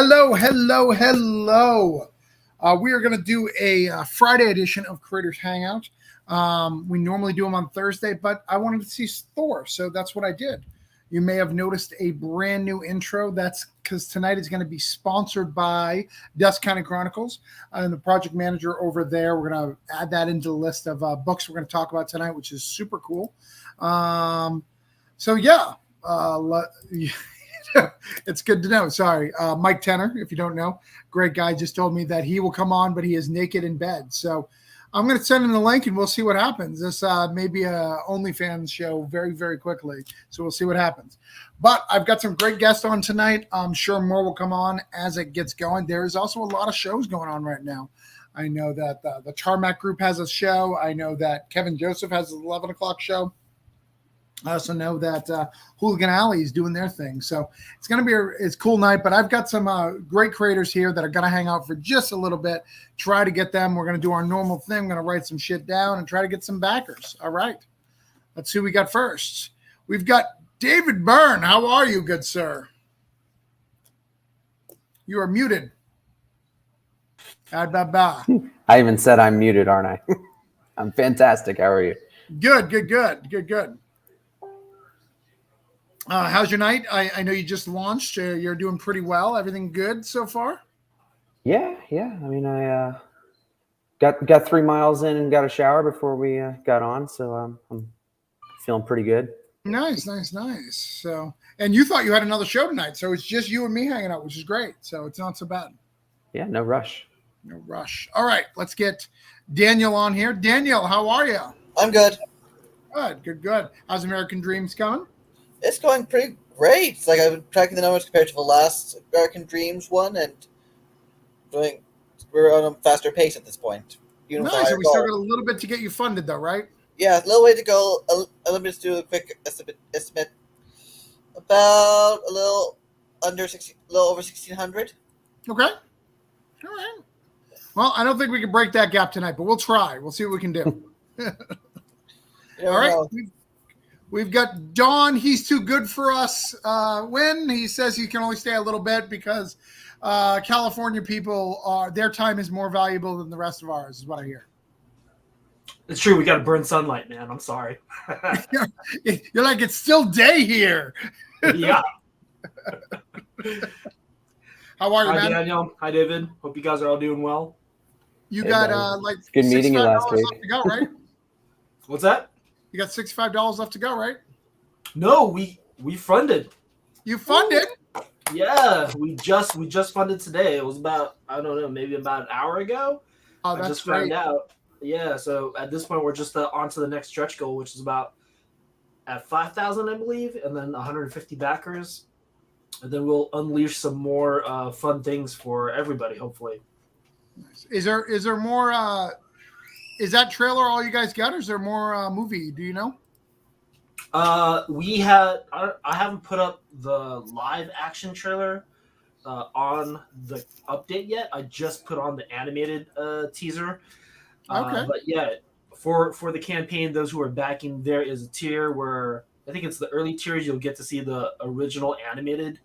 Hello, hello, hello. We are going to do a Friday edition of Creators Hangout. We normally do them on Thursday, but I wanted to see Thor, so that's what I did. You may have noticed a brand new intro. That's because tonight is going to be sponsored by Dusk Chronicles. And the project manager over there, we're going to add that into the list of books we're going to talk about tonight, which is super cool. It's good to know. Sorry. Mike Tenner, if you don't know, great guy, just told me that he will come on, but he is naked in bed. So I'm going to send him the link and we'll see what happens. This may be a OnlyFans show very, very quickly. So we'll see what happens. But I've got some great guests on tonight. I'm sure more will come on as it gets going. There is also a lot of shows going on right now. I know that the Tarmac Group has a show. I know that Kevin Joseph has an 11 o'clock show. I also know that Hooligan Alley is doing their thing. So it's going to be a cool night, but I've got some great creators here that are going to hang out for just a little bit, try to get them. We're going to do our normal thing. I'm going to write some shit down and try to get some backers. All right. Let's see who we got first. We've got David Byrne. How are you, good sir? You are muted. I even said I'm muted, aren't I? I'm fantastic. How are you? Good. How's your night? I know you just launched. You're doing pretty well. Everything good so far? Yeah. I mean, I got 3 miles in and got a shower before we got on, so I'm feeling pretty good. Nice. So, and you thought you had another show tonight, so it's just you and me hanging out, which is great. So it's not so bad. Yeah, no rush. All right, let's get Daniel on here. Daniel, how are you? I'm good. Good. How's American Dreams going? It's going pretty great. It's like I've been tracking the numbers compared to the last American Dreams one, and we're on a faster pace at this point. Nice. So we still got a little bit to get you funded, though, right? Yeah, a little way to go. Let me just do a quick estimate. About a little over 1,600. Okay. All right. Well, I don't think we can break that gap tonight, but we'll try. We'll see what we can do. All right. We've got Don. He's too good for us. When he says he can only stay a little bit because California people their time is more valuable than the rest of ours, is what I hear. It's true. We got to burn sunlight, man. I'm sorry. You're like, it's still day here. Yeah. How are you, man? Hi, Daniel. Hi, David. Hope you guys are all doing well. You got like good meeting you last week. Left to go, right? What's that? You got $65 left to go, right? No, we funded. You funded? Yeah, we just funded today. It was about, I don't know, maybe about an hour ago. Oh, that's I just great. found out. Yeah, so at this point we're just on to the next stretch goal, which is about at 5,000, I believe, and then 150 backers, and then we'll unleash some more fun things for everybody, hopefully. Is there more? Is that trailer all you guys got, or is there more movie? Do you know? I haven't put up the live action trailer on the update yet. I just put on the animated teaser. Okay. But yeah, for the campaign, those who are backing, there is a tier where I think it's the early tiers. You'll get to see the original animated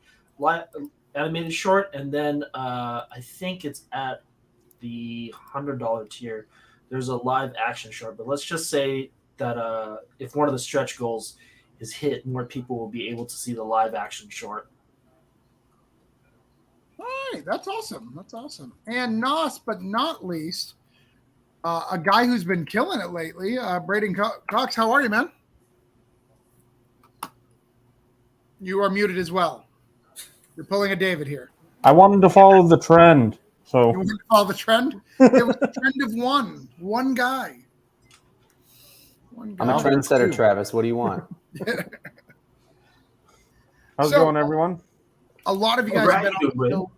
short, and then I think it's at the $100 tier. There's a live action short, but let's just say that if one of the stretch goals is hit, more people will be able to see the live action short. All right, that's awesome. And last but not least, a guy who's been killing it lately, Braden Cox. How are you, man? You are muted as well. You're pulling a David here. I wanted to follow the trend. So you want to follow the trend? It was a trend of one guy. I'm a trendsetter, Travis. What do you want? How's it going, everyone? A lot of you guys have been on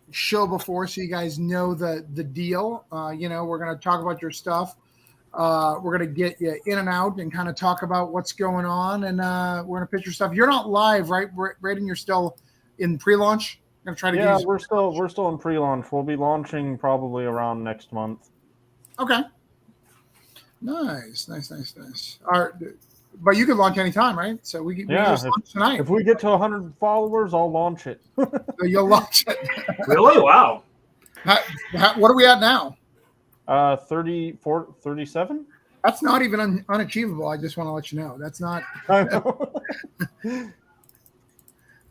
the show before, so you guys know the deal. We're going to talk about your stuff. We're going to get you in and out and kind of talk about what's going on, and we're going to pitch your stuff. You're not live, right, Braden? You're still in pre-launch? Gonna try to we're still in pre-launch. We'll be launching probably around next month. Okay. Nice. All right. But you can launch anytime, right? So we can just launch tonight. If we get to 100 followers, I'll launch it. So you'll launch it. Really? Wow. What are we at now? 34, 37? That's not even unachievable. I just want to let you know. That's not. I know.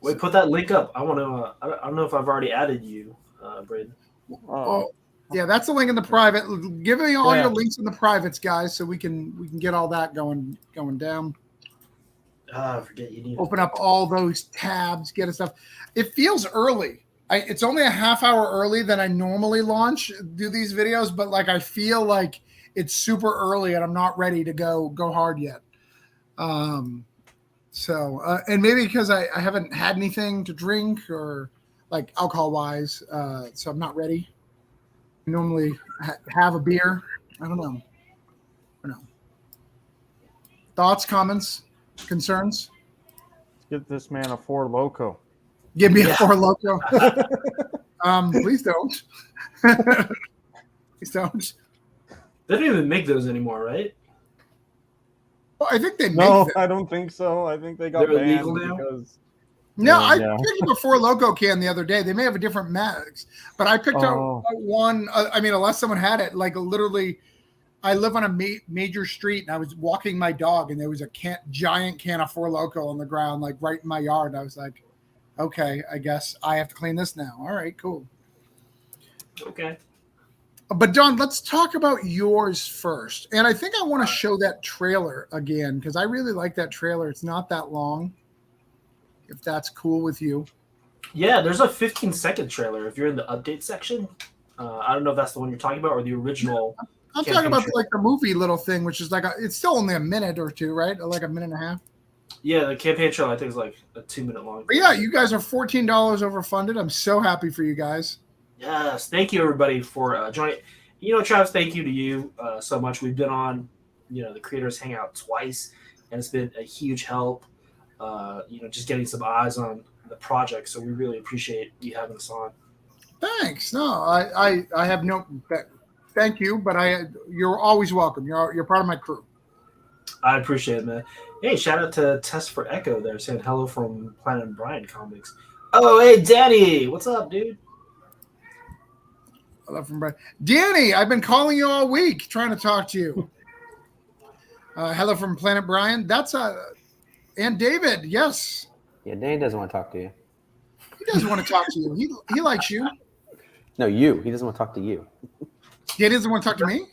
Wait, put that link up. I want to. I don't know if I've already added you, Braden. Oh, yeah, that's the link in the private. Give me all your links in the privates, guys, so we can get all that going down. I forget you need. Open up all those tabs, get us stuff. It feels early. It's only a half hour early than I normally do these videos, but like I feel like it's super early and I'm not ready to go hard yet. So and maybe because I haven't had anything to drink or like alcohol wise, so I'm not ready. I normally have a beer. I don't know. Thoughts, comments, concerns? Get this man a Four Loco. Give me a Four Loco. Please don't. Please don't. They don't even make those anymore, right? Well, I think they make No, them. I don't think so. I think they got They're banned illegal now? because No, I Yeah. picked up a Four Loco can the other day. They may have a different max, but I picked up one. I mean, unless someone had it, like literally, I live on a major street, and I was walking my dog, and there was a giant can of Four Loco on the ground, like right in my yard. I was like, okay, I guess I have to clean this now. All right, cool. Okay. But Don, let's talk about yours first. And I think I want to show that trailer again because I really like that trailer. It's not that long. If that's cool with you. Yeah, there's a 15-second trailer if you're in the update section. I don't know if that's the one you're talking about or the original. I'm talking about like the movie little thing, which is like it's still only a minute or two, right? Like a minute and a half. Yeah, the campaign trailer I think is like a 2-minute long. But yeah, you guys are $14 overfunded. I'm so happy for you guys. Yes, thank you everybody for joining. You know, Travis, thank you to you so much. We've been on, the Creators Hangout twice, and it's been a huge help. Just getting some eyes on the project. So we really appreciate you having us on. Thanks. No, I have no. Thank you, but you're always welcome. You're part of my crew. I appreciate it, man. Hey, shout out to Test for Echo there saying hello from Planet Brian Comics. Oh, hey, Danny. What's up, dude? Hello from Brian. Danny, I've been calling you all week trying to talk to you. Hello from Planet Brian. That's and David, yes. Yeah, Dane doesn't want to talk to you. He doesn't want to talk to you. He likes you. No, you. He doesn't want to talk to you. He doesn't want to talk to me?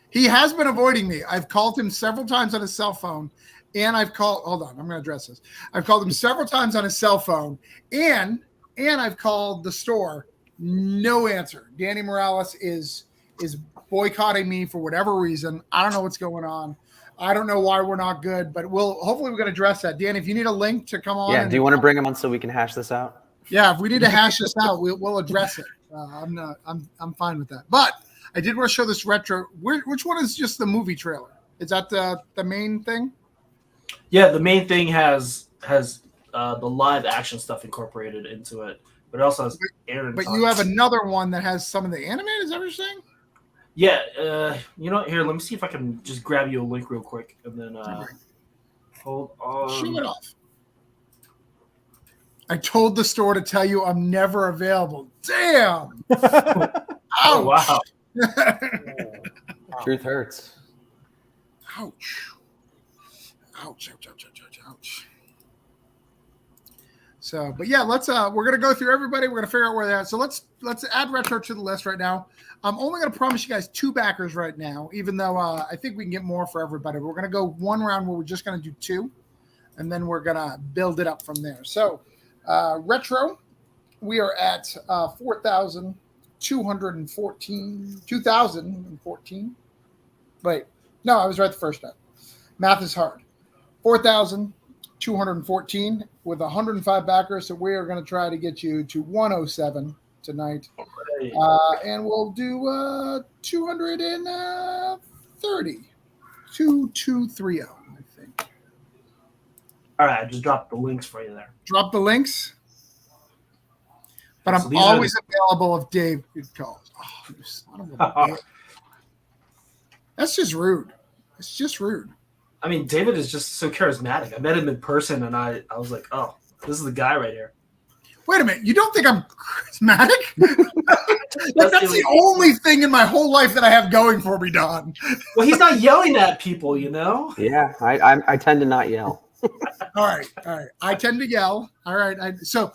He has been avoiding me. I've called him several times on his cell phone, and hold on, I'm going to address this. I've called him several times on his cell phone, and I've called the store. No answer. Danny Morales is boycotting me for whatever reason. I don't know what's going on. I don't know why we're not good, but hopefully we're going to address that. Dan, if you need a link to come on. Yeah, do you want to bring him on so we can hash this out? Yeah, if we need to hash this out, we'll address it. I'm fine with that. But I did want to show this retro. Which one is just the movie trailer? Is that the main thing? Yeah, the main thing has the live action stuff incorporated into it, but it also has Aaron. But you have another one that has some of the animated. Is that what you're saying? Yeah, here, let me see if I can just grab you a link real quick, and then hold on. Shoot it off. I told the store to tell you I'm never available. Damn. Oh, wow. Truth hurts. Ouch. Ouch. Ouch. Ouch. Ouch. Ouch. Ouch. So, but yeah, we're gonna go through everybody. We're gonna figure out where they're at. So let's add retro to the list right now. I'm only gonna promise you guys 2 backers right now, even though I think we can get more for everybody. We're gonna go one round where we're just gonna do 2, and then we're gonna build it up from there. So retro, we are at 2014. Wait, no, I was right the first time. Math is hard. 4,214 with 105 backers. So we are going to try to get you to 107 tonight. Okay. And we'll do 230. 2230, I think. All right, I just dropped the links for you there. Drop the links. But So I'm these are always available if Dave calls. Oh, you son of a bitch. That's just rude. It's just rude. I mean, David is just so charismatic. I met him in person, and I was like, oh, this is the guy right here. Wait a minute. You don't think I'm charismatic? That's the only thing in my whole life that I have going for me, Don. Well, he's not yelling at people, you know? Yeah, I tend to not yell. All right. I tend to yell. All right. So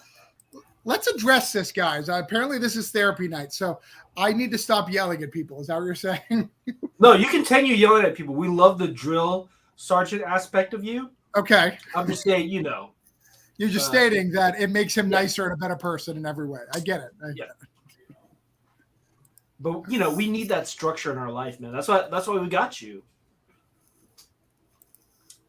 let's address this, guys. Apparently, this is therapy night. So I need to stop yelling at people. Is that what you're saying? No, you continue yelling at people. We love the drill sergeant aspect of you. Okay. I'm just saying, you know. You're just stating that it makes him nicer and a better person in every way. I get it. But you know, we need that structure in our life, man. That's why we got you.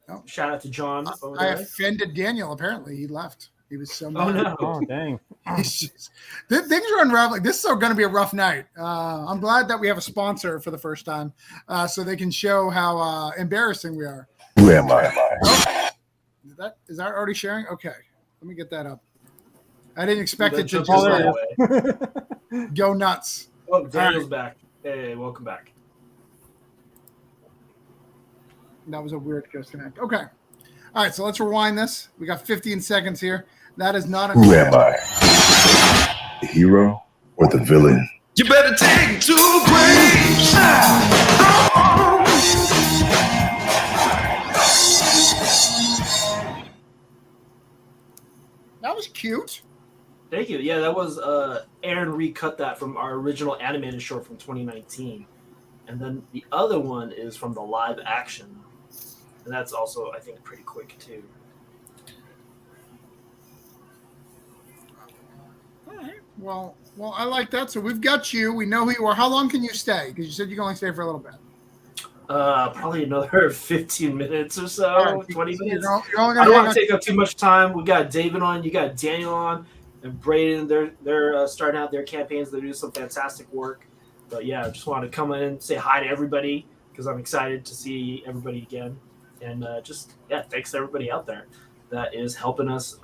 Oh. Shout out to John. I offended Daniel. Apparently, he left. He was so mad. Oh no! Oh dang! Things are unraveling. This is going to be a rough night. I'm glad that we have a sponsor for the first time, so they can show how embarrassing we are. Who am I? Oh, is that already sharing? Okay, let me get that up. I didn't expect it to just go nuts. Oh, Daniel's back. Hey, welcome back. That was a weird disconnect. Okay. All right, so let's rewind this. We got 15 seconds here. That is not Who am I? The hero or the villain? You better take 2 grades. That was cute. Thank you. Yeah, that was Aaron recut that from our original animated short from 2019, and then the other one is from the live action, and that's also, I think, pretty quick too. All right. Well, I like that. So we've got you. We know who you are. How long can you stay? Because you said you can only stay for a little bit. Probably another 15 minutes or so, Right, 20 minutes. You're only I don't gonna want to take up too much time. We got David on, you got Daniel on, and Braden. They're starting out their campaigns. They're doing some fantastic work. But yeah, I just wanted to come in and say hi to everybody because I'm excited to see everybody again. And thanks to everybody out there that is helping us,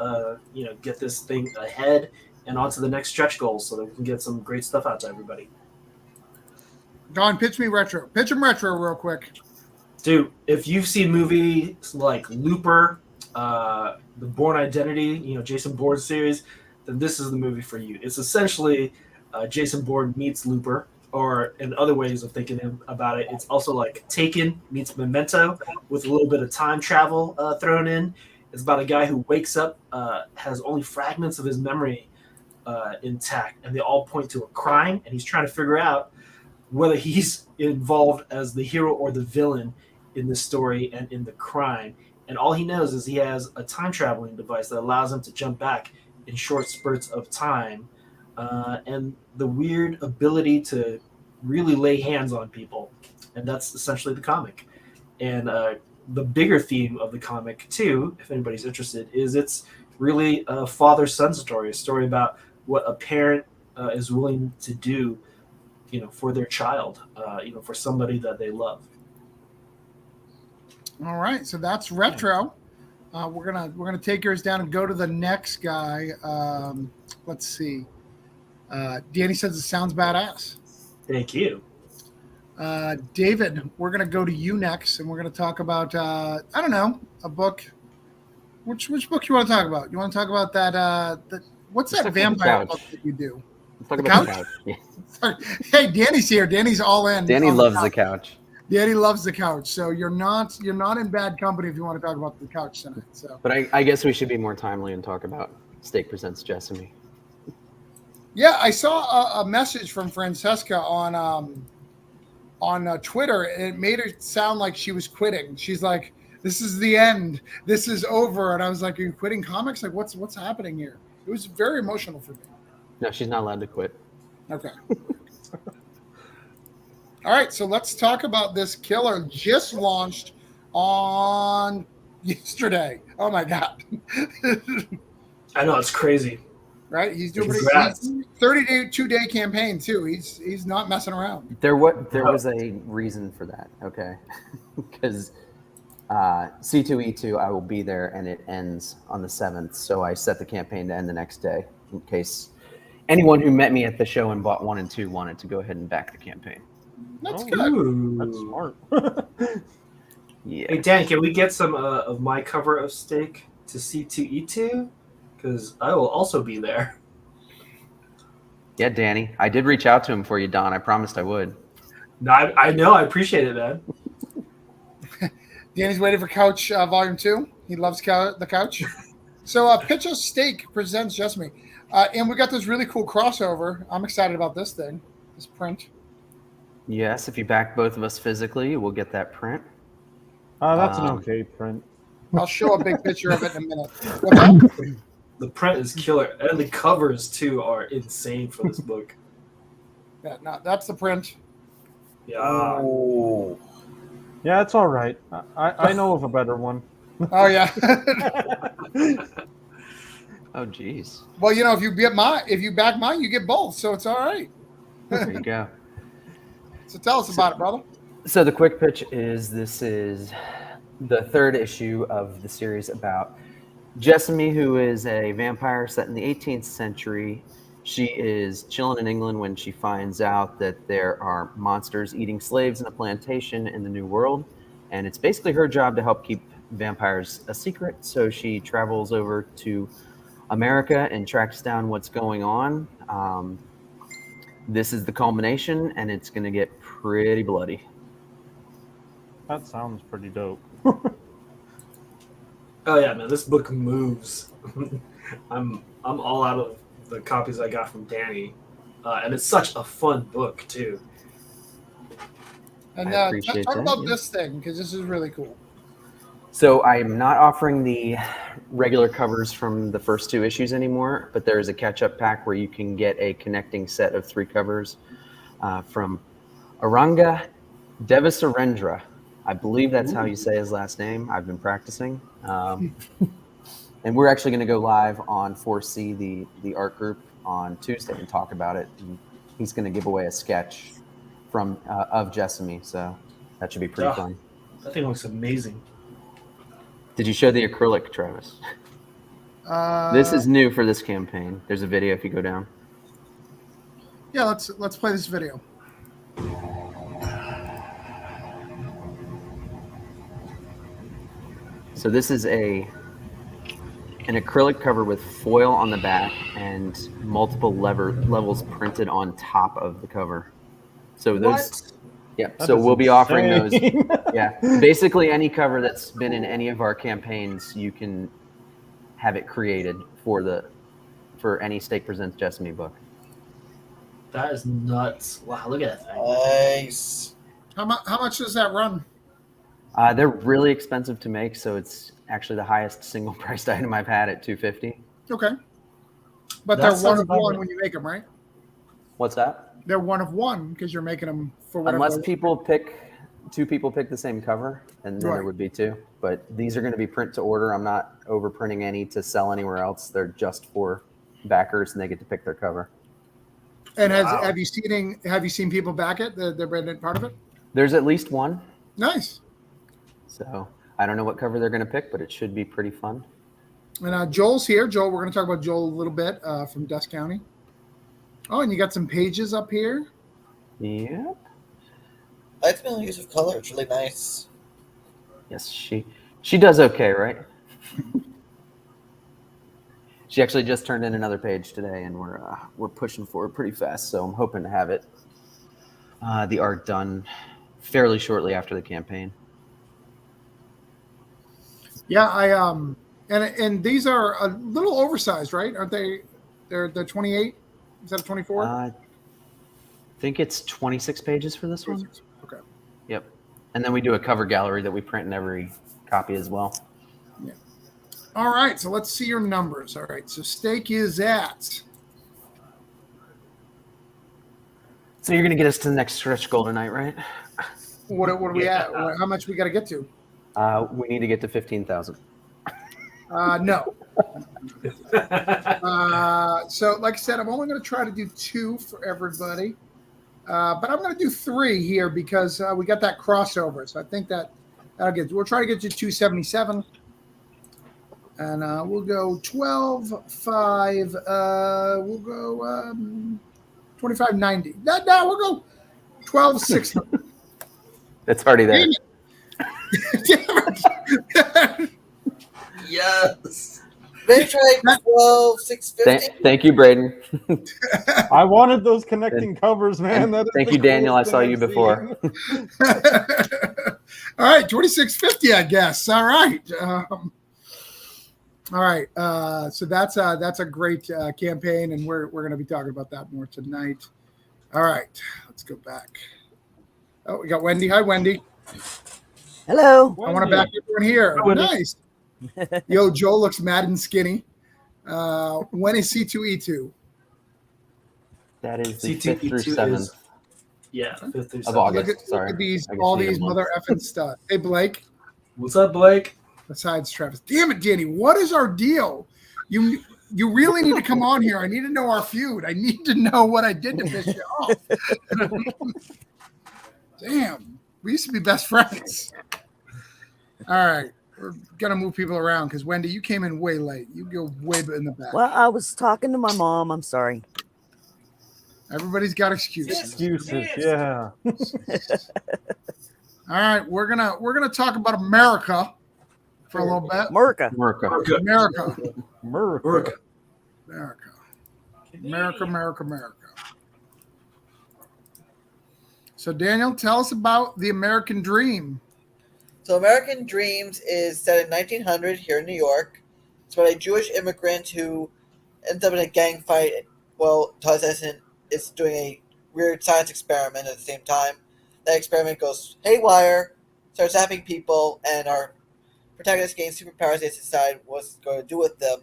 get this thing ahead and onto the next stretch goals so that we can get some great stuff out to everybody. Don, pitch me retro. Pitch him retro real quick. Dude, if you've seen movies like Looper, The Bourne Identity, Jason Bourne series, then this is the movie for you. It's essentially Jason Bourne meets Looper, or in other ways of thinking about it, it's also like Taken meets Memento with a little bit of time travel thrown in. It's about a guy who wakes up, has only fragments of his memory intact, and they all point to a crime, and he's trying to figure out whether he's involved as the hero or the villain in the story and in the crime. And all he knows is he has a time traveling device that allows him to jump back in short spurts of time, and the weird ability to really lay hands on people. And that's essentially the comic. And the bigger theme of the comic, too, if anybody's interested, is it's really a father-son story, a story about what a parent is willing to do for their child, for somebody that they love. All right, so that's retro. We're gonna take yours down and go to the next guy. Let's see. Danny says it sounds badass. Thank you. David, we're gonna go to you next, and we're gonna talk about I don't know, a book. Which book you want to talk about? You want to talk about that? What's that vampire book that you do? Let's talk about the couch. Yeah. Hey, Danny's here. Danny's all in. Danny loves the couch. Danny loves the couch. So you're not in bad company if you want to talk about the couch tonight. So, but I guess we should be more timely and talk about Steak Presents Jessamy. Yeah, I saw a message from Francesca on Twitter, and it made her sound like she was quitting. She's like, "This is the end. This is over." And I was like, "Are you quitting comics? Like, what's happening here?" It was very emotional for me. No, she's not allowed to quit. Okay. All right, so let's talk about this killer. Just launched on yesterday. Oh my God. I know, it's crazy. Right? He's doing a 32-day campaign too. He's not messing around. There was a reason for that, okay? Because C2E2, I will be there, and it ends on the 7th. So I set the campaign to end the next day in case anyone who met me at the show and bought 1 and 2 wanted to go ahead and back the campaign. That's good. That's smart. Yeah. Hey Dan, can we get some of my cover of Steak to C2E2? Because I will also be there. Yeah, Danny. I did reach out to him for you, Don. I promised I would. No, I know. I appreciate it, man. Danny's waiting for Couch Volume 2. He loves the couch. So Pitch Us Steak presents Just Me. And we got this really cool crossover. I'm excited about this thing, this print. Yes, if you back both of us physically, we'll get that print. That's an Um, okay print. I'll show a big picture of it in a minute. What's that? The print is killer, and the covers too are insane for this book. Yeah, no, that's the print. Yeah. Oh. Yeah, it's all right. I know of a better one. Oh yeah. Oh, geez. Well, if you back mine, you get both, so it's all right. There you go. So tell us about it, brother. So the quick pitch is this is the third issue of the series about Jessamy, who is a vampire set in the 18th century. She is chilling in England when she finds out that there are monsters eating slaves in a plantation in the New World. And it's basically her job to help keep vampires a secret. So she travels over to America and tracks down what's going on. This is the culmination, and it's going to get pretty bloody. That sounds pretty dope. Oh yeah, man, this book moves. I'm all out of the copies I got from Danny, and it's such a fun book too. And I appreciate talk that, about yeah. this thing, because this is really cool. So I'm not offering the regular covers from the first two issues anymore, but there is a catch-up pack where you can get a connecting set of 3 covers from Aranga Devasarendra. I believe that's how you say his last name. I've been practicing. And we're actually going to go live on 4C, the art group, on Tuesday and talk about it. And he's going to give away a sketch from of Jessamy, so that should be pretty Oh. fun. That thing looks amazing. Did you show the acrylic, Travis? This is new for this campaign. There's a video if you go down. Yeah, let's play this video. So this is an acrylic cover with foil on the back and multiple levels printed on top of the cover. So those, yeah. That So is we'll be offering those. insane. Yeah, basically any cover that's been in any of our campaigns, you can have it created for any Stake Presents Jessamy book. That is nuts. Wow, look at that thing. Nice. How much does that run? They're really expensive to make, so it's actually the highest single priced item I've had at $250. Okay. But That they're one sounds of about one right. when you make them, right? What's that? They're one of one because you're making them for whatever. Unless two people pick the same cover, and then Right. there would be 2. But these are going to be print to order. I'm not overprinting any to sell anywhere else. They're just for backers, and they get to pick their cover. And Wow. have you seen people back it? They're branded part of it. There's at least one, Nice. so I don't know what cover they're going to pick, but it should be pretty fun. And Joel's here. Joel, we're going to talk about Joel a little bit from Dusk County. Oh, and you got some pages up here. Yep. I like the minimal use of color. It's really nice. Yes, she does okay, right? She actually just turned in another page today, and we're pushing forward pretty fast. So I'm hoping to have it the art done fairly shortly after the campaign. Yeah, and these are a little oversized, right? Aren't they? They're 28. Is that a 24? I think it's 26 pages for this one. Okay. Yep. And then we do a cover gallery that we print in every copy as well. All right. So let's see your numbers. All right. So Stake is at. So you're going to get us to the next stretch goal tonight, right? What are we Yeah. at? How much we got to get to? We need to get to 15,000. No. So, like I said, I'm only going to try to do 2 for everybody, but I'm going to do 3 here because we got that crossover. So I think that'll get. We'll try to get to 277, and we'll go 12, 5. We'll go 25.90. No, we'll go 12.60. It's already there. Yes. Maybe try 12, 650. Thank you, Braden. I wanted those connecting covers, man. And that is thank the you, Daniel. coolest I saw thing you I've before. seen. All right, 2650, I guess. All right. All right. So that's a great campaign, and we're going to be talking about that more tonight. All right. Let's go back. Oh, we got Wendy. Hi, Wendy. Hello. I want to back everyone here. Hi, Wendy. Nice. Yo, Joe looks mad and skinny. When is C2E2? That is the C2E2 5th through 7th is- Yeah, 5th through of 7th. August. Look Sorry. at these, I guess all you need a these month. mother effing stuff. Hey, Blake. What's up, Blake? Besides Travis. Damn it, Danny. What is our deal? You really need to come on here. I need to know our feud. I need to know what I did to piss you off. Damn. We used to be best friends. All right. We're going to move people around because, Wendy, you came in way late. You go way in the back. Well, I was talking to my mom. I'm sorry. Everybody's got excuses. Excuses, yeah. All right. We're gonna talk about America for a little bit. America. America. America. America. So, Daniel, tell us about the American Dream. So American Dreams is set in 1900 here in New York. It's about a Jewish immigrant who ends up in a gang fight while Todd Edison is doing a weird science experiment at the same time. That experiment goes haywire, starts zapping people, and our protagonist gains superpowers. They decide what's going to do with them,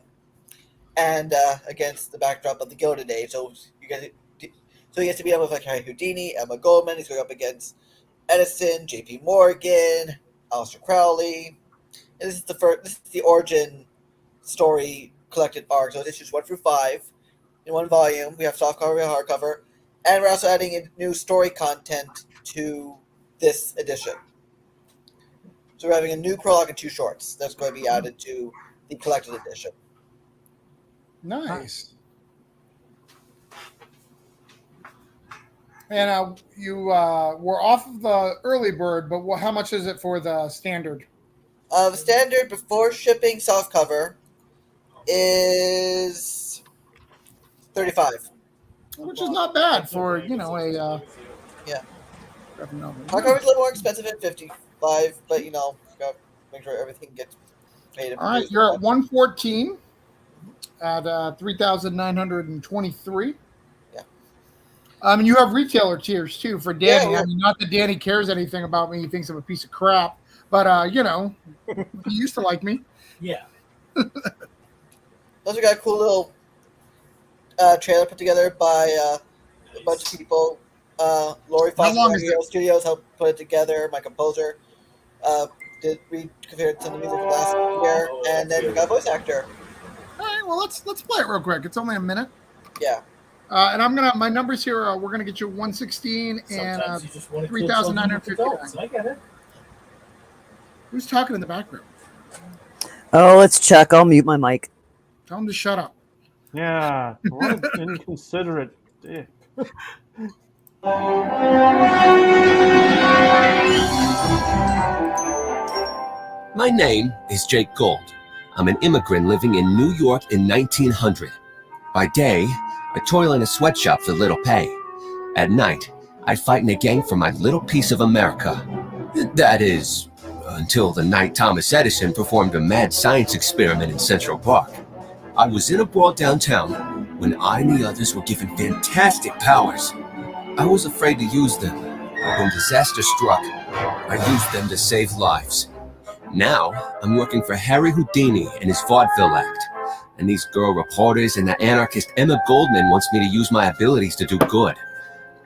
and against the backdrop of the Gilded Age. So he gets to be up with like Harry Houdini, Emma Goldman. He's going up against Edison, J.P. Morgan, Aleister Crowley. And this is the origin story collected arc. So it's issues 1 through 5 in one volume. We have softcover, we have hardcover, and we're also adding in new story content to this edition. So we're having a new prologue and 2 shorts that's going to be added to the collected edition. Nice. And you were off of the early bird, but how much is it for the standard? The standard before shipping softcover is $35. Which is not bad for a Yeah. graphic novel. Hardcover is a little more expensive at $55, but gotta make sure everything gets paid. All right, you're at 114 at 3,923. Yeah. And you have retailer tiers too for Danny. Yeah. I mean, not that Danny cares anything about me; he thinks I'm a piece of crap. But he used to like me. Yeah. Also got a cool little trailer put together by a bunch of people. Lori How long Foster is it? Studios helped put it together. My composer we configured some of the music last year, and then we got a voice actor. All right, well let's play it real quick. It's only a minute. Yeah. And my numbers here are we're gonna get you 116 and 3,959. I get it. Who's talking in the background? Oh, it's Chuck. I'll mute my mic. Tell him to shut up. Yeah, what an inconsiderate dick. My name is Jake Gold. I'm an immigrant living in New York in 1900. By day, I toil in a sweatshop for little pay. At night, I fight in a gang for my little piece of America. That is, until the night Thomas Edison performed a mad science experiment in Central Park. I was in a brawl downtown when I and the others were given fantastic powers. I was afraid to use them, but when disaster struck, I used them to save lives. Now, I'm working for Harry Houdini and his vaudeville act. And these girl reporters and the anarchist Emma Goldman wants me to use my abilities to do good.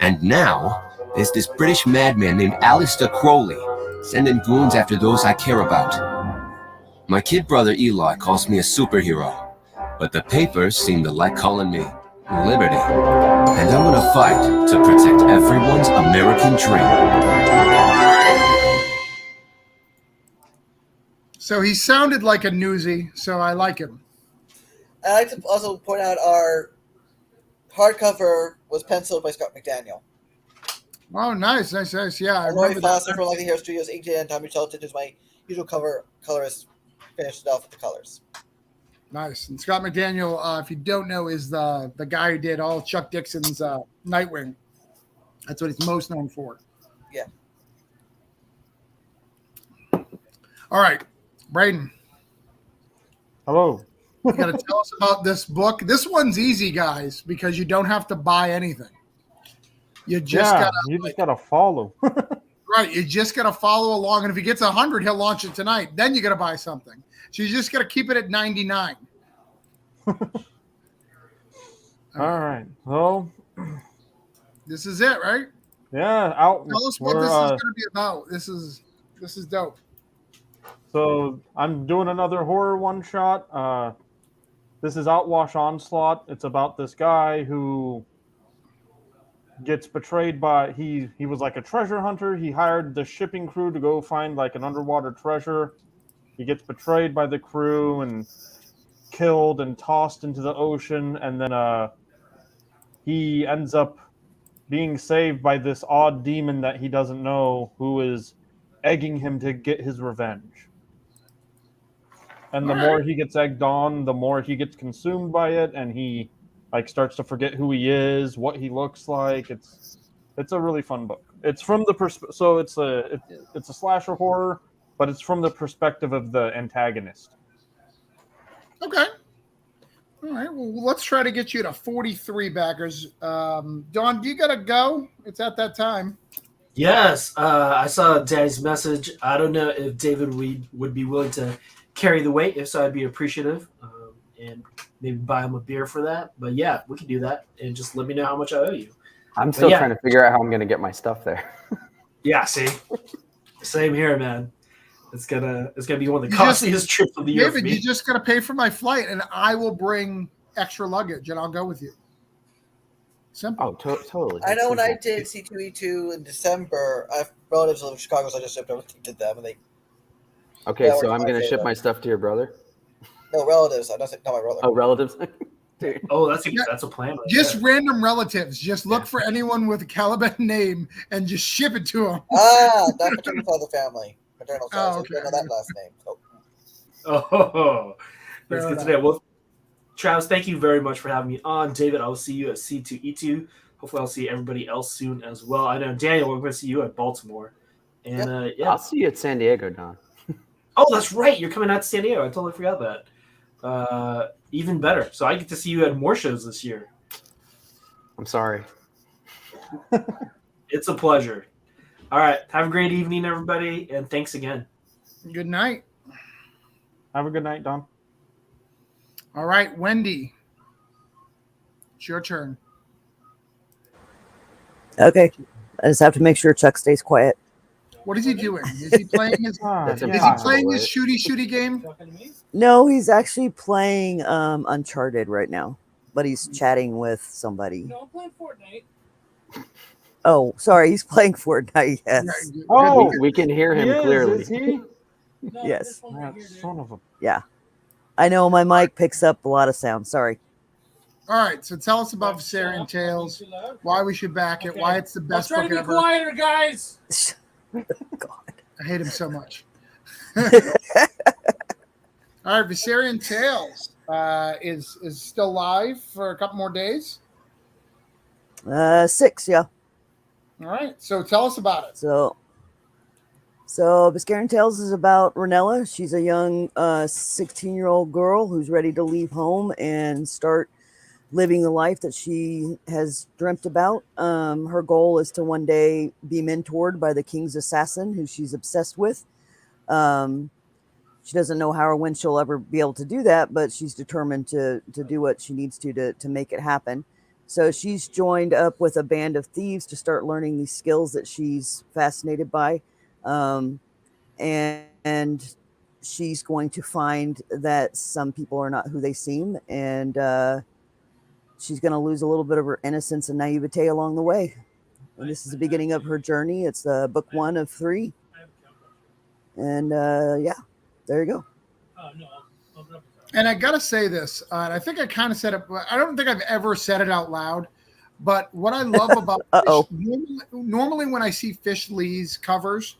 And now, there's this British madman named Aleister Crowley, sending goons after those I care about. My kid brother Eli calls me a superhero, but the papers seem to like calling me Liberty. And I'm gonna fight to protect everyone's American dream. So he sounded like a newsie, so I like him. I'd like to also point out our hardcover was penciled by Scott McDaniel. Oh, nice. Yeah, I Lori remember Foster that. from Lucky Hero Studios, inked it, and Tommy Shelton is my usual colorist. Finished it off with the colors. Nice. And Scott McDaniel, if you don't know, is the guy who did all Chuck Dixon's Nightwing. That's what he's most known for. Yeah. All right, Braden, Hello. you got to tell us about this book. This one's easy, guys, because you don't have to buy anything. You just gotta follow. right. You just gotta follow along, and if he gets 100, he'll launch it tonight. Then you gotta buy something. So you just gotta keep it at 99. All right. Well, This is it, right? yeah. Out. Tell us what this is going to be about. This is dope. So I'm doing another horror one shot. This is Outwash Onslaught. It's about this guy who gets betrayed by he was like a treasure hunter. He hired the shipping crew to go find like an underwater treasure. He gets betrayed by the crew and killed and tossed into the ocean, and then he ends up being saved by this odd demon that he doesn't know, who is egging him to get his revenge. And the more he gets egged on, the more he gets consumed by it, and he like starts to forget who he is, what he looks like. It's a really fun book. It's from the so it's a slasher horror, but it's from the perspective of the antagonist. Okay. All right. Well, let's try to get you to 43 backers. Dawn, do you got to go? It's at that time. Yes, I saw Daddy's message. I don't know if David would be willing to carry the weight. If so, I'd be appreciative, and maybe buy him a beer for that. But yeah, we can do that, and just let me know how much I owe you. I'm still trying to figure out how I'm going to get my stuff there. Yeah, see, same here, man. It's gonna be one of the costliest trips of the year for me. You just got to pay for my flight, and I will bring extra luggage, and I'll go with you. Simple. Oh, totally. I know when I did C2E2 in December, I have relatives who live in Chicago, so I just shipped everything to them, and they. Okay, so I'm going to ship my stuff to your brother? No, relatives. I'm not my brother. Oh, relatives? Dude. Oh, that's a plan. Right just there. Random relatives. Just look for anyone with a Caliban name and just ship it to them. Not paternal side of the family. Paternal side. Oh, okay. So I don't know that last name. So. Oh, that's good to know. Well, Travis, thank you very much for having me on. David, I will see you at C2E2. Hopefully, I'll see everybody else soon as well. I know, Daniel, we're going to see you at Baltimore. And yeah. I'll see you at San Diego, Don. Oh, that's right. You're coming out to San Diego. I totally forgot that. Even better. So I get to see you at more shows this year. I'm sorry. It's a pleasure. All right. Have a great evening, everybody. And thanks again. Good night. Have a good night, Don. All right, Wendy. It's your turn. Okay. I just have to make sure Chuck stays quiet. What is he doing? Is he playing his shooty game? No, he's actually playing Uncharted right now, but he's chatting with somebody. No, I'm playing Fortnite. Oh, sorry, he's playing Fortnite. Yes. Oh, we can hear him clearly. Is he? No, yes. Right here, Son of a. Yeah. I know my mic picks up a lot of sound. Sorry. All right, so tell us about Viserion Tales, why we should back it, why it's the best book ever. Try to be quieter, guys. God. I hate him so much. All right, Viserion Tales is still live for a couple more days. 6, yeah. All right, so tell us about it. So Viserion Tales is about Ranella. She's a young 16-year-old girl who's ready to leave home and start living the life that she has dreamt about. Her goal is to one day be mentored by the king's assassin, who she's obsessed with. She doesn't know how or when she'll ever be able to do that, but she's determined to do what she needs to make it happen. So she's joined up with a band of thieves to start learning these skills that she's fascinated by. And she's going to find that some people are not who they seem, and she's going to lose a little bit of her innocence and naivete along the way. And this is the beginning of her journey. It's book 1 of 3. And yeah, there you go. And I got to say this, and I think I kind of said it, but I don't think I've ever said it out loud. But what I love about Uh-oh. normally when I see Fish Lee's covers,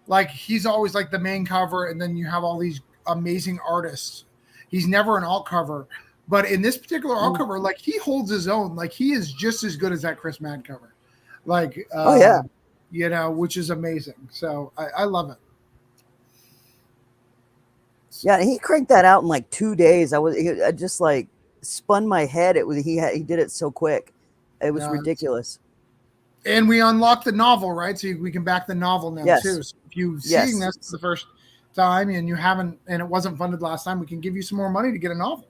like he's always like the main cover, and then you have all these amazing artists. He's never an alt cover, but in this particular alt cover, like he holds his own. Like he is just as good as that Chris Mann cover. Like, Oh, yeah. you know, which is amazing. So I love it. Yeah, and he cranked that out in like 2 days. I just like spun my head. He did it so quick. It was ridiculous. And we unlocked the novel, right? So we can back the novel now Yes. too. So if you're Yes. seeing this for the first time and you haven't, and it wasn't funded last time, we can give you some more money to get a novel.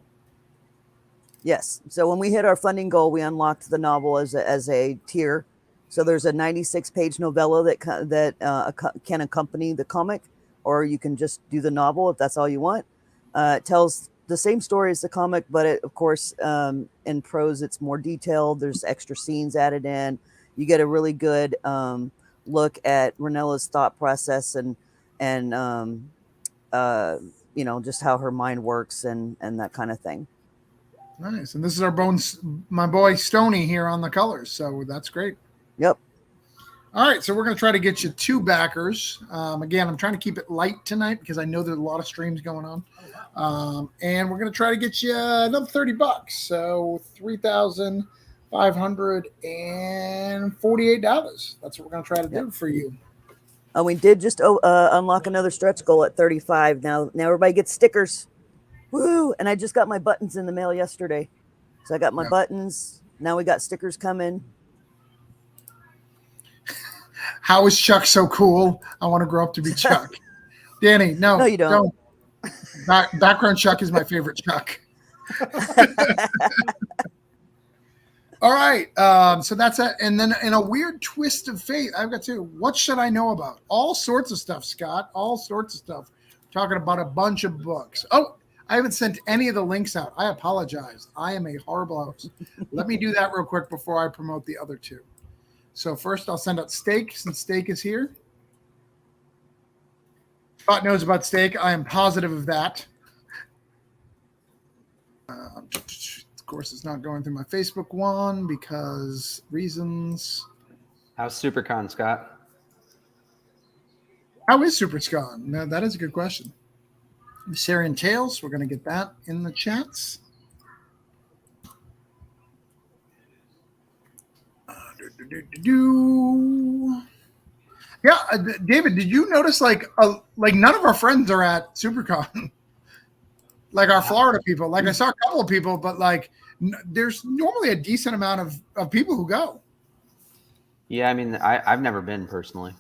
Yes. So when we hit our funding goal, we unlocked the novel as a tier. So there's a 96-page novella that can accompany the comic, or you can just do the novel if that's all you want. It tells the same story as the comic, but of course, in prose, it's more detailed. There's extra scenes added in. You get a really good look at Ranella's thought process and you know, just how her mind works and that kind of thing. Nice. And this is my boy Stoney here on the colors. So that's great. Yep. All right. So we're going to try to get you 2 backers. Again, I'm trying to keep it light tonight because I know there's a lot of streams going on. And we're going to try to get you another $30. So $3,548. That's what we're going to try to do for you. We did just unlock another stretch goal at 35. Now everybody gets stickers. Woo! And I just got my buttons in the mail yesterday. So I got my buttons. Now we got stickers coming. How is Chuck so cool? I want to grow up to be Chuck. Danny, no, you don't. Background Chuck is my favorite Chuck. All right. So that's it. And then in a weird twist of fate, I've got 2. What should I know about? All sorts of stuff, Scott. All sorts of stuff. Talking about a bunch of books. Oh, I haven't sent any of the links out. I apologize. I am a horrible host. Let me do that real quick before I promote the other 2. So first I'll send out Steak since Steak is here. Scott knows about Steak. I am positive of that. Of course, it's not going through my Facebook one because reasons. How's SuperCon, Scott? How is SuperCon? No, that is a good question. Syrian Tales, we're going to get that in the chats. Yeah, David, did you notice like none of our friends are at SuperCon? Like our Florida people. Like I saw a couple of people, but like there's normally a decent amount of people who go. Yeah, I mean, I've never been personally.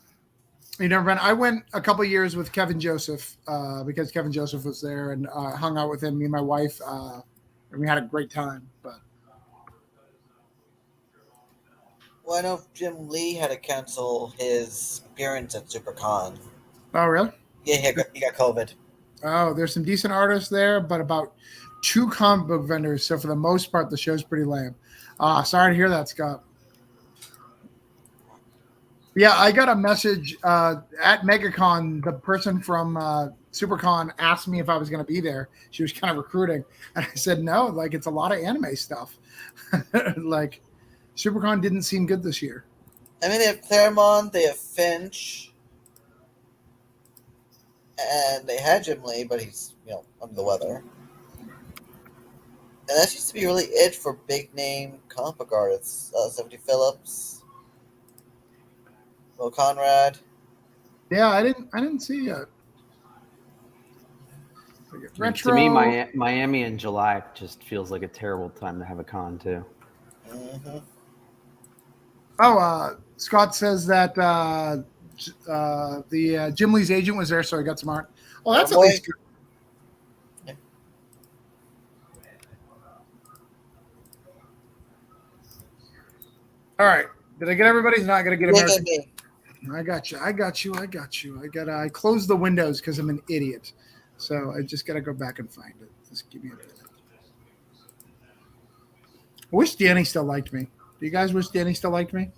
You never been? I went a couple of years with Kevin Joseph because Kevin Joseph was there and hung out with him, me and my wife, and we had a great time. But well, I know Jim Lee had to cancel his appearance at SuperCon. Oh, really? Yeah, he got COVID. Oh, there's some decent artists there, but about 2 comic book vendors. So for the most part, the show's pretty lame. Sorry to hear that, Scott. Yeah, I got a message at MegaCon. The person from SuperCon asked me if I was going to be there. She was kind of recruiting. And I said, no, like it's a lot of anime stuff. Like SuperCon didn't seem good this year. I mean, they have Claremont, they have Finch, and they had Jim Lee, but he's, under the weather. And that seems to be really it for big name comic book artists. 70 Phillips, Will Conrad. Yeah, I didn't see it. Retro. To me, Miami in July just feels like a terrible time to have a con too. Mm-hmm. Oh, Scott says that the Jim Lee's agent was there, so he got some art. Oh, that's at least good. Yeah. All right. Did I get everybody's? Not going to get American. Yeah. I got you. I closed the windows because I'm an idiot. So I just got to go back and find it. Just give me a minute. I wish Danny still liked me. Do you guys wish Danny still liked me?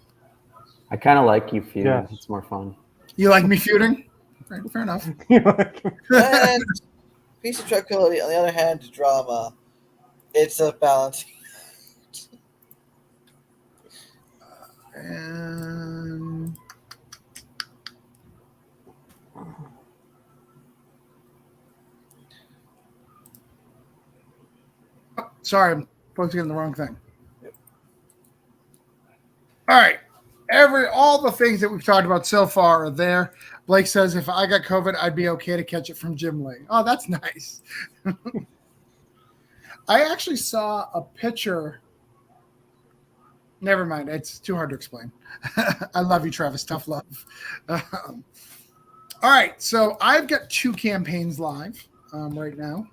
I kind of like you feuding. Yeah. It's more fun. You like me feuding? Right, fair enough. And Piece of Tranquility, on the other hand, drama. It's a balance. And oh, sorry, I'm focusing on the wrong thing. All right. All the things that we've talked about so far are there. Blake says if I got COVID, I'd be okay to catch it from Jim Lee. Oh, that's nice. I actually saw a picture. Never mind. It's too hard to explain. I love you, Travis. Tough love. All right. So I've got 2 campaigns live right now,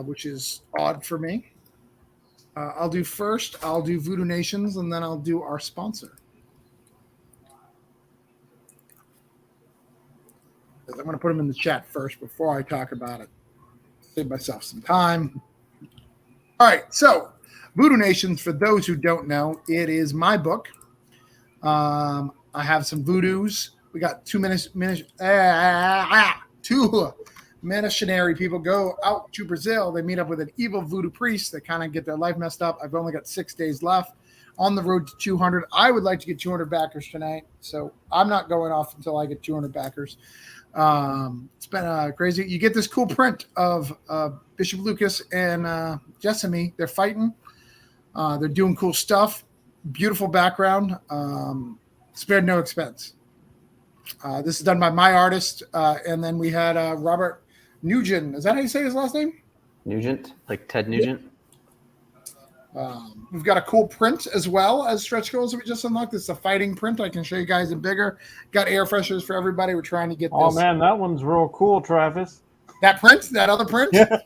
which is odd for me. I'll do Voodoo Nations, and then I'll do our sponsor. I'm going to put them in the chat first before I talk about it. Save myself some time. All right, so Voodoo Nations, for those who don't know, it is my book. I have some voodoos. We got 2 missionary people go out to Brazil. They meet up with an evil voodoo priest. They kind of get their life messed up. I've only got 6 days left on the road to 200. I would like to get 200 backers tonight, so I'm not going off until I get 200 backers. It's been crazy. You get this cool print of Bishop Lucas and Jessamy. They're fighting. They're doing cool stuff. Beautiful background. Spared no expense. This is done by my artist, and then we had Robert Nugent. Is that how you say his last name? Nugent, like Ted Nugent. We've got a cool print as well as stretch goals that we just unlocked. This is a fighting print. I can show you guys in bigger. Got air fresheners for everybody. We're trying to get this. Oh, man, that one's real cool, Travis. That print? That other print? Yeah.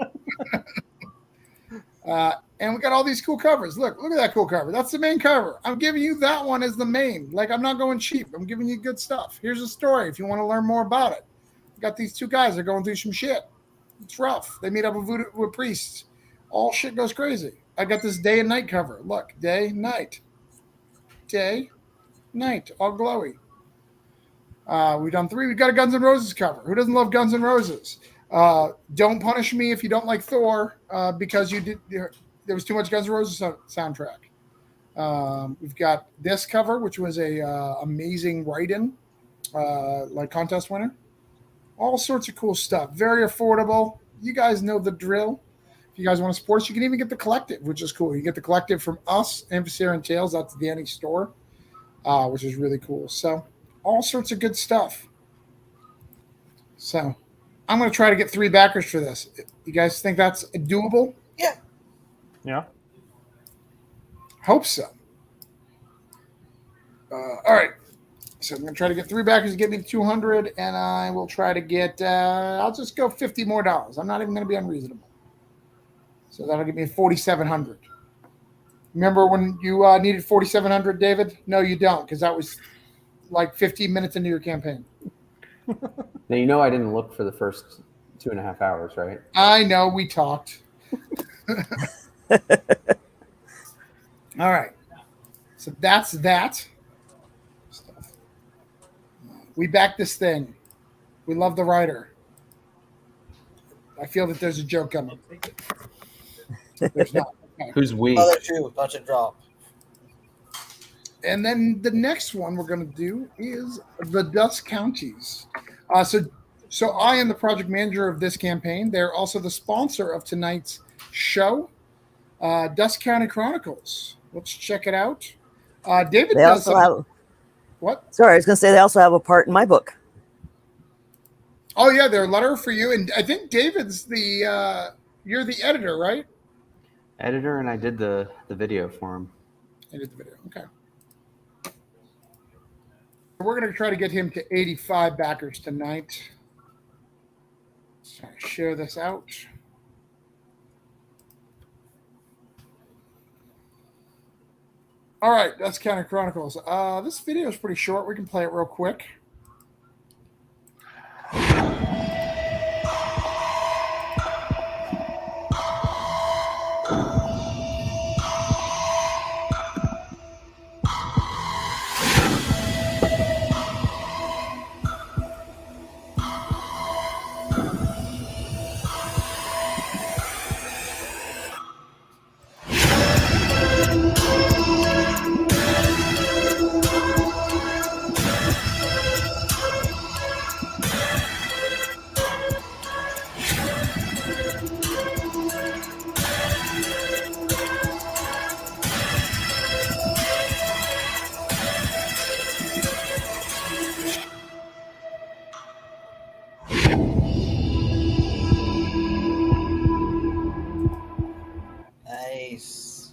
And we got all these cool covers. Look at that cool cover. That's the main cover. I'm giving you that one as the main. Like, I'm not going cheap. I'm giving you good stuff. Here's a story if you want to learn more about it. We got these 2 guys. They're going through some shit. It's rough. They meet up with priests. All shit goes crazy. I got this day and night cover. Look, day, night. Day, night. All glowy. We've done 3. We've got a Guns N' Roses cover. Who doesn't love Guns N' Roses? Don't punish me if you don't like Thor because there was too much Guns N' Roses soundtrack. We've got this cover, which was a amazing write-in, like contest winner. All sorts of cool stuff. Very affordable. You guys know the drill. If you guys want to support us, you can even get the collective, which is cool. You get the collective from us, Emphysera and Tails. That's the Danny store, which is really cool. So all sorts of good stuff. So I'm going to try to get 3 backers for this. You guys think that's doable? Yeah. Yeah. Hope so. All right. So I'm going to try to get 3 backers to get me to 200, and I will try to get, I'll just go $50 more. I'm not even going to be unreasonable. So that'll give me 4,700. Remember when you needed 4,700, David? No, you don't, because that was like 15 minutes into your campaign. Now, you know I didn't look for the first 2.5 hours, right? I know, we talked. All right. So that's that. Stuff. We back this thing. We love the writer. I feel that there's a joke coming. There's not. Okay. Who's we? Oh, that's true. Punch and drop. And then the next one we're going to do is the Dusk counties. So I am the project manager of this campaign. They're also the sponsor of tonight's show, Dusk County Chronicles. Let's check it out. David They does also have. what? Sorry, I was going to say they also have a part in my book. Oh yeah, their letter for you, and I think David's the you're the editor, right? Editor, and I did the video for him. I did the video. Okay. We're going to try to get him to 85 backers tonight. So share this out. All right, that's County Chronicles. This video is pretty short. We can play it real quick.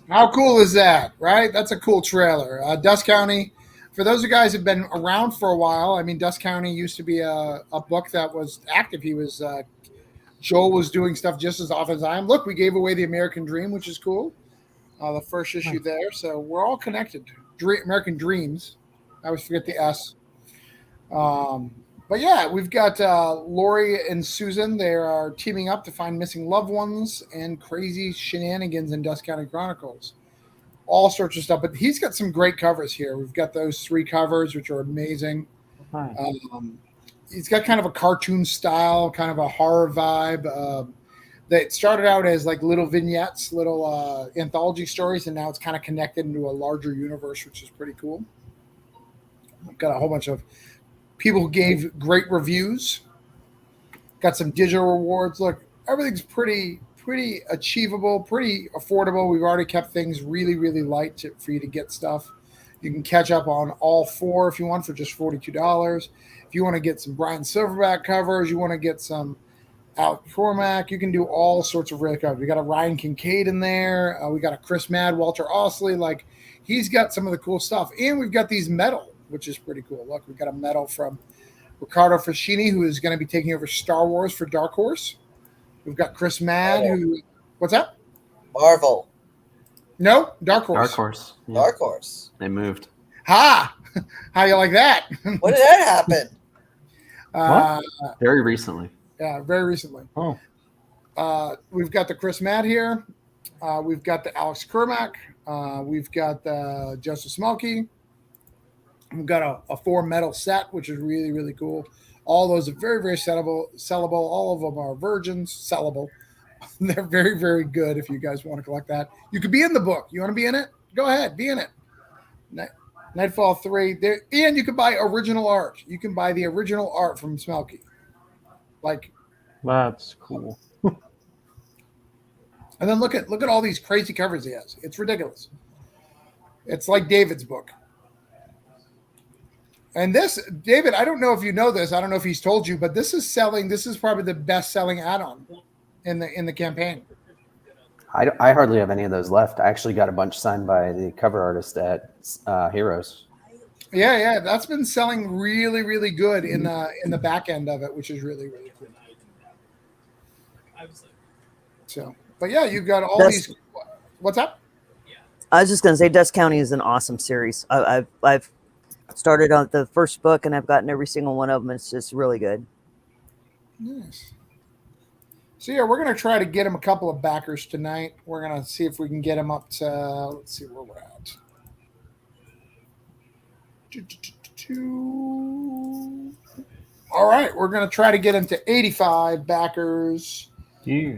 How cool is that, right? That's a cool trailer. Dust County, for those of you guys who've been around for a while, I mean, Dust County used to be a book that was active. Joel was doing stuff just as often as I am. Look, we gave away the American Dream, which is cool. The first issue there. So we're all connected. American Dreams. I always forget the S. But yeah, we've got Lori and Susan. They are teaming up to find missing loved ones and crazy shenanigans in Dust County Chronicles. All sorts of stuff. But he's got some great covers here. We've got those 3 covers, which are amazing. He's got kind of a cartoon style, kind of a horror vibe. That started out as like little vignettes, little anthology stories, and now it's kind of connected into a larger universe, which is pretty cool. I've got a whole bunch of people who gave great reviews. Got some digital rewards. Look, everything's pretty achievable, pretty affordable. We've already kept things really, really light for you to get stuff. You can catch up on all 4 if you want for just $42. If you want to get some Brian Silverback covers, you want to get some Alex Cormack, you can do all sorts of really covers. We got a Ryan Kincaid in there. We got a Chris Mad, Walter Osley. Like, he's got some of the cool stuff. And we've got these metal, which is pretty cool. Look, we've got a medal from Riccardo Fascini, who is going to be taking over Star Wars for Dark Horse. We've got Chris Mad, who... What's that? Marvel. No, Dark Horse. Dark Horse. Yeah. Dark Horse. They moved. Ha! How you like that? When did that happen? Very recently. Yeah, very recently. Oh. We've got the Chris Matt here. We've got the Alex Kermack. We've got the Joseph Smokey. We've got a 4 metal set, which is really, really cool. All those are very, very sellable. All of them are virgins, sellable. They're very, very good if you guys want to collect that. You could be in the book. You want to be in it? Go ahead. Be in it. Nightfall 3. There, and you can buy original art. You can buy the original art from Smokey. Like, that's cool. And then look at all these crazy covers he has. It's ridiculous. It's like David's book. And this, David, I don't know if you know this. I don't know if he's told you, but this is selling. This is probably the best selling add-on in the campaign. I hardly have any of those left. I actually got a bunch signed by the cover artist at Heroes. Yeah, that's been selling really, really good in the back end of it, which is really, really cool. So, but yeah, you've got all these. What's up? I was just going to say, Dust County is an awesome series. I've started on the first book, and I've gotten every single one of them. It's just really good. Nice. So yeah, we're going to try to get him a couple of backers tonight. We're going to see if we can get him up to. Let's see where we're at. All right, we're going to try to get him to 85 backers. Yeah.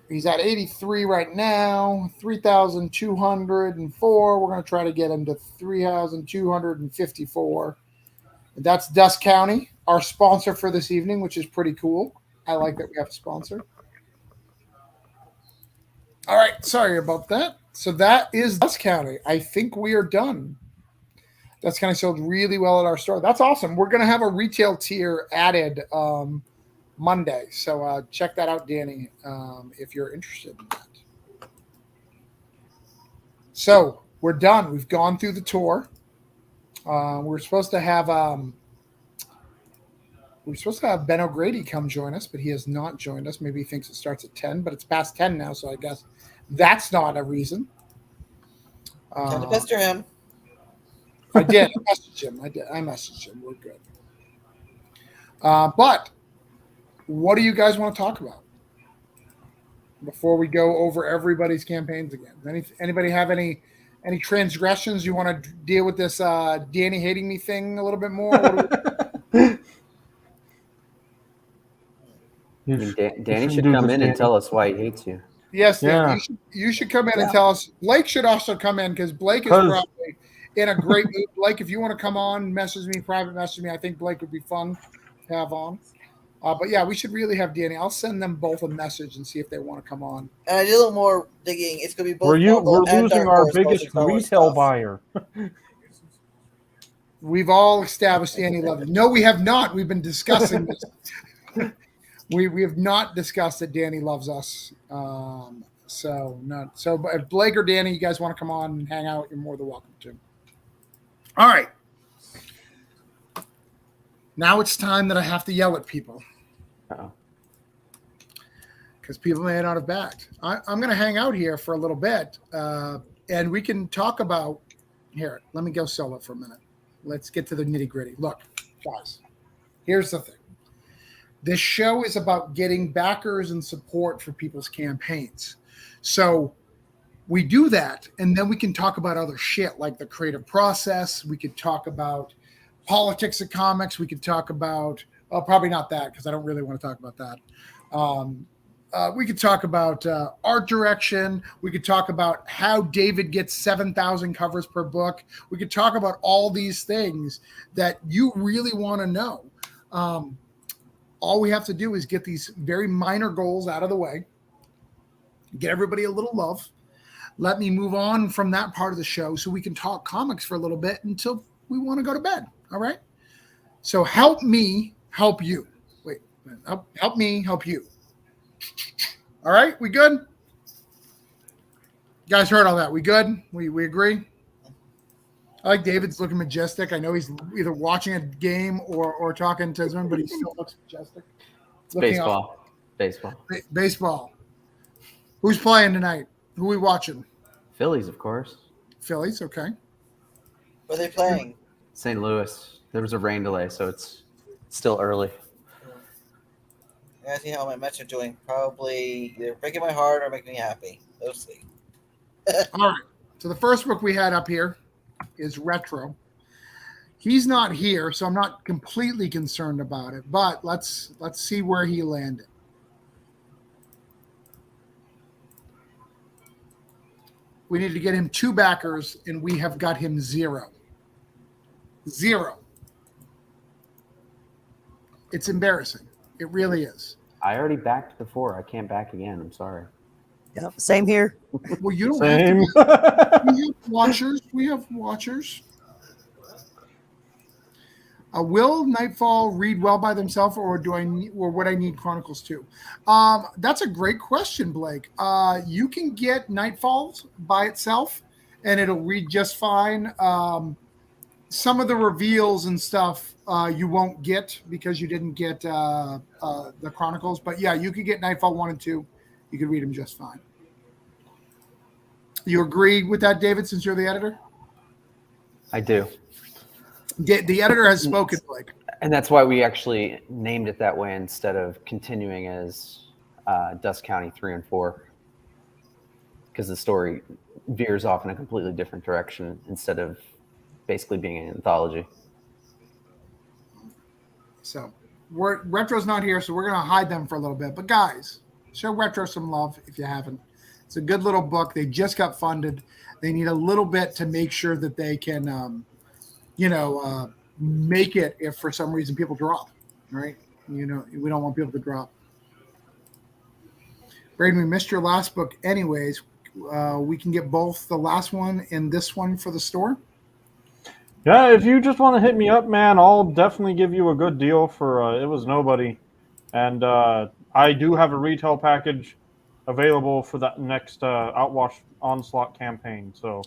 He's at 83 right now, 3,204. We're going to try to get him to 3,254. That's Dusk County, our sponsor for this evening, which is pretty cool. I like that we have a sponsor. All right, sorry about that. So that is Dusk County. I think we are done. Dusk County sold really well at our store. That's awesome. We're going to have a retail tier added Monday. So check that out, Danny, if you're interested in that. So we're done. We've gone through the tour. We're supposed to have Ben O'Grady come join us, but he has not joined us. Maybe he thinks it starts at 10, but it's past 10 now, so I guess that's not a reason. Time to pester him. I did. I messaged him. We're good. But what do you guys want to talk about before we go over everybody's campaigns again? Anybody have any transgressions you want to deal with this Danny hating me thing a little bit more? Danny should come in and tell us why he hates you. Yes, yeah. You should come in and tell us. Blake should also come in because Blake is probably in a great mood. Blake, if you want to come on, private message me. I think Blake would be fun to have on. But yeah, we should really have Danny. I'll send them both a message and see if they want to come on. And I did a little more digging. It's going to be both. We're losing our biggest retail buyer. We've all established Danny loves it. No, we have not. We've been discussing this. We have not discussed that Danny loves us. So not so. But if Blake or Danny, you guys want to come on and hang out, you're more than welcome to. All right. Now it's time that I have to yell at people. Uh-oh. Because people may not have backed. I'm going to hang out here for a little bit, and we can talk about. Here, let me go solo for a minute. Let's get to the nitty gritty. Look, guys, here's the thing. This show is about getting backers and support for people's campaigns. So we do that, and then we can talk about other shit like the creative process. We could talk about politics of comics. We could talk about, well, probably not that because I don't really want to talk about that. We could talk about art direction. We could talk about how David gets 7,000 covers per book. We could talk about all these things that you really want to know. All we have to do is get these very minor goals out of the way, get everybody a little love. Let me move on from that part of the show so we can talk comics for a little bit until we want to go to bed. All right? So help me help you. Wait, help me help you. All right, we good? You guys heard all that. We good? We agree? I like David's looking majestic. I know he's either watching a game or talking to someone, but he still looks majestic. It's baseball. Baseball. Who's playing tonight? Who are we watching? Phillies, of course. Phillies, okay. Where are they playing? St. Louis. There was a rain delay, so it's still early. I gotta see how my Mets are doing. Probably either breaking my heart or making me happy. We'll see. All right. So the first book we had up here is Retro. He's not here, so I'm not completely concerned about it. But let's see where he landed. We need to get him 2 backers, and we have got him 0. 0. It's embarrassing. It really is. I already backed before. I can't back again. I'm sorry. Yep, same here. Well, you don't Same. have to. We have watchers. We have watchers. Will Nightfall read well by themselves, or would I need Chronicles too? That's a great question, Blake. You can get Nightfalls by itself, and it'll read just fine. Some of the reveals and stuff you won't get because you didn't get the Chronicles. But yeah, you could get Nightfall 1 and 2. You could read them just fine. You agree with that, David, since you're the editor? I do. The editor has spoken, Blake. And that's why we actually named it that way instead of continuing as Dusk County 3 and 4. Because the story veers off in a completely different direction instead of basically being an anthology. So Retro's not here, so we're going to hide them for a little bit. But guys, show Retro some love if you haven't. It's a good little book. They just got funded. They need a little bit to make sure that they can, make it if for some reason people drop, right? We don't want people to drop. Braden, we missed your last book anyways. We can get both the last one and this one for the store. Yeah, if you just want to hit me up, man, I'll definitely give you a good deal for It Was Nobody. And I do have a retail package available for that next Outwash Onslaught campaign. So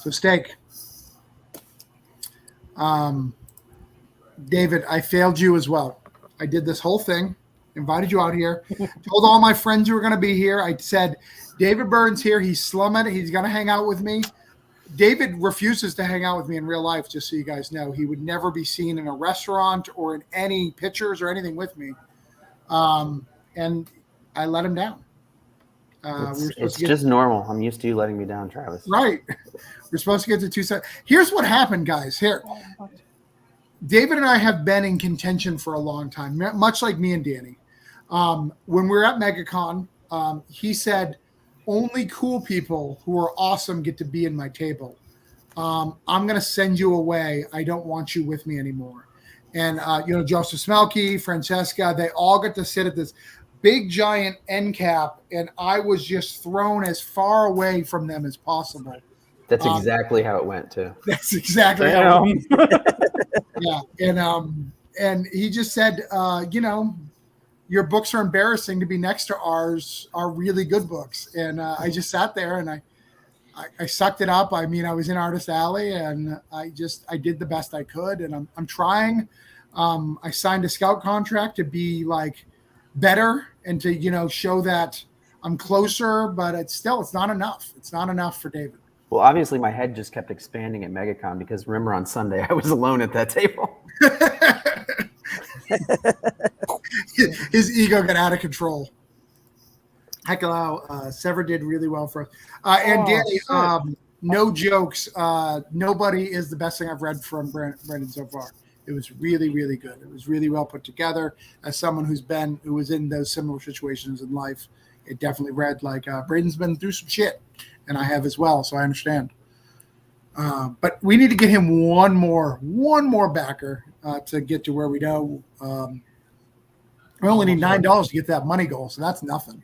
Steak. David, I failed you as well. I did this whole thing, invited you out here, told all my friends you were going to be here. I said, David Byrne's here. He's slumming. He's going to hang out with me. David refuses to hang out with me in real life, just so you guys know. He would never be seen in a restaurant or in any pictures or anything with me. And I let him down. It's just normal. I'm used to you letting me down, Travis. Right. We're supposed to get to 2 sets. Here's what happened, guys. Here. David and I have been in contention for a long time, much like me and Danny. When we were at MegaCon, he said, only cool people who are awesome get to be in my table. I'm going to send you away. I don't want you with me anymore. And, Joseph Smelke, Francesca, they all get to sit at this big, giant end cap, and I was just thrown as far away from them as possible. That's exactly how it went, too. That's exactly how it went. Yeah. And he just said, your books are embarrassing to be next to ours are really good books. And I just sat there and I sucked it up. I mean, I was in Artist Alley and I did the best I could, and I'm trying. I signed a scout contract to be like better and to, show that I'm closer, but it's not enough. It's not enough for David. Well, obviously my head just kept expanding at MegaCon because remember on Sunday I was alone at that table. His ego got out of control. Heck, Sever did really well for us. And Danny, no jokes. Nobody is the best thing I've read from Brendan so far. It was really, really good. It was really well put together. As someone who was in those similar situations in life, it definitely read like Braden's been through some shit, and I have as well, so I understand. But we need to get him one more backer to get to where we go. We only need $9 to get that money goal, so that's nothing.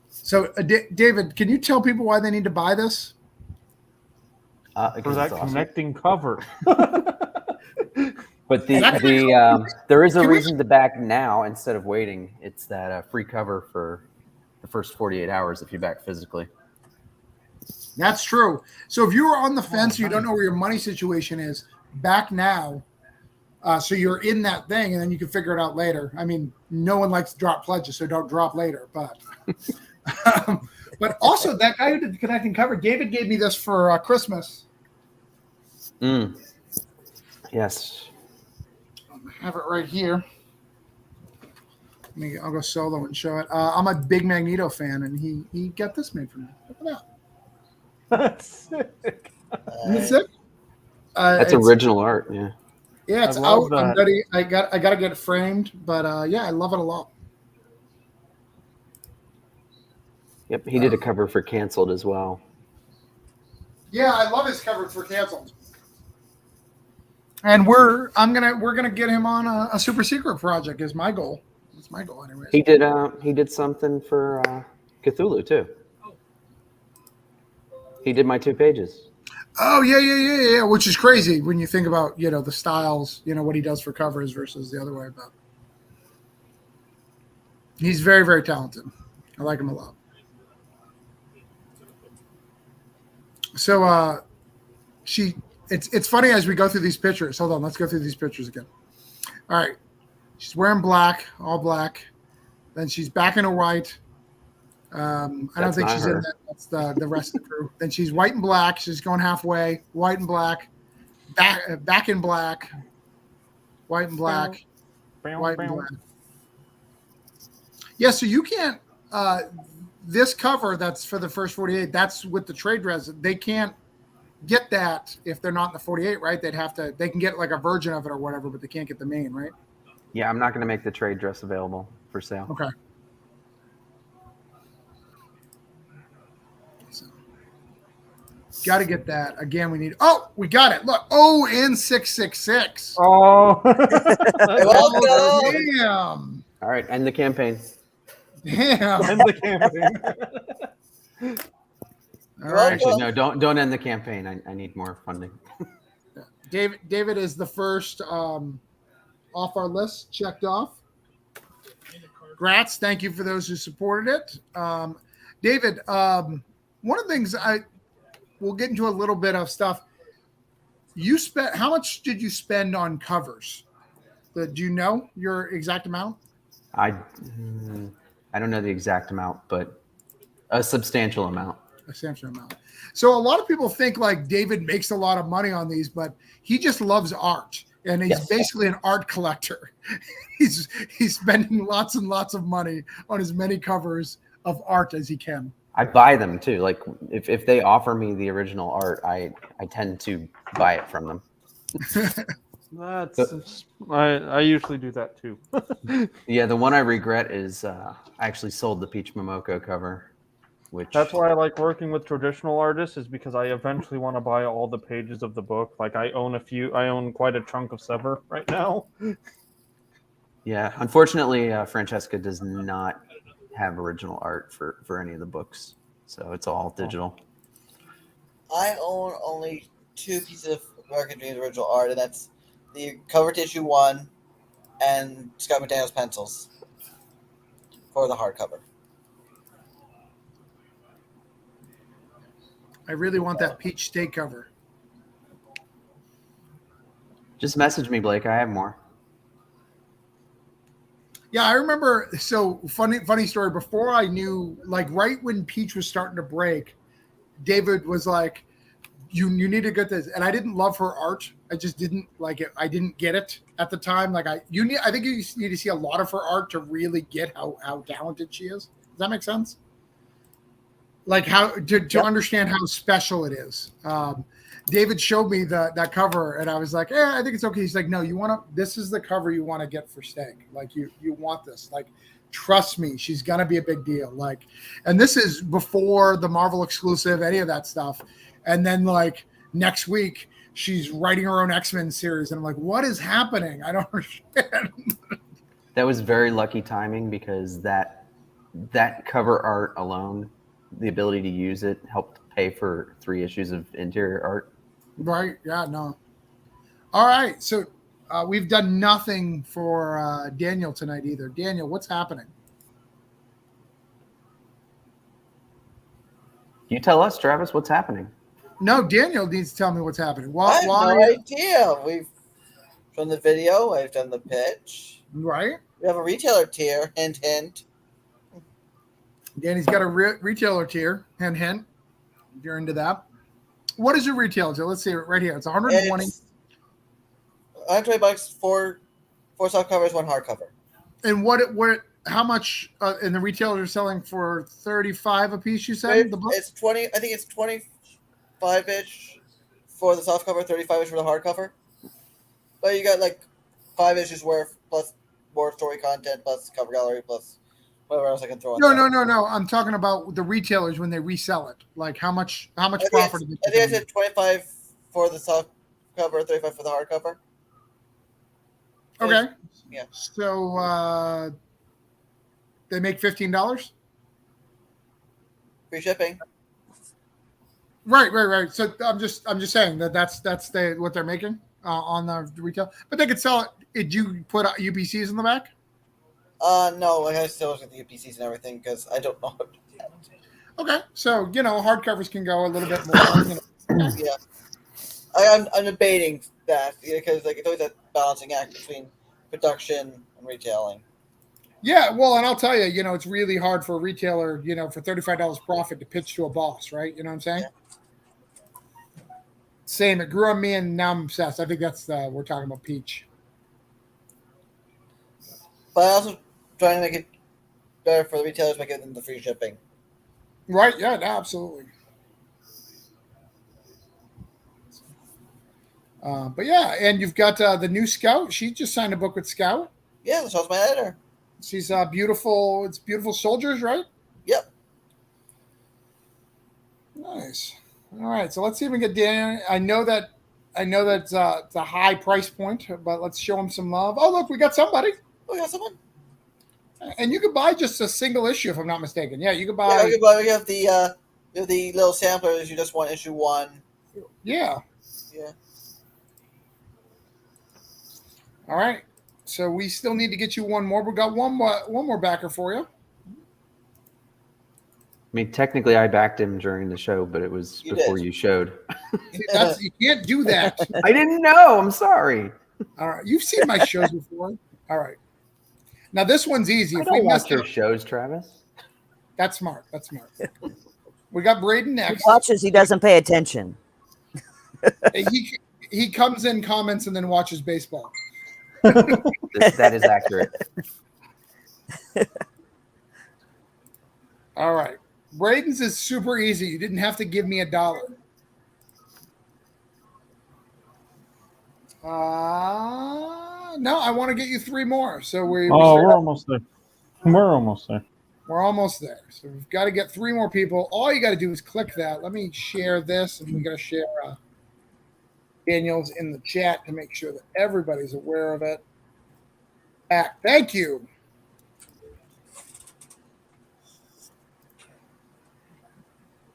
So, David, can you tell people why they need to buy this? For that connecting cover. But there is a reason to back now instead of waiting. It's that free cover for the first 48 hours if you back physically. That's true. So if you were on the fence, you don't know where your money situation is, back now. So you're in that thing, and then you can figure it out later. I mean, no one likes to drop pledges, so don't drop later. But also, that guy who did the connecting cover, David gave me this for Christmas. Yes. I have it right here. I'll go solo and show it. I'm a big Magneto fan, and he got this made for me. Look at that. That's sick. Isn't it sick? That's original art, yeah. Yeah, it's out. I'm ready. I got to get it framed, but yeah, I love it a lot. Yep, he did a cover for Canceled as well. Yeah, I love his cover for Canceled. And we're gonna get him on a super secret project is my goal. That's my goal, anyways. He did something for Cthulhu too. He did my 2 pages. Oh yeah, which is crazy when you think about the styles, what he does for covers versus the other way. But he's very, very talented. I like him a lot. So it's funny as we go through these pictures. Hold on, let's go through these pictures again. All right, she's wearing black, all black. Then she's back in her white. I don't think she's in that. That's the rest of the crew. Then she's white and black. She's going halfway. White and black. Back in black. White and black. White and black. Yeah, so you can't. This cover that's for the first 48. That's with the trade dress. They can't get that if they're not in the 48, right? They'd have to. They can get like a version of it or whatever, but they can't get the main, right? Yeah, I'm not going to make the trade dress available for sale. Okay. Got to get that. Again, we need. Oh, we got it. Look. Oh, and 666. Oh. Damn. All right, end the campaign. Damn. End the campaign. All right. Actually, no, don't end the campaign. I need more funding. David is the first off our list, checked off. Grats. Thank you for those who supported it. David, one of the things we'll get into a little bit of stuff. How much did you spend on covers? Do you know your exact amount? I don't know the exact amount, but a substantial amount. A substantial amount. So a lot of people think like David makes a lot of money on these, but he just loves art, and he's basically an art collector. He's spending lots and lots of money on as many covers of art as he can. I buy them too. Like if they offer me the original art, I tend to buy it from them. I usually do that too. Yeah, the one I regret is I actually sold the Peach Momoko cover, which that's why I like working with traditional artists, is because I eventually want to buy all the pages of the book. Like I own quite a chunk of Sever right now. Yeah, unfortunately, Francesca does not have original art for any of the books, so it's all digital. I own only 2 pieces of American Dreams original art, and that's the cover to issue 1 and Scott McDaniel's pencils. for the hardcover. I really want that peach steak cover. Just message me, Blake. I have more. Yeah, I remember. So funny story. Before I knew, like right when Peach was starting to break, David was like, "You need to get this," and I didn't love her art. I just didn't like it. I didn't get it at the time. Like I think you need to see a lot of her art to really get how talented she is. Does that make sense? Like how to understand how special it is. David showed me that cover, and I was like, "Yeah, I think it's okay." He's like, "No, you want to. This is the cover you want to get for Steak. Like you want this. Like, trust me, she's gonna be a big deal. Like, and this is before the Marvel exclusive, any of that stuff. And then like next week, she's writing her own X-Men series, and I'm like, what is happening? I don't understand." That was very lucky timing because that cover art alone, the ability to use it, helped pay for 3 issues of interior art. Right? Yeah. No. All right. So we've done nothing for Daniel tonight either. Daniel, what's happening? You tell us, Travis, what's happening. No, Daniel needs to tell me what's happening. I have no idea. We've from the video. I've done the pitch. Right. We have a retailer tier. Hint, hint. Danny's got a retailer tier. Hint, hint. If you're into that. What is your retail tier? Let's see it right here. It's 120. It's $120 for 4 soft covers, 1 hardcover. And how much and the retailers are selling for 35 a piece, you said? It's 20. I think it's 25-ish for the soft cover, 35-ish for the hardcover. But you got like 5 issues worth plus more story content plus cover gallery plus whatever else I can throw in. No. I'm talking about the retailers when they resell it. Like how much profit? I think I said 25 for the soft cover, 35 for the hardcover. Okay. Yeah. So they make $15. Free shipping. Right. So I'm just saying that's what they're making on the retail, but they could sell it. Did you put UPCs in the back? No, I still look at the UPCs and everything because I don't know. Okay, so hardcovers can go a little bit more. Yeah, I'm debating that because it's always that balancing act between production and retailing. Yeah, well, and I'll tell you, it's really hard for a retailer, for $35 profit to pitch to a boss, right? You know what I'm saying? Yeah. Same. It grew on me, and now I'm obsessed. I think that's we're talking about Peach. But I also trying to make it better for the retailers by giving them the free shipping. Right? Yeah, no, absolutely. But yeah, and you've got the new Scout. She just signed a book with Scout. Yeah, so that's my editor. She's beautiful. It's Beautiful Soldiers, right? Yep. Nice. All right, so let's see if we can get Dan. I know that it's a high price point, but let's show him some love. Oh, look, we got somebody. We got someone. And you could buy just a single issue, if I'm not mistaken. Yeah, you could buy. Yeah, you could buy. We have the little samplers. You just want issue 1. Yeah. Yeah. All right. So we still need to get you one more. We got one more backer for you. I mean, technically, I backed him during the show, but it was before you showed. You can't do that. I didn't know. I'm sorry. All right. You've seen my shows before. All right. Now this one's easy. I don't watch your shows, Travis. That's smart. We got Braden next. He watches. He doesn't pay attention. He comes in, comments, and then watches baseball. That is accurate. All right. Braden's is super easy. You didn't have to give me $1. No, I want to get you 3 more. So we're almost there. We're almost there. We're almost there. So we've got to get 3 more people. All you got to do is click that. Let me share this, and we got to share Daniel's in the chat to make sure that everybody's aware of it. Thank you.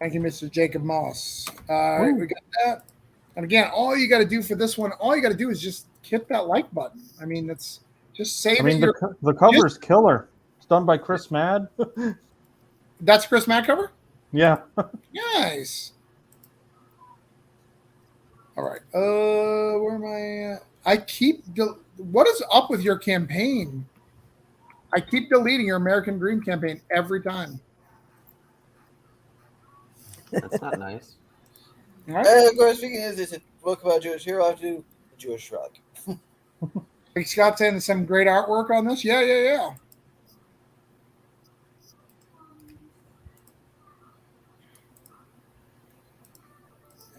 Thank you, Mr. Jacob Moss. All right, we got that. And again, all you got to do for this one, all you got to do is just hit that like button. I mean, it's just save it. The cover's killer. It's done by Chris Mad. That's Chris Mack cover? Yeah. Nice. All right. Where am I? What is up with your campaign? I keep deleting your American Dream campaign every time. That's not nice. All right. Of course, speaking of this, a book about Jewish hero, I have to do a Jewish shrug. Like Scott saying some great artwork on this. Yeah.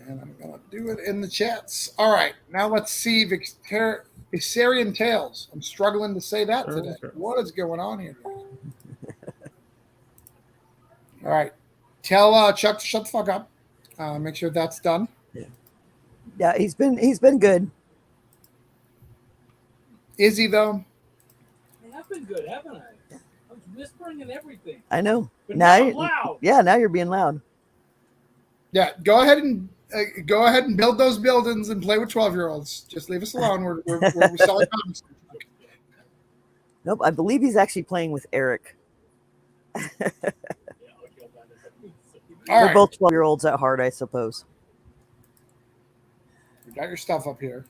And I'm going to do it in the chats. All right. Now let's see Viserion Tales. I'm struggling to say that today. What is going on here? All right. Tell Chuck to shut the fuck up. Make sure that's done. Yeah, he's been good. Is he, though? I have been good, haven't I? I was whispering and everything. I know. But now I'm loud. Yeah, now you're being loud. Yeah, go ahead and build those buildings and play with 12-year-olds. Just leave us alone. We're selling comics. Nope, I believe he's actually playing with Eric. All They're right. both 12-year-olds at heart, I suppose. You got your stuff up here.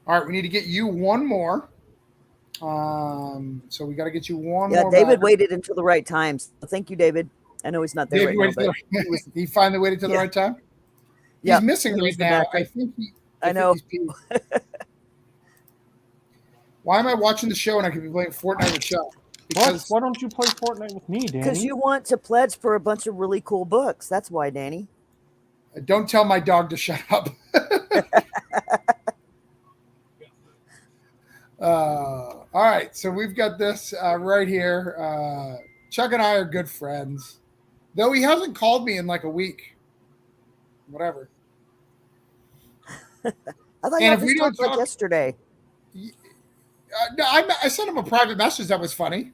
All right, we need to get you one more. So we got to get you one more. Yeah, David back. waited until the right time. So thank you, David. I know he's not there David right now, waited but till he finally waited till the right time. Yeah, He's missing he right was the now. backup. I think I know. he's peed. Why am I watching the show and I could be playing Fortnite with Chuck? What? Why don't you play Fortnite with me, Danny? Because you want to pledge for a bunch of really cool books. That's why, Danny. Don't tell my dog to shut up. All right, so we've got this right here. Chuck and I are good friends, though he hasn't called me in like a week. Whatever. I thought And you if we just don't talked yesterday. No, I sent him a private message that was funny.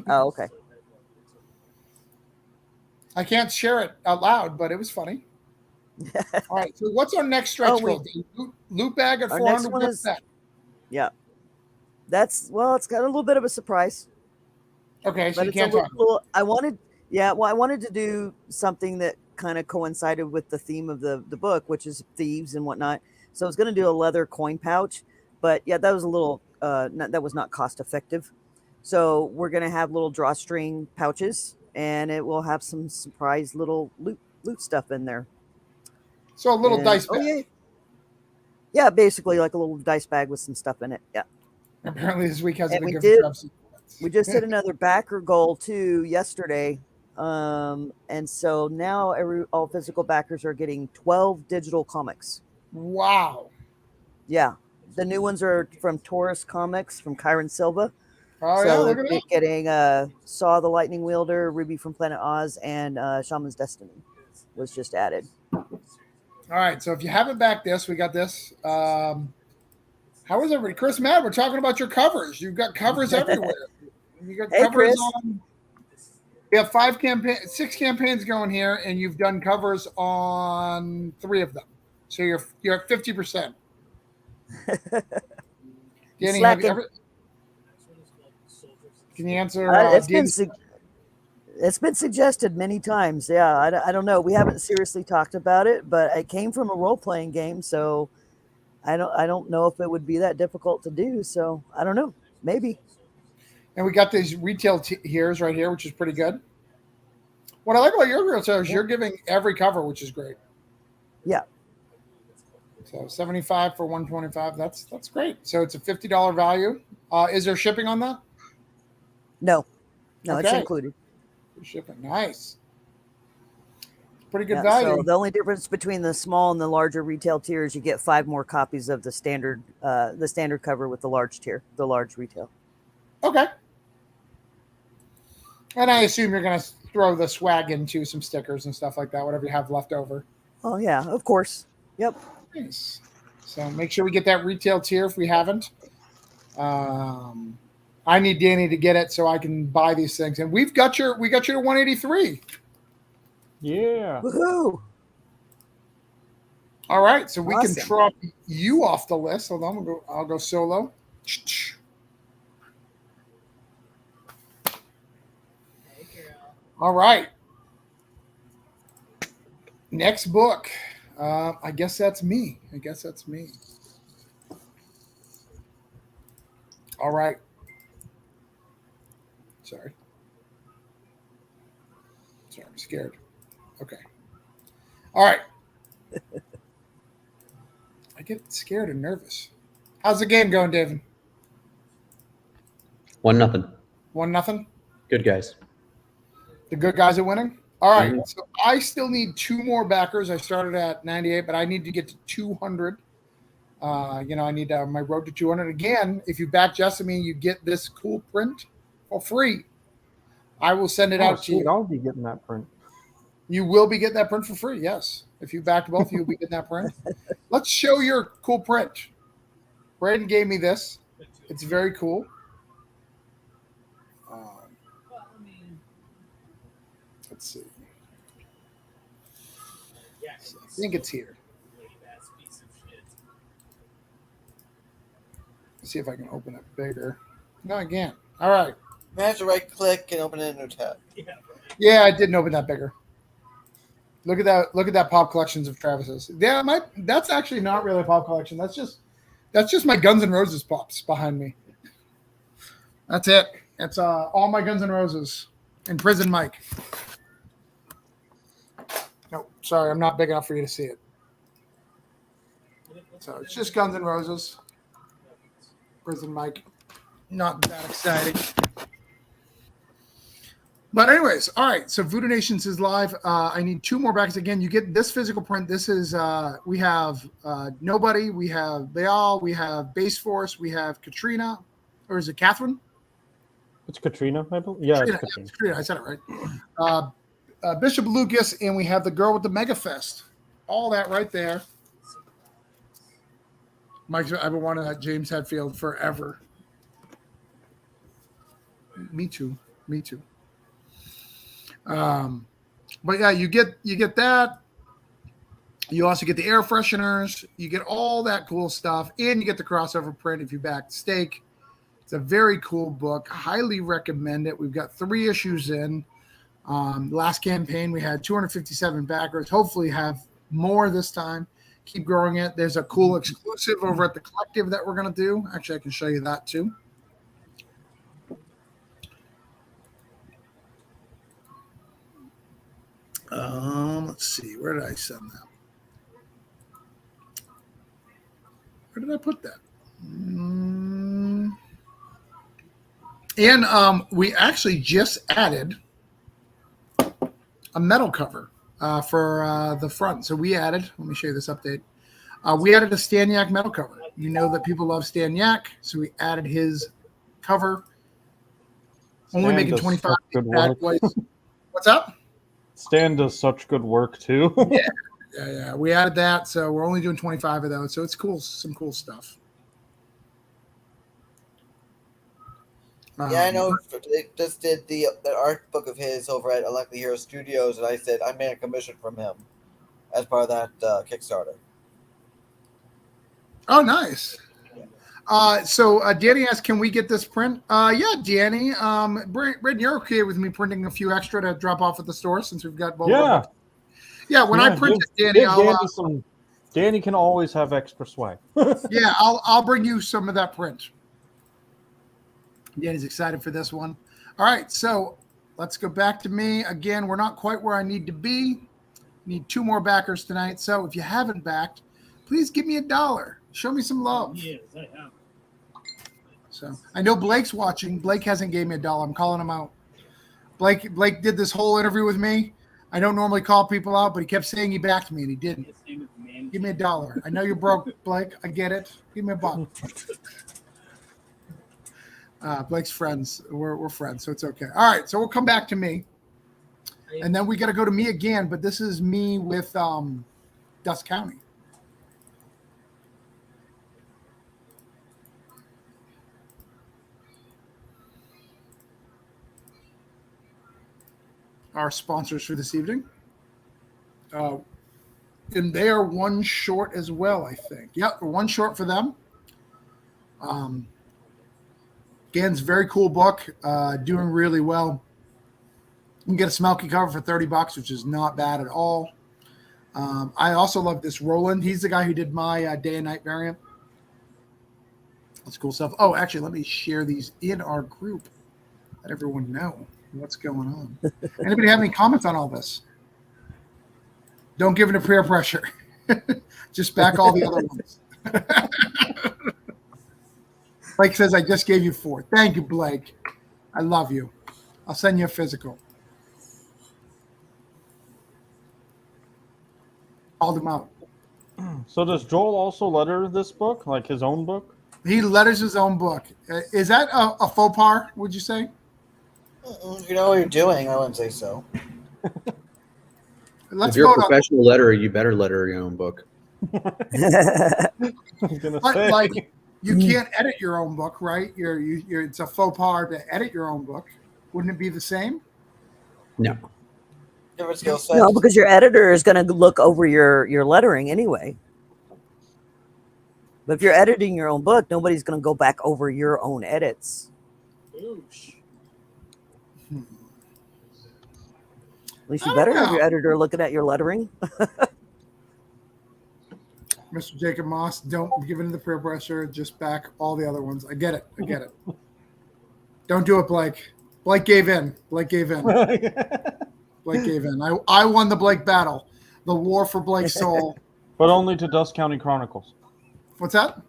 Oh, okay. I can't share it out loud, but it was funny. All right, so what's our next stretch goal? Loot bag at Our 400. next one What's is- that? Yeah. It's got a little bit of a surprise. Okay, so But you it's a can't talk. little, I wanted to do something that kind of coincided with the theme of the book, which is thieves and whatnot. So I was going to do a leather coin pouch, but yeah, that was a little, that was not cost effective. So we're going to have little drawstring pouches, and it will have some surprise little loot stuff in there. So a little dice bag. Oh, yeah, basically like a little dice bag with some stuff in it. Yeah. Apparently this week hasn't And been we good did- for Travis. We just hit another backer goal too yesterday. And so now all physical backers are getting 12 digital comics. Wow. Yeah. The new ones are from Taurus Comics from Kyron Silva. Oh, so yeah, look at that. getting Saw the Lightning Wielder, Ruby from Planet Oz, and Shaman's Destiny was just added. All right, so if you haven't backed this, we got this. How is everybody? Chris Matt, we're talking about your covers. You've got covers everywhere. You got Hey, covers Chris. on. We have 6 campaigns going here, and you've done covers on 3 of them. So you're at 50%. Danny, have you ever? Can you answer? It's been suggested many times. Yeah, I don't know. We haven't seriously talked about it, but it came from a role playing game, so I don't know if it would be that difficult to do. So I don't know. Maybe. And we got these retail tiers right here, which is pretty good. What I like about your retail is you're giving every cover, which is great. Yeah. So 75 for 125. That's great. So it's a $50 value. Is there shipping on that? No, it's Okay. included. Shipping. Nice. Pretty good Yeah, value. so the only difference between the small and the larger retail tier is you get 5 more copies of the standard cover with the large tier, the large retail. Okay. And I assume you're going to throw the swag into some stickers and stuff like that, whatever you have left over. Oh yeah, of course. Yep. Nice. So make sure we get that retail tier if we haven't. I need Danny to get it so I can buy these things. And we got you to 183. Yeah. Woohoo! All right, so we can Awesome. drop you off the list. Hold on, I'll go solo. Hey, girl. All right. Next book. I guess that's me. All right. Sorry, I'm scared. Okay. All right. I get scared and nervous. How's the game going, David? 1-0. 1-0. Good guys. The good guys are winning. All right. Mhm. So I still need 2 more backers. I started at 98, but I need to get to 200. I need my road to 200 again. If you back Jessamine, you get this cool print for free. I will send it Oh, out to sweet. you. I'll be getting that print. You will be getting that print for free. Yes. If you backed both, you'll be getting that print. Let's show your cool print. Braden gave me this. It's very cool. Well, I mean, Let's see. yeah, I think it's here. lame ass piece of shit. Let's see if I can open it bigger. No, I can't. All right. You have to right click and open it in a new tab. Yeah, right. Yeah, I didn't open that bigger. Look at that! Look at that pop collections of Travis's. Yeah, that's actually not really a pop collection. That's just my Guns N' Roses pops behind me. That's it. It's all my Guns N' Roses and Prison Mike. No, sorry, I'm not big enough for you to see it. So it's just Guns N' Roses, Prison Mike. Not that exciting. But anyways, all right. So Voodoo Nations is live. I need 2 more backs. Again, you get this physical print. This is we have Nobody, we have Baal, we have Base Force, we have Katrina, or is it Catherine? It's Katrina, I believe. Yeah, Katrina, it's Katrina. Katrina, I said it right. Bishop Lucas, and we have the girl with the Mega Fest. All that right there. Mike, I've been wanting that James Hetfield forever. Me too. But yeah, you get that. You also get the air fresheners. You get all that cool stuff, and you get the crossover print if you back Stake. It's a very cool book. Highly recommend it. We've got 3 issues in. Last campaign we had 257 backers. Hopefully have more this time. Keep growing it. There's a cool exclusive over at the Collective that we're going to do. Actually, I can show you that too. Let's see. Where did I send that? Where did I put that? And we actually just added a metal cover for the front. So we added, let me show you this update. We added a Staniak metal cover. You know that people love Staniak, so we added his cover. Only Stan making does 25 such good bad work. boys. What's up? Stan does such good work too. Yeah. We added that, so we're only doing 25 of those. So it's cool, some cool stuff. Yeah, I know. They just did that art book of his over at Unlikely Hero Studios, and I said I made a commission from him as part of that Kickstarter. Oh, nice. So Danny asked, "Can we get this print?" Yeah, Danny. Brent, you're okay with me printing a few extra to drop off at the store since we've got both. Yeah. Yeah. When I print it, Danny, give I'll, Danny can always have extra swag. yeah, I'll bring you some of that print. Danny's excited for this one. All right, so let's go back to me again. We're not quite where I need to be. Need 2 more backers tonight. So if you haven't backed, please give me $1. Show me some love. Yes, I have. So I know Blake's watching. Blake hasn't gave me $1. I'm calling him out. Blake did this whole interview with me. I don't normally call people out, but he kept saying he backed me and he didn't. His name is Man. Give me $1. I know you're broke, Blake. I get it. Give me $1. Blake's friends. We're friends, so it's okay. All right, so we'll come back to me. And then we got to go to me again, but this is me with Dusk County. Our sponsors for this evening. And they are one short as well, I think. Yep, one short for them. Again, very cool book, doing really well. You can get a Smelky cover for $30, which is not bad at all. I also love this Roland. He's the guy who did my day and night variant. That's cool stuff. Oh, actually, let me share these in our group. Let everyone know what's going on. Anybody have any comments on all this? Don't give it a peer pressure. Just back all the other ones. Blake says, I just gave you 4. Thank you, Blake. I love you. I'll send you a physical. Called him out. So does Joel also letter this book, like his own book? He letters his own book. Is that a faux pas, would you say? You know what you're doing. I wouldn't say so. Let's if you're a vote on professional letterer, you better letter your own book. I was gonna But say. like, you can't edit your own book, right? It's a faux pas to edit your own book. Wouldn't it be the same? No. Different skill set. No, because your editor is going to look over your lettering anyway. But if you're editing your own book, nobody's going to go back over your own edits. Oosh. At least I you don't better have know. your editor looking at your lettering. Mr. Jacob Moss, don't give in to the peer pressure. Just back all the other ones. I get it. Don't do it, Blake. Blake gave in. Blake gave in. I won the Blake battle. The war for Blake's soul. But only to Dusk County Chronicles. What's that?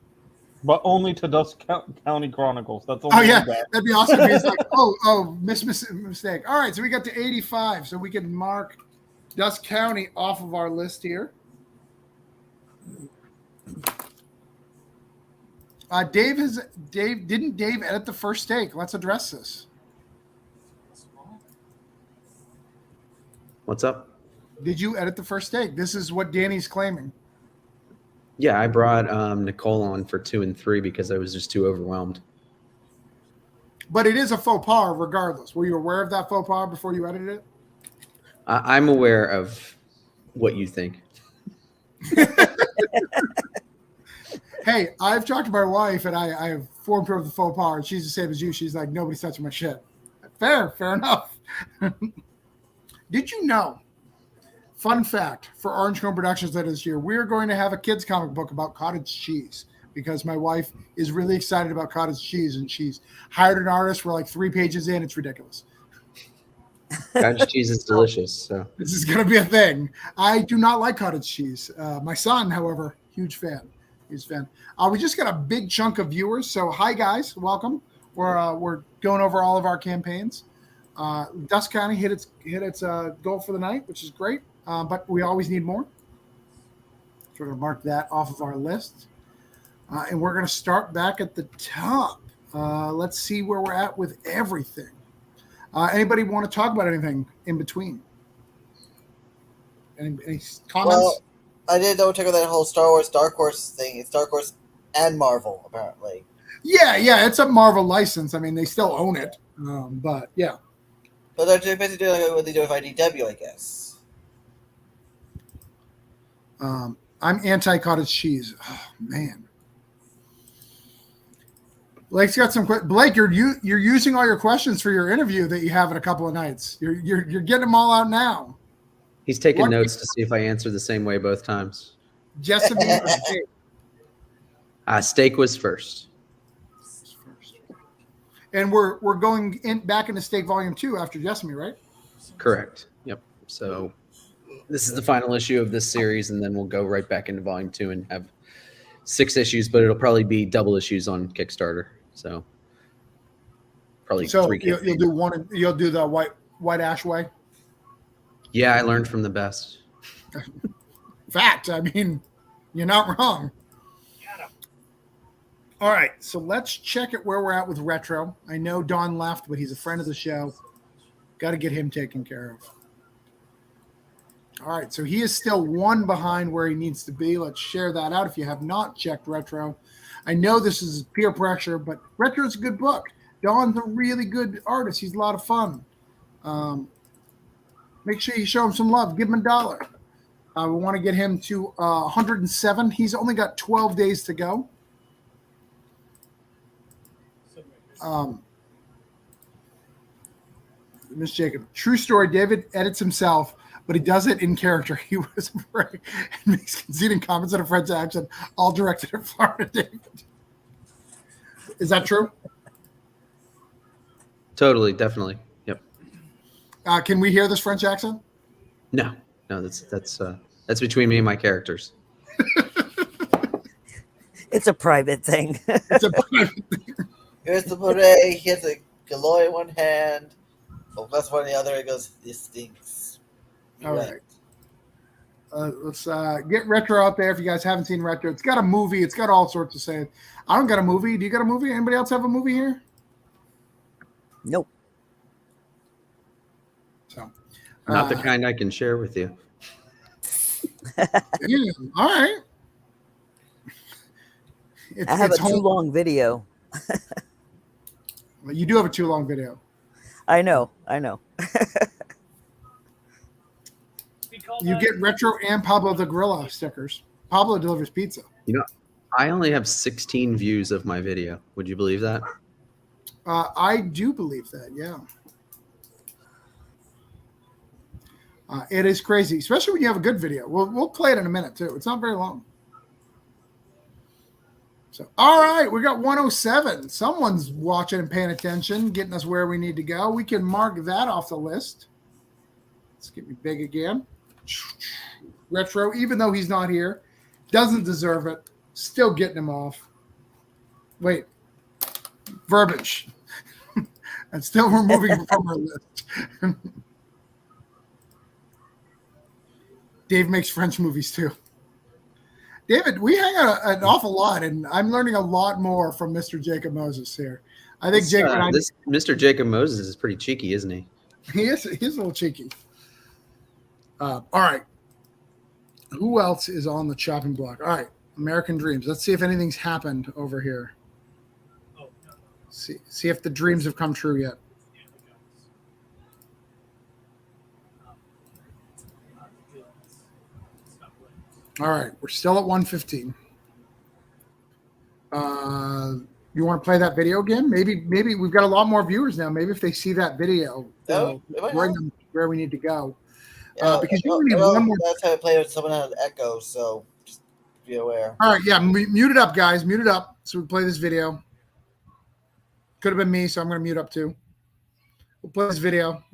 But only to Dusk County Chronicles. That's Oh, only yeah. that. That'd be awesome if he's like, mistake. All right, so we got to 85. So we can mark Dusk County off of our list here. Didn't Dave edit the first stake? Let's address this. What's up? Did you edit the first stake? This is what Danny's claiming. Yeah, I brought Nicole on for 2 and 3 because I was just too overwhelmed. But it is a faux pas regardless. Were you aware of that faux pas before you edited it? I'm aware of what you think. Hey, I've talked to my wife and I have informed her of the faux pas. And she's the same as you. She's like, nobody's touching my shit. Fair enough. Did you know? Fun fact for Orange Cone Productions later this year, we're going to have a kids comic book about cottage cheese because my wife is really excited about cottage cheese and she's hired an artist. We're like 3 pages in. It's ridiculous. Cottage cheese is delicious. So This is going to be a thing. I do not like cottage cheese. My son, however, huge fan. We just got a big chunk of viewers. So hi, guys. Welcome. We're going over all of our campaigns. Dusk County hit its goal for the night, which is great. But we always need more. So we're going to mark that off of our list. And we're going to start back at the top. Let's see where we're at with everything. Anybody want to talk about anything in between? Any comments? Well, I did double check on that whole Star Wars Dark Horse thing. It's Dark Horse and Marvel, apparently. Yeah, it's a Marvel license. I mean, they still own it. But yeah. But they're basically doing like what they do with IDW, I guess. I'm anti-cottage cheese. Oh, man. Blake's got some. Blake, you're using all your questions for your interview that you have in a couple of nights. You're getting them all out now. he's taking What- notes to see if I answer the same way both times. Jessamine or Steak? Steak was first. And we're going back into Steak Volume 2 after Jessamine, right? Correct. Yep. So this is the final issue of this series, and then we'll go right back into Volume 2 and have 6 issues, but it'll probably be double issues on Kickstarter. So probably So 3 you'll campaigns. do one. You'll do the white ash way. Yeah, I learned from the best. Fact. I mean, you're not wrong. All right, so let's check it where we're at with retro. I know Don left, but he's a friend of the show. Got to get him taken care of. All right, so he is still 1 behind where he needs to be. Let's share that out if you have not checked retro. I know this is peer pressure, but retro is a good book. Don's a really good artist. He's a lot of fun. Make sure you show him some love. Give him $1. We want to get him to 107. He's only got 12 days to go. Miss Jacob, true story. David edits himself, but he does it in character. He was afraid and makes conceding comments in a French accent, all directed at Florida David. Is that true? Totally, definitely. Yep. Can we hear this French accent? No, that's between me and my characters. It's a private thing. It's a private thing. Here's the beret. He has a galore in one hand. Oh, that's one in the other. He goes, this stinks. All right. Let's get Retro out there if you guys haven't seen Retro. It's got a movie. It's got all sorts of saying. I don't got a movie. Do you got a movie? Anybody else have a movie here? Nope. So, Not the kind I can share with you. Yeah, all right. I have a too long video. You do have a too long video. I know. You get Retro and Pablo the Gorilla stickers. Pablo delivers pizza. You know, I only have 16 views of my video. Would you believe that? I do believe that, yeah. It is crazy, especially when you have a good video. We'll play it in a minute, too. It's not very long. So, all right, we got 107. Someone's watching and paying attention, getting us where we need to go. We can mark that off the list. Let's get me big again. Retro, even though he's not here, doesn't deserve it. Still getting him off. Wait. Verbiage. And still removing him from our list. Dave makes French movies too. David, we hang out an awful lot, and I'm learning a lot more from Mr. Jacob Moses here. I think Jacob and I. This Mr. Jacob Moses is pretty cheeky, isn't he? He's a little cheeky. All right. Who else is on the chopping block? All right. American Dreams. Let's see if anything's happened over here. See if the dreams have come true yet. All right, we're still at 115. You want to play that video again? Maybe we've got a lot more viewers now. Maybe if they see that video, bring them where we need to go. Because you only need one more. That's how I play with someone out of Echo, so just be aware. All right, yeah, mute it up, guys. Mute it up so we can play this video. Could have been me, so I'm going to mute up too. We'll play this video.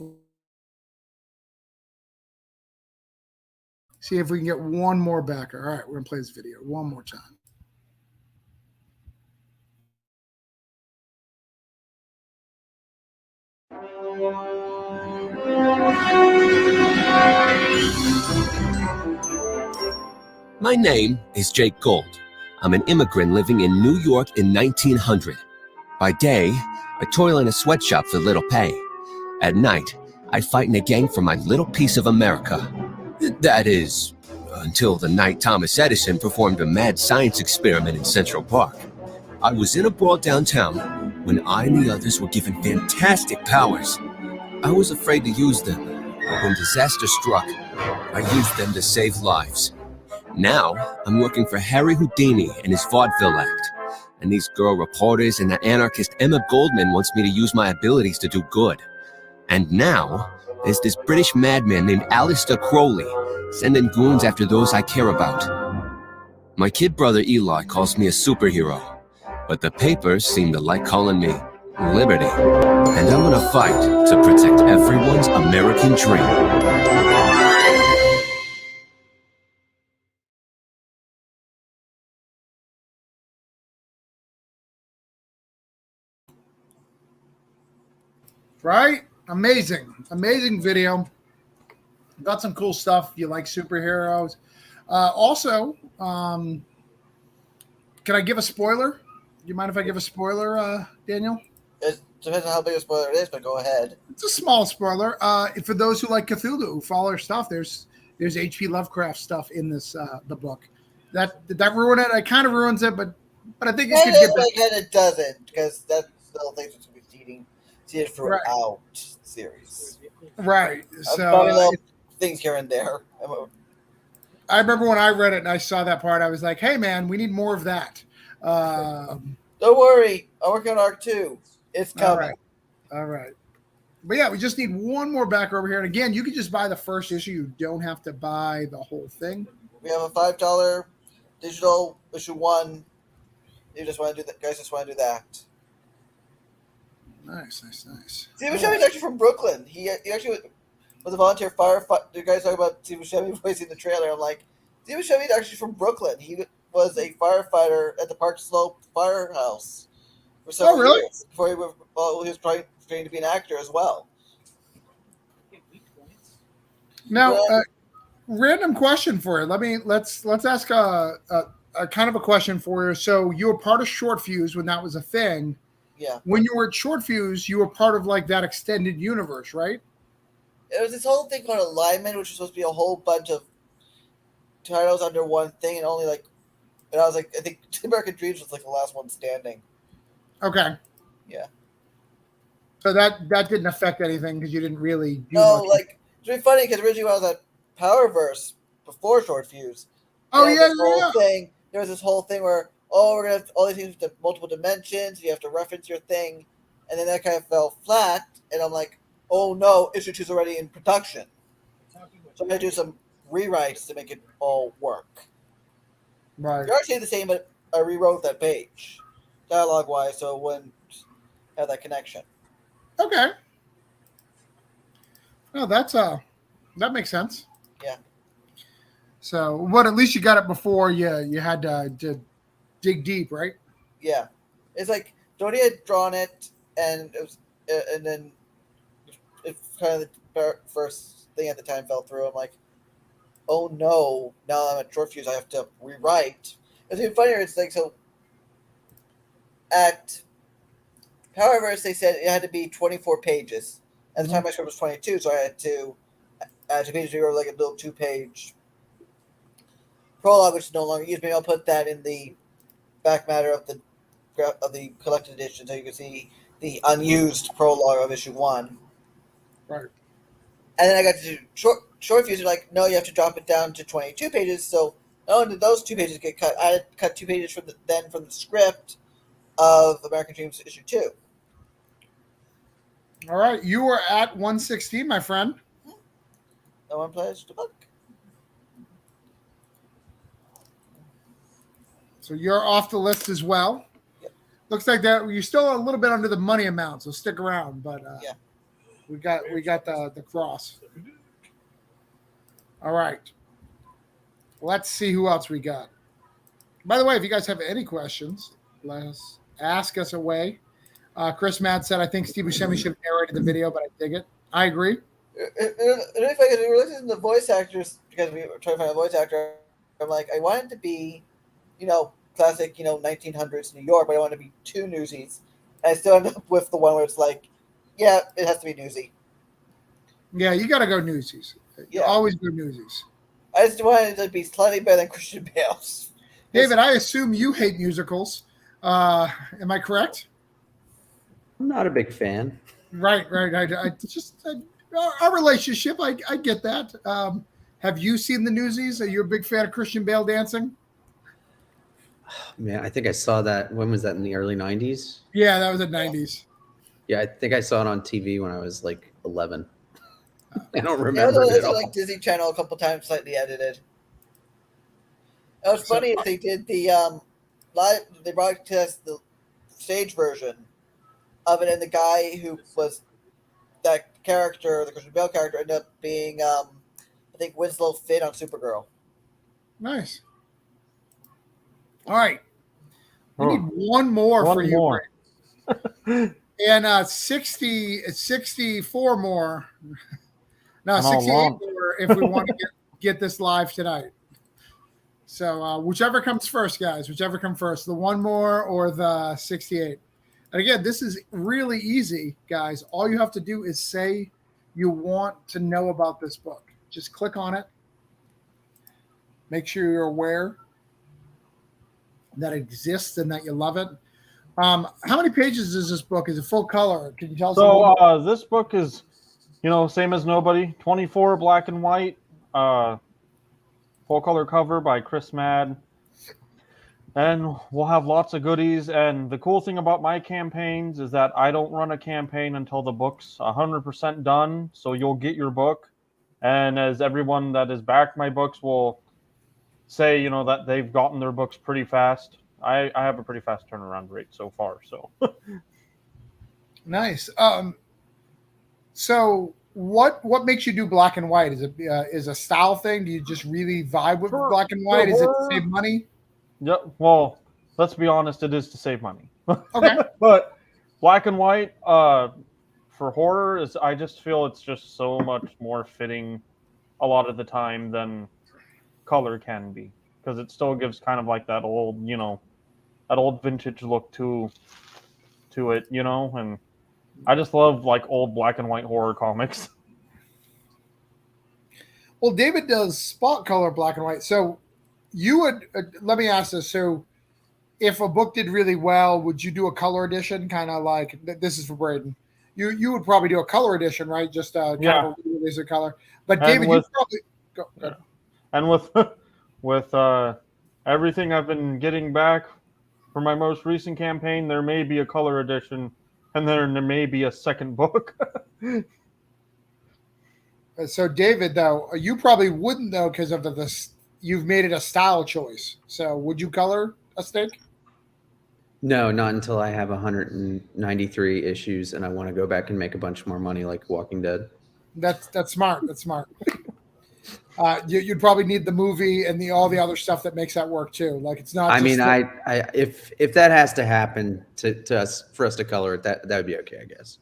See if we can get one more backer. All right, we're going to play this video one more time. My name is Jake Gold. I'm an immigrant living in New York in 1900. By day, I toil in a sweatshop for little pay. At night, I fight in a gang for my little piece of America. That is, until the night Thomas Edison performed a mad science experiment in Central Park. I was in a brawl downtown when I and the others were given fantastic powers. I was afraid to use them, but when disaster struck, I used them to save lives. Now, I'm working for Harry Houdini and his vaudeville act. And these girl reporters and the anarchist Emma Goldman wants me to use my abilities to do good. And now, there's this British madman named Alistair Crowley, sending goons after those I care about. My kid brother Eli calls me a superhero, but the papers seem to like calling me Liberty. And I'm gonna fight to protect everyone's American dream. Right? Amazing video. Got some cool stuff. You like superheroes. Also, can I give a spoiler? Do you mind if I give a spoiler, Daniel? It depends on how big a spoiler it is, but go ahead. It's a small spoiler. For those who like Cthulhu, who follow our stuff, there's H.P. Lovecraft stuff in this the book. Did that ruin it? It kind of ruins it, but I think it could get better. Again, it doesn't, because that's the thing that's going to be see it throughout the series. Right. So little things here and there. I remember when I read it and I saw that part, I was like, "Hey, man, we need more of that." Um, Don't worry, I'm working on arc 2. It's all coming. right, all right. But yeah, we just need one more backer over here. And again, you can just buy the first issue. You don't have to buy the whole thing. We have a $5 digital issue 1. You just want to do that, guys. Just want to do that. Nice, nice, nice. Steve Buscemi's actually from Brooklyn. He actually was a volunteer firefighter. You guys talk about Steve Buscemi voicing the trailer. I'm like, Steve Buscemi's actually from Brooklyn. He was a firefighter at the Park Slope Firehouse for several really? years before he was trying to be an actor as well. Now, random question for you. Let's ask a kind of a question for you. So you were part of Short Fuse when that was a thing. Yeah. When you were at Short Fuse, you were part of like that extended universe, right? It was this whole thing called Alignment, which was supposed to be a whole bunch of titles under one thing, and only like, and I was like, I think American Dreams was like the last one standing. Okay. Yeah. So that didn't affect anything because you didn't really do No, much. like it's really funny because originally when I was at Powerverse before Short Fuse, Oh there was yeah, this whole yeah. thing. There was this whole thing where we're gonna have all these things with multiple dimensions. You have to reference your thing, and then that kind of fell flat. And I'm like, oh no, issue 2's already in production, so I'm gonna do some rewrites to make it all work. Right. They're actually the same, but I rewrote that page, dialogue wise, so it wouldn't have that connection. Okay. No, that makes sense. Yeah. So, what? At least you got it before you had to dig deep, right? Yeah, it's like Jody had drawn it, and it was, and then it kind of the first thing at the time fell through. I'm like, oh no! Now I'm at Short Fuse, I have to rewrite. It's even funnier. It's like so. At Powerverse, they said it had to be 24 pages. At the time, my script was 22, so I had to add 2 pages. We wrote like a little 2-page prologue, which is no longer used. Maybe I'll put that in the back matter of the collected edition, so you can see the unused prologue of issue 1. Right. And then I got to do short Fuse. They're like, no, you have to drop it down to 22 pages. So not only did those 2 pages get cut, I had cut 2 pages from the script of American Dreams issue 2. All right, you were at 116, my friend. No one plays the book. So you're off the list as well. Yep. Looks like that you're still a little bit under the money amount, so stick around. But Yeah. we got the cross. All right. Let's see who else we got. By the way, if you guys have any questions, let's ask us away. Chris Matt said, I think Steve Buscemi should have narrated the video, but I dig it. I agree. If I could listen to the voice actors, because we were trying to find a voice actor, I'm like, I want it to be, classic, 1900s New York, but I want it to be too newsies. And I still end up with the one where it's like, yeah, it has to be newsy. Yeah, you got to go Newsies. Yeah. Always go Newsies. I just wanted it to be slightly better than Christian Bale's. David, I assume you hate musicals. Am I correct? I'm not a big fan. Right. I just our relationship. I get that. Have you seen the Newsies? Are you a big fan of Christian Bale dancing? Man, I think I saw that. When was that? In the early 90s? Yeah, that was the 90s. Yeah, I think I saw it on TV when I was like 11. I don't It remember was it at on all. like Disney Channel a couple times, slightly edited. It was funny if they did the live. They broadcast the stage version of it, and the guy who was that character, the Christian Bale character, ended up being I think Winslow Finn on Supergirl. Nice. All right. We need one more for you. More. And 64 more. No, And how 68 long? more if we want to get this live tonight. So whichever comes first, guys, whichever comes first, the one more or the 68. And again, this is really easy, guys. All you have to do is say you want to know about this book. Just click on it. Make sure you're aware that it exists and that you love it. How many pages is this book? Is it full color? Can you tell us? So this book is, same as Nobody. 24 black and white, 4 full color cover by Chris Mad. And we'll have lots of goodies. And the cool thing about my campaigns is that I don't run a campaign until the book's 100% done. So you'll get your book. And as everyone that has backed my books will say, that they've gotten their books pretty fast. I have a pretty fast turnaround rate so far. So Nice. So what makes you do black and white? Is it is a style thing? Do you just really vibe with black and white? Is it to save money? Yeah, well, let's be honest, it is to save money. Okay. But black and white for horror I just feel it's just so much more fitting a lot of the time than color can be, because it still gives kind of like that old, that old vintage look to it, and I just love like old black and white horror comics. Well, David does spot color black and white. So you would let me ask this. So if a book did really well, would you do a color edition? Kind of like this is for Braden. You would probably do a color edition, right? Just kind of a release of color. But David, you probably go. And with everything I've been getting back for my most recent campaign, there may be a color edition, and then there may be a second book. So David, though, you probably wouldn't though because of this. You've made it a style choice. So would you color a stick? No, not until I have 193 issues and I want to go back and make a bunch more money like Walking Dead. That's smart. That's smart. You'd probably need the movie and all the other stuff that makes that work too. Like it's not. If that has to happen to us for us to color it, that would be okay, I guess.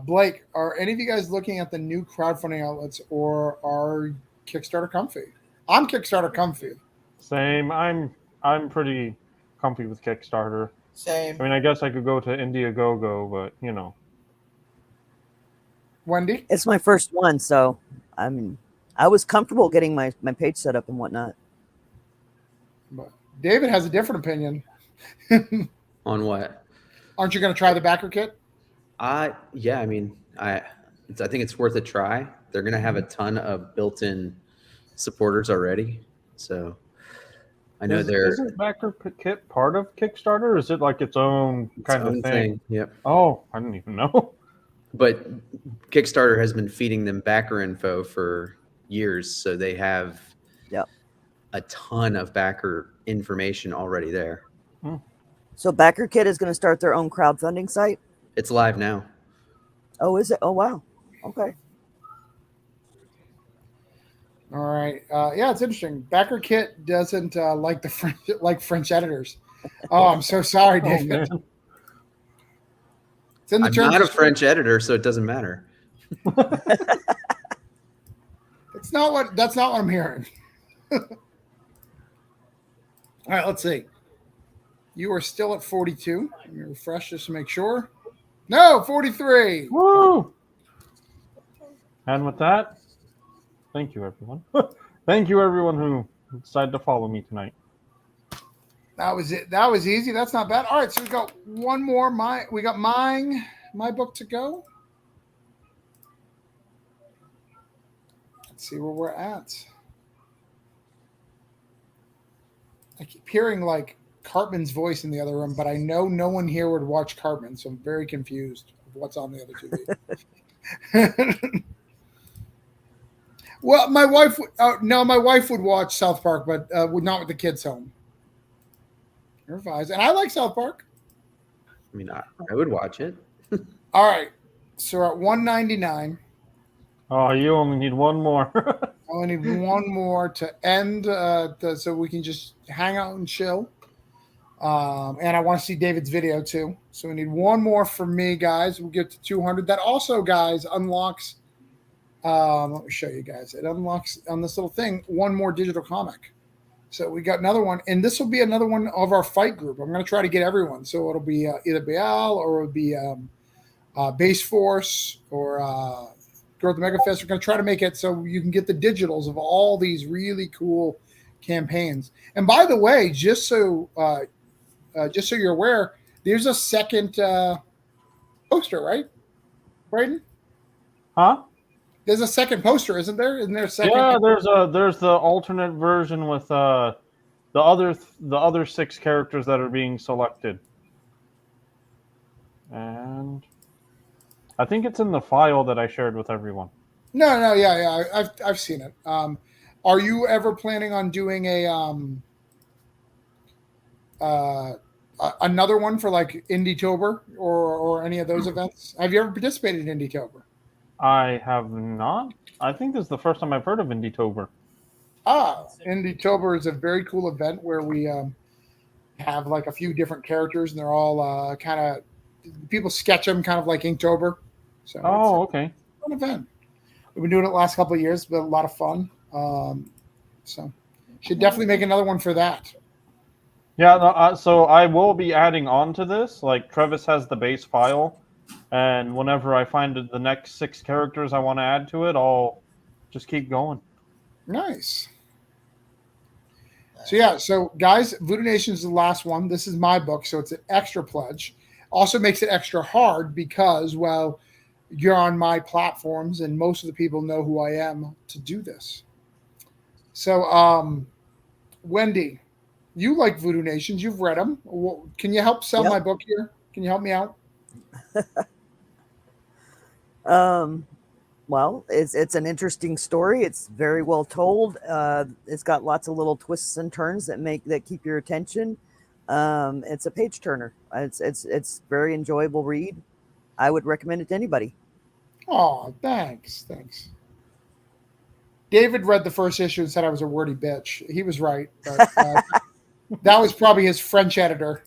Blake, are any of you guys looking at the new crowdfunding outlets or are Kickstarter comfy? I'm Kickstarter comfy. Same. I'm pretty comfy with Kickstarter. Same. I mean, I guess I could go to Indiegogo, but Wendy? It's my first one, so I was comfortable getting my page set up and whatnot. But David has a different opinion. On what? Aren't you going to try the backer kit? Yeah. I mean, I think it's worth a try. They're going to have a ton of built-in supporters already, so I know Isn't backer kit part of Kickstarter? Or is it like its own kind of thing? Yep. Oh, I didn't even know. But Kickstarter has been feeding them backer info for years, so they have a ton of backer information already there. So Backer Kit is going to start their own crowdfunding site? It's live now. Oh, is it? Oh, wow. Okay. All right. Yeah, it's interesting. Backer Kit doesn't like the French editors. Oh, I'm so sorry, David. It's in the I'm not a French editor, so it doesn't matter. That's not what I'm hearing. All right, let's see. You are still at 42. Let me refresh just to make sure. No, 43. Woo! And with that, thank you, everyone. Thank you, everyone who decided to follow me tonight. That was it. That was easy. That's not bad. All right, so we got one more. We got my book to go. Let's see where we're at. I keep hearing like Cartman's voice in the other room, but I know no one here would watch Cartman, so I'm very confused of what's on the other TV. Well, my wife would watch South Park, but would not with the kids home. And I like South Park. I mean, I would watch it. All right, so we're at 199. Oh, you only need one more. I only need one more to end, so we can just hang out and chill. And I want to see David's video too. So we need one more for me, guys. We'll get to 200. That also, guys, unlocks. Let me show you guys. It unlocks on this little thing one more digital comic. So we got another one, and this will be another one of our fight group. I'm going to try to get everyone. So it'll be either Baal or it'll be Base Force or Growth the Mega Fest. We're going to try to make it so you can get the digitals of all these really cool campaigns. And by the way, just so you're aware, there's a second poster, right, Braden? Huh? There's a second poster, isn't there? Isn't there a second? Yeah, there's the alternate version with the other 6 characters that are being selected, and I think it's in the file that I shared with everyone. No, yeah. I've seen it. Are you ever planning on doing uh, another one for like Indietober or any of those events? Have you ever participated in Indietober? I have not. I think this is the first time I've heard of Indietober. Indietober is a very cool event where we have like a few different characters, and they're all kind of people sketch them kind of like Inktober. So Oh, it's okay. a fun event. We've been doing it the last couple of years, but a lot of fun. So should definitely make another one for that. Yeah, no, so I will be adding on to this. Like, Travis has the base file, and whenever I find the next 6 characters I want to add to it, I'll just keep going. Nice. So yeah, so guys, Voodoo Nation is the last one. This is my book, so it's an extra pledge. Also makes it extra hard because, well, you're on my platforms, and most of the people know who I am to do this. So, Wendy, you like Voodoo Nations. You've read them. Can you help sell my book here? Can you help me out? Well, it's an interesting story. It's very well told. It's got lots of little twists and turns that keep your attention. It's a page turner. It's very enjoyable read. I would recommend it to anybody. Oh, thanks. David read the first issue and said I was a wordy bitch. He was right, but that was probably his French editor.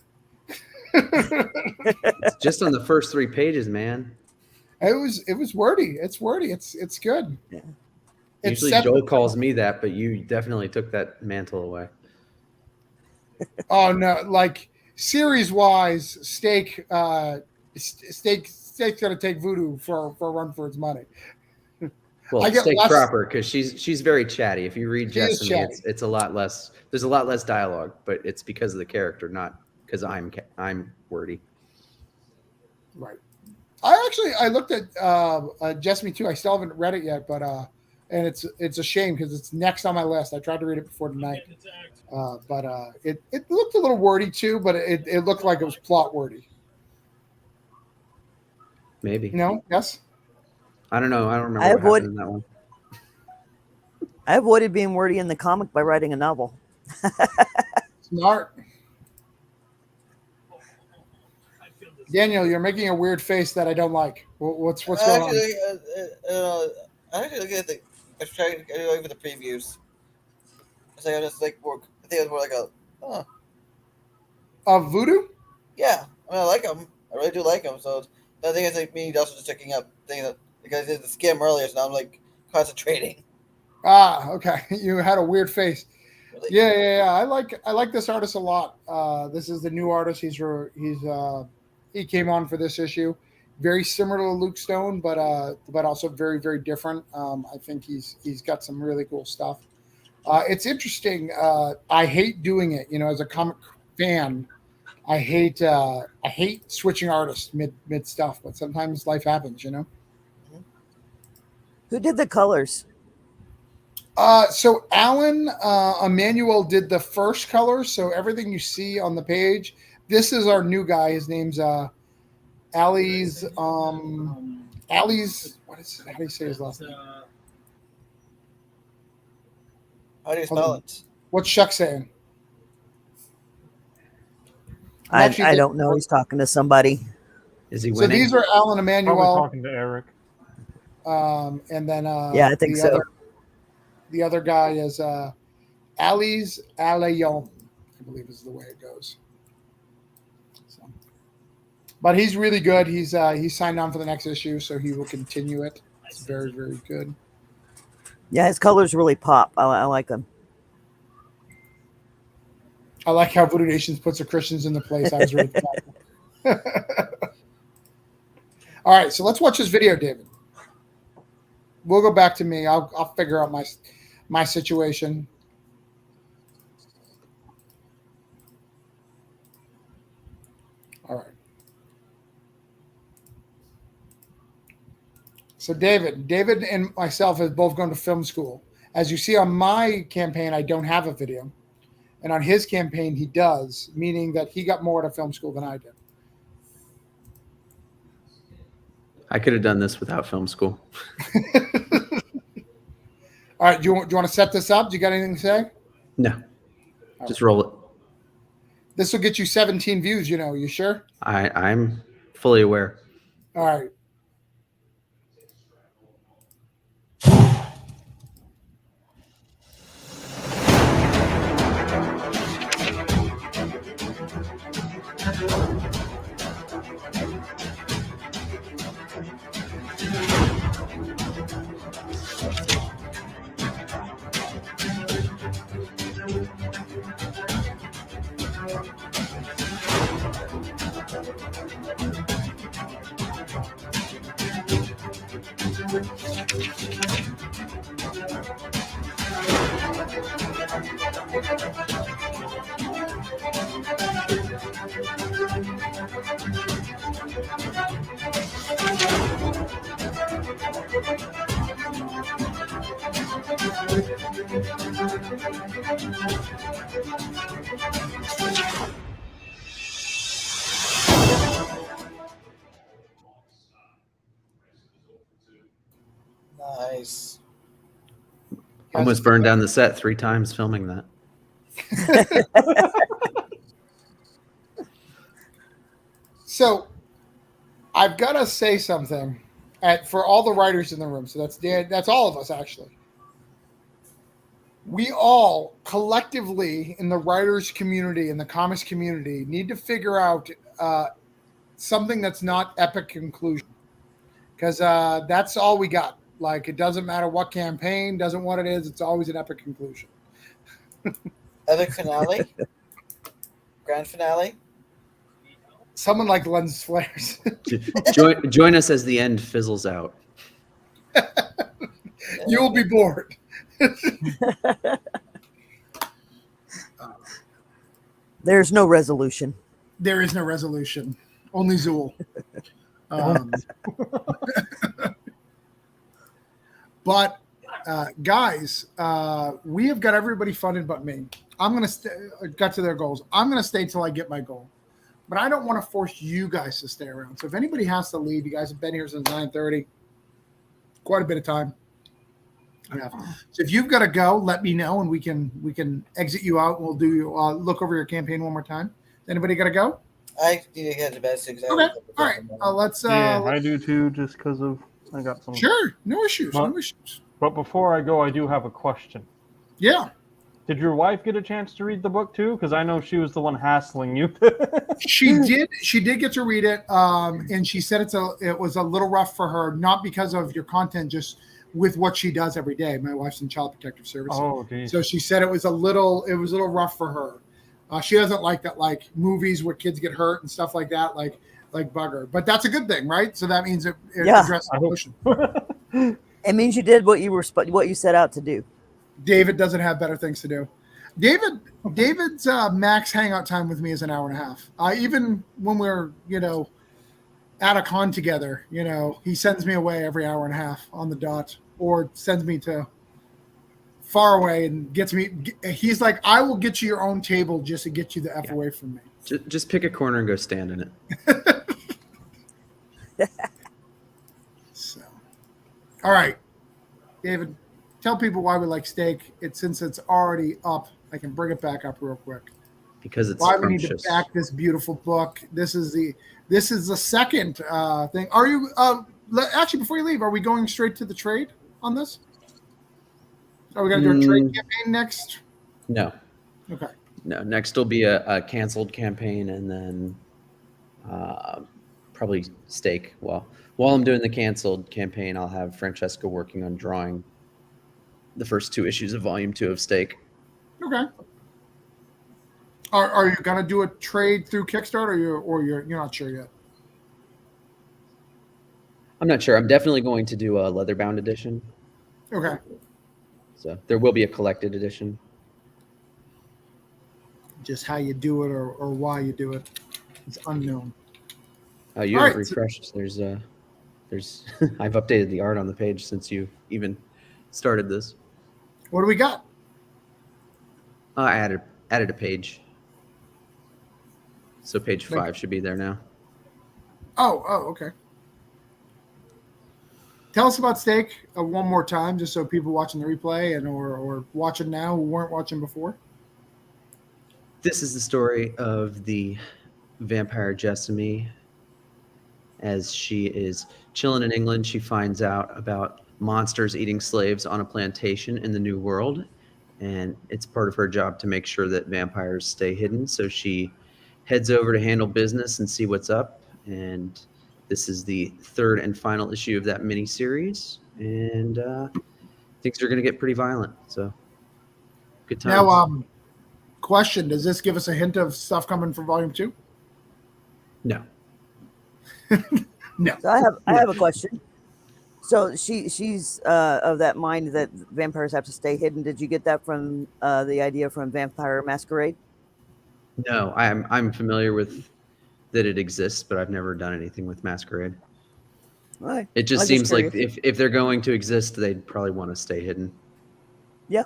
It's just on the first 3 pages, man. It was wordy. It's wordy. It's good. Yeah. Usually Joel calls me that, but you definitely took that mantle away. Oh no! Like series wise, Steak's gonna take Voodoo for a run for its money. Well, Steak proper because she's very chatty. If you read Jessamy, it's a lot less. There's a lot less dialogue, but it's because of the character, not because I'm wordy. Right. I looked at Jessamy too. I still haven't read it yet, but and it's a shame because it's next on my list. I tried to read it before tonight, but it looked a little wordy too. But it looked like it was plot wordy. Maybe. Yes. I don't know. I don't remember what happened in that one. I avoided being wordy in the comic by writing a novel. Smart. Daniel, you're making a weird face that I don't like. What's going on? I actually look at I was trying to go over the previews. So I just like more. I think it was more like Voodoo? Yeah, I mean I like them. I really do like them. So I think it's like me also just checking up, thinking that because I did the skim earlier, so now I'm like concentrating. Okay. You had a weird face. Really? Yeah. I like this artist a lot. This is the new artist. He came on for this issue. Very similar to Luke Stone, but also very, very different. I think he's got some really cool stuff. It's interesting. I hate doing it. As a comic fan, I hate switching artists mid stuff. But sometimes life happens. Who did the colors? So Alan Emmanuel did the first colors. So everything you see on the page. This is our new guy. His name's Ali's. Ali's. How do you say his last name? How do you spell it? What's Chuck saying? I don't know. He's talking to somebody. Is he So winning? these are Alan Emmanuel. Probably talking to Eric. And then yeah, I think so. The other guy is Ali's Alayon, I believe is the way it goes. So, but he's really good. He's signed on for the next issue, so he will continue it. It's very, very good. Yeah, his colors really pop. I like them. I like how Voodoo Nations puts the Christians in the place. I was really All right, so let's watch this video, David. We'll go back to me. I'll figure out my situation. All right. So David and myself have both gone to film school. As you see on my campaign, I don't have a video. And on his campaign, he does, meaning that he got more out of film school than I did. I could have done this without film school. All right, do you want to set this up? Do you got anything to say? No, just roll it. This will get you 17 views, You sure? I'm fully aware. All right. Nice. Almost burned down the set 3 times filming that. So I've got to say something for all the writers in the room. So that's all of us, actually. We all collectively in the writers community, in the comics community, need to figure out something that's not epic conclusion. Because that's all we got. Like, it doesn't matter what campaign, doesn't what it is. It's always an epic conclusion. Epic finale? Grand finale? Someone like lens flares. Join us as the end fizzles out. You'll be bored. There's no resolution. There is no resolution. Only Zool. But guys, we have got everybody funded but me. I'm gonna got to their goals. I'm gonna stay till I get my goal, but I don't want to force you guys to stay around. So if anybody has to leave, you guys have been here since 9:30, quite a bit of time. So if you've got to go, let me know and we can exit you out. And we'll do look over your campaign one more time. Anybody got to go? I need to get to bed 6 hours. Okay, all right. Let's. Yeah, I do too, just because of I got some. Sure, no issues, no issues. But before I go, I do have a question. Yeah. Did your wife get a chance to read the book too? Because I know she was the one hassling you. She did. She did get to read it, and she said it was a little rough for her, not because of your content, just with what she does every day. My wife's in Child Protective Services, so she said it was a little rough for her. She doesn't like that, like movies where kids get hurt and stuff like that, like Bugger. But that's a good thing, right? So that means it addresses emotion. It means you did what you set out to do. David doesn't have better things to do. David's max hangout time with me is an hour and a half. Even when we're at a con together, he sends me away every hour and a half on the dot, or sends me to far away and gets me. He's like, I will get you your own table just to get you the F away from me. Just pick a corner and go stand in it. So, all right, David, tell people why we like steak. Since it's already up, I can bring it back up real quick. Because it's why scrumptious. We need to back this beautiful book. This is the second thing. Are you actually, before you leave, are we going straight to the trade on this? Are we going to do a trade campaign next? No. Okay. No. Next will be a canceled campaign, and then probably steak. Well, while I'm doing the canceled campaign, I'll have Francesca working on drawing the first 2 issues of Volume 2 of Steak. Okay. Are you going to do a trade through Kickstarter, or you're not sure yet? I'm not sure. I'm definitely going to do a leather-bound edition. Okay. So there will be a collected edition. Just how you do it or why you do it is unknown. Oh, you haven't refreshed. There's there's I've updated the art on the page since you even started this. What do we got? I added a page. So page 5 should be there now. Oh, okay. Tell us about Steak one more time, just so people watching the replay and or watching now who weren't watching before. This is the story of the vampire Jessamy. As she is chilling in England, she finds out about monsters eating slaves on a plantation in the New World. And it's part of her job to make sure that vampires stay hidden. So she heads over to handle business and see what's up. And this is the 3rd and final issue of that miniseries. And things are going to get pretty violent. So good times. Now, question: does this give us a hint of stuff coming for Volume 2? No. No. So I have a question. So she's of that mind that vampires have to stay hidden. Did you get that from the idea from Vampire Masquerade? No, I'm familiar with that it exists, but I've never done anything with Masquerade. All right. It just I'm seems like curious. if they're going to exist, they'd probably want to stay hidden. Yeah.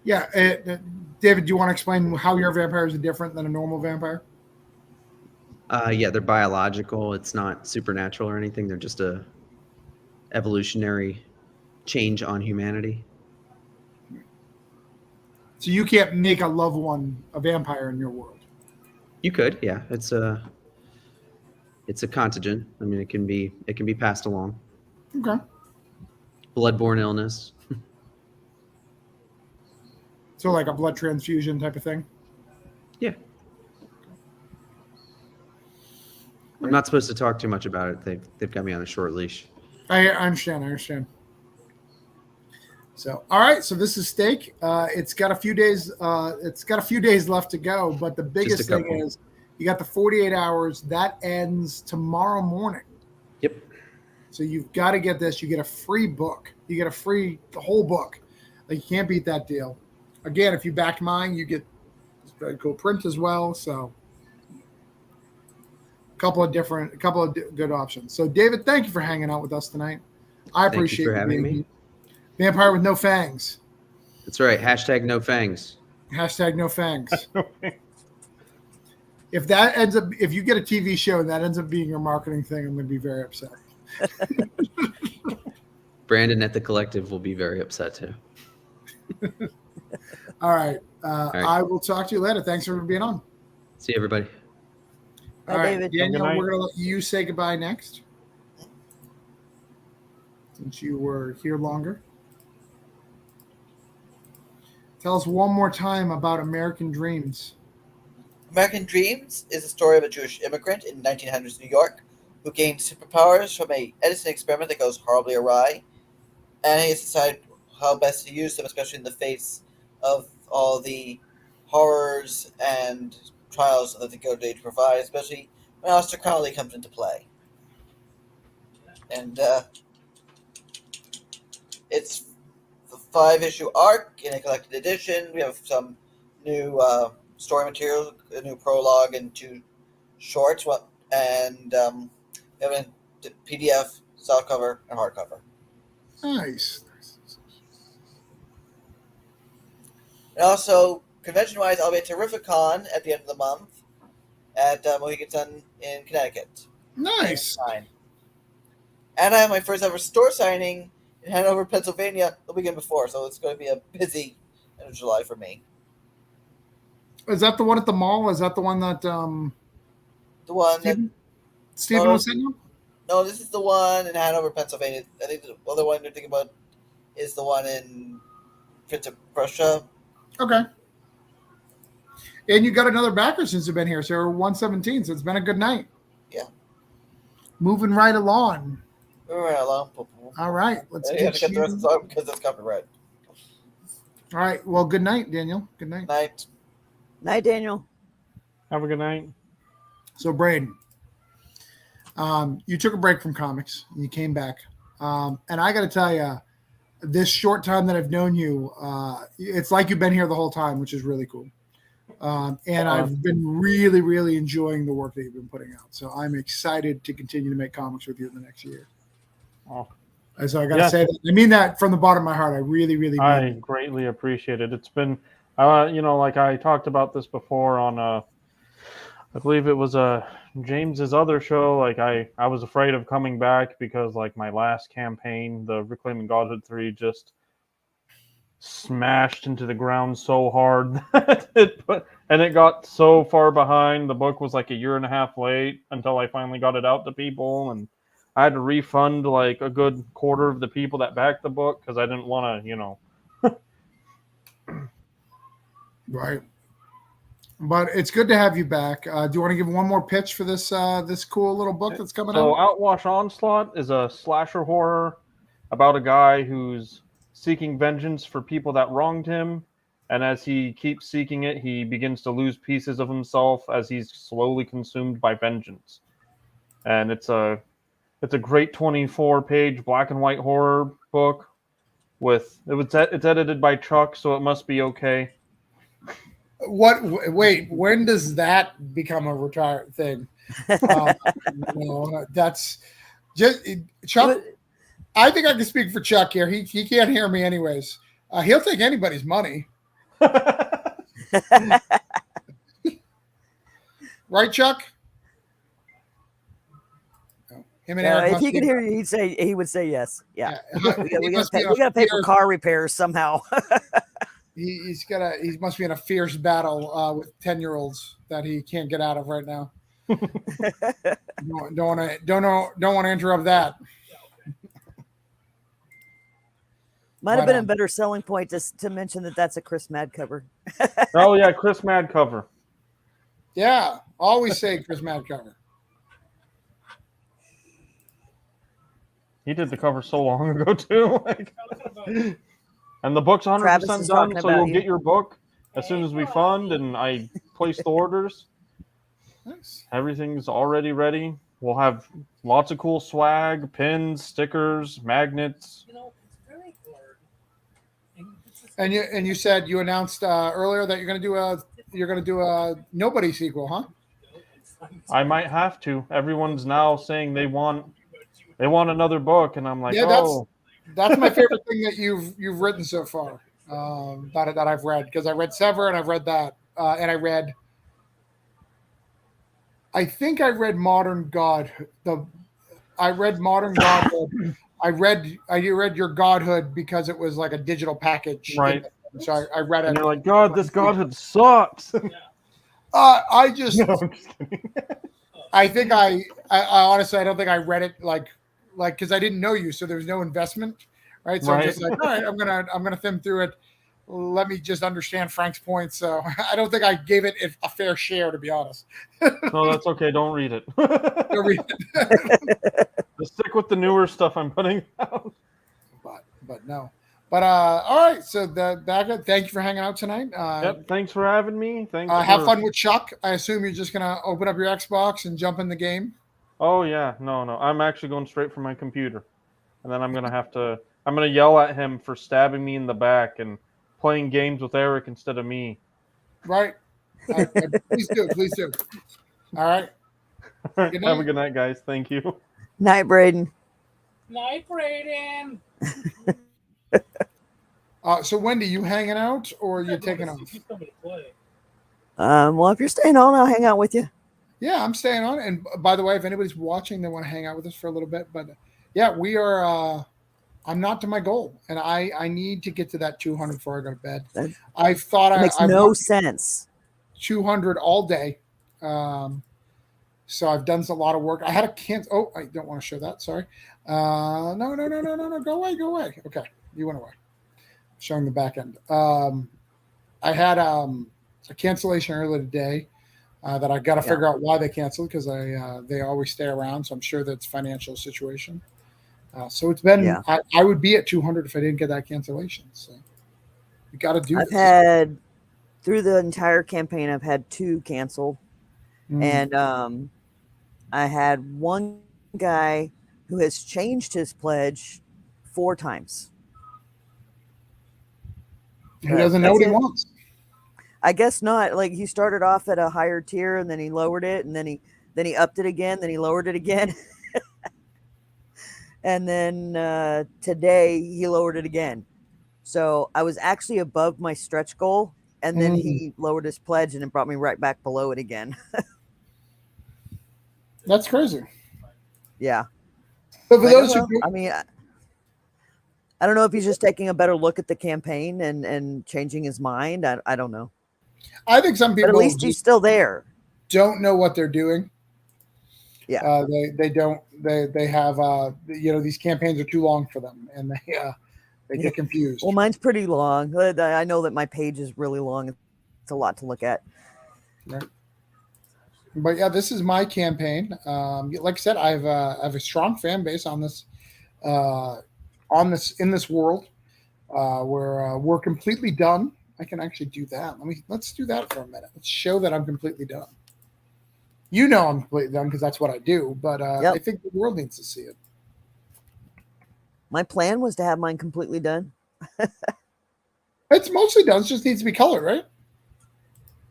Yeah. David, do you want to explain how your vampires are different than a normal vampire? Yeah, they're biological. It's not supernatural or anything. They're just a evolutionary change on humanity. So you can't make a loved one a vampire in your world. You could, yeah. It's a contagion. I mean, it can be passed along. Okay. Bloodborne illness. So like a blood transfusion type of thing. Yeah. I'm not supposed to talk too much about it. They've got me on a short leash. I understand. So, all right. So this is Steak. It's got a few days. It's got a few days left to go. But the biggest thing is, you got the 48 hours. That ends tomorrow morning. Yep. So you've got to get this. You get a free book. You get the whole book. Like, you can't beat that deal. Again, if you back mine, you get this very cool print as well. So, a couple of good options. So, David, thank you for hanging out with us tonight. I appreciate you for having me. Vampire with no fangs. That's right. Hashtag no fangs. Hashtag no fangs. If you get a TV show and that ends up being your marketing thing, I'm going to be very upset. Brandon at the Collective will be very upset too. All right. All right. I will talk to you later. Thanks for being on. See you, everybody. All right, David. Daniel, we're going to let you say goodbye next, since you were here longer. Tell us one more time about American Dreams. American Dreams is the story of a Jewish immigrant in 1900s New York who gained superpowers from a Edison experiment that goes horribly awry, and he has decided how best to use them, especially in the face of all the horrors and trials that the Golden Age provide, especially when Aleister Crowley comes into play. And it's the 5-issue arc in a collected edition. We have some new story material, a new prologue, and 2 shorts, and we have a PDF, softcover, and hardcover. Nice. And also, convention-wise, I'll be at Terrificon at the end of the month at Mohegan Sun in Connecticut. Nice. And I have my first ever store signing in Hanover, Pennsylvania the weekend before, so it's going to be a busy end of July for me. Is that the one at the mall? Is that the one that The one Stephen was saying? No, this is the one in Hanover, Pennsylvania. I think the other one you're thinking about is the one in Prince of Prussia. Okay. And you got another backer since you've been here, so we're 117, so it's been a good night. Yeah. Moving right along. Moving right along. All right. Let's I get have to cut the rest of the song because it's copyright. All right. Well, good night, Daniel. Good night. Night. Night, Daniel. Have a good night. So, Braden, you took a break from comics. And you came back. And I got to tell you, this short time that I've known you, it's like you've been here the whole time, which is really cool. And I've been really, really enjoying the work that you've been putting out. So I'm excited to continue to make comics with you in the next year. Oh, And so I got to say that. I mean that from the bottom of my heart. I really, really mean I it. greatly appreciate it. It's been, like I talked about this before on, I believe it was James's other show. Like I was afraid of coming back because like my last campaign, the Reclaiming Godhood 3, just smashed into the ground so hard that it got so far behind. The book was like a year and a half late until I finally got it out to people, and I had to refund like a good quarter of the people that backed the book because I didn't want to, Right. But it's good to have you back. Do you want to give one more pitch for this this cool little book that's coming So out? Outwash Onslaught is a slasher horror about a guy who's seeking vengeance for people that wronged him, and as he keeps seeking it, he begins to lose pieces of himself as he's slowly consumed by vengeance. And it's a great 24-page black and white horror book it's edited by Chuck, so it must be okay. Wait, when does that become a retired thing? That's just Chuck. I think I can speak for Chuck here. He can't hear me anyways. He'll take anybody's money. Right, Chuck? Him and Eric. If he could hear you, he would say yes. Yeah. We got to pay for car repairs somehow. He must be in a fierce battle with 10-year-olds that he can't get out of right now. Don't want to interrupt that. Might have been a better selling point to mention that that's a Chris Mad cover. Oh yeah, Chris Mad cover. Yeah, always say Chris Mad cover. He did the cover so long ago too. And the book's 100% done, so you'll get your book as soon as we fund and I place the orders. Nice. Everything's already ready. We'll have lots of cool swag, pins, stickers, magnets. It's And very hard. you said you announced earlier that you're going to do a Nobody sequel, huh? I might have to. Everyone's now saying they want another book, and I'm like, that's my favorite thing that you've written so far that I've read, because I read Sever and I've read that and I think I read Modern God. I read Modern Godhood. I read your Godhood because it was like a digital package, right? So I read it. And you're like, God, this Godhood sucks. I just, no, I'm just kidding. I think I honestly I don't think I read it like because I didn't know you, so there was no investment, right? So I'm just like, all right, I'm gonna thumb through it. Let me just understand Frank's point. So I don't think I gave it a fair share, to be honest. No, that's okay. Don't read it. Don't read it. Just stick with the newer stuff I'm putting out. But no. But all right. So thank you for hanging out tonight. Yep. Thanks for having me. Thanks. Have fun with Chuck. I assume you're just gonna open up your Xbox and jump in the game. Oh yeah, no. I'm actually going straight from my computer, and then I'm gonna yell at him for stabbing me in the back and playing games with Eric instead of me. Right. Please do. All right. Have a good night, guys. Thank you. Night, Braden. Night, Braden. So Wendy, you hanging out or are you taking off? Well, if you're staying on, I'll hang out with you. Yeah, I'm staying on. And by the way, if anybody's watching, they want to hang out with us for a little bit. But yeah, we are. I'm not to my goal, and I need to get to that 200 before I go to bed. I've thought makes no sense. 200 all day. So I've done a lot of work. I had a cancel. Oh, I don't want to show that. Sorry. No. Go away. Okay, you went away. Showing the back end. I had a cancellation earlier today that I got to figure out why they canceled, because they always stay around. So I'm sure that's financial situation. So it's been. I would be at 200 if I didn't get that cancellation. So you got to do. I've had through the entire campaign. I've had 2 canceled, and I had one guy who has changed his pledge 4 times. He doesn't know what he wants. I guess not. Like he started off at a higher tier and then he lowered it and then he upped it again, then he lowered it again. And then today he lowered it again. So I was actually above my stretch goal, and then he lowered his pledge and it brought me right back below it again. That's crazy. Yeah. But for Like, those well, who I mean, I don't know if he's just taking a better look at the campaign and changing his mind. I don't know. I think some people But at least he's still there. don't know what they're doing. Yeah. They don't they have these campaigns are too long for them, and they get confused. Well, mine's pretty long. I know that my page is really long. It's a lot to look at. Right. But yeah, this is my campaign. Like I said, I have a strong fan base on this in this world. We're completely done. I can actually do that. Let's do that for a minute. Let's show that I'm completely done. You know I'm completely done because that's what I do. But I think the world needs to see it. My plan was to have mine completely done. It's mostly done. It just needs to be colored, right?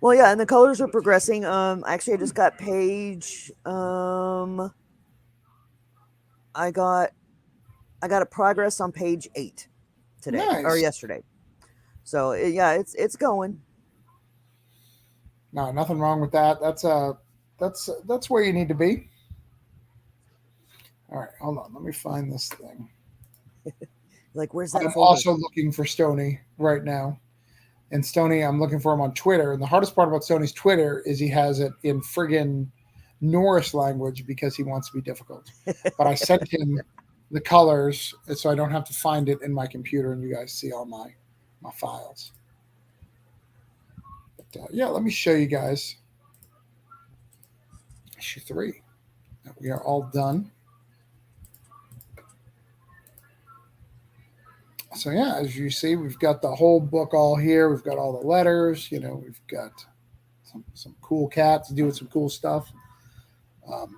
Well, yeah, and the colors are progressing. Actually, I just got page. I got a progress on page 8 today or yesterday. So yeah, it's going. No, nothing wrong with that. That's where you need to be. All right, hold on. Let me find this thing. Like, where's that? I'm folder? also looking for Stoney right now. And Stoney, I'm looking for him on Twitter. And the hardest part about Stoney's Twitter is he has it in friggin' Norse language because he wants to be difficult. But I sent him the colors so I don't have to find it in my computer and you guys see all my files. But, yeah, let me show you guys issue 3. We are all done. So yeah, as you see, we've got the whole book all here. We've got all the letters. We've got some cool cats doing some cool stuff. The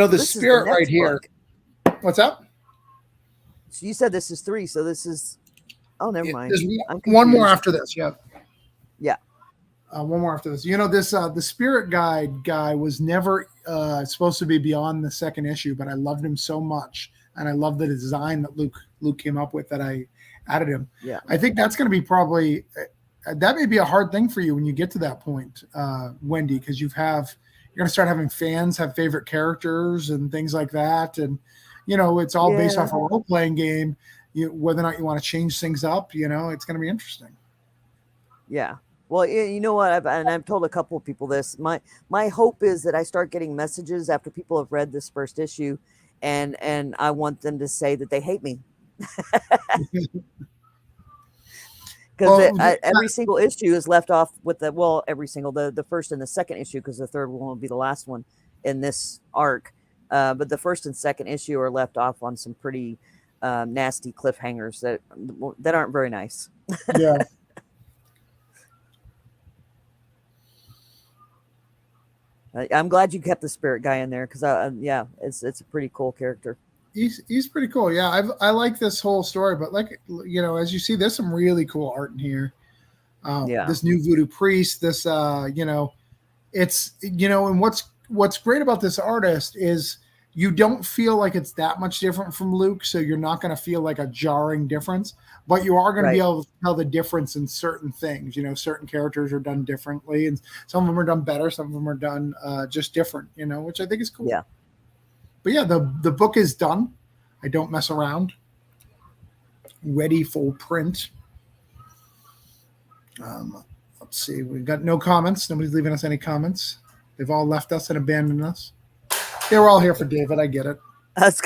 This spirit right here. book. What's up? So you said this is 3, so this is. Oh, never mind. There's one more after this. Yeah. Yeah. One more after this. This the spirit guide guy was never supposed to be beyond the second issue, but I loved him so much. And I love the design that Luke came up with that I added him. Yeah. I think that's going to be probably that may be a hard thing for you when you get to that point, Wendy, because you're going to start having fans have favorite characters and things like that. And, it's all based off a role-playing game. Whether or not you want to change things up, it's going to be interesting. Yeah. Well, you know what? I've told a couple of people this. My hope is that I start getting messages after people have read this first issue. And I want them to say that they hate me. Because every single issue is left off with the first and the second issue, because the third one will be the last one in this arc. But the first and second issue are left off on some pretty nasty cliffhangers that aren't very nice. Yeah. I'm glad you kept the spirit guy in there because it's a pretty cool character. He's pretty cool. Yeah, I like this whole story, but as you see, there's some really cool art in here. This new voodoo priest. This it's and what's great about this artist is you don't feel like it's that much different from Luke, so you're not going to feel like a jarring difference, but you are going to be able to tell the difference in certain things. Certain characters are done differently, and some of them are done better, some of them are done just different, which I think is cool. Yeah. But yeah, the book is done. I don't mess around. Ready for print. Let's see. We've got no comments. Nobody's leaving us any comments. They've all left us and abandoned us. They were all here for David. I get it. I was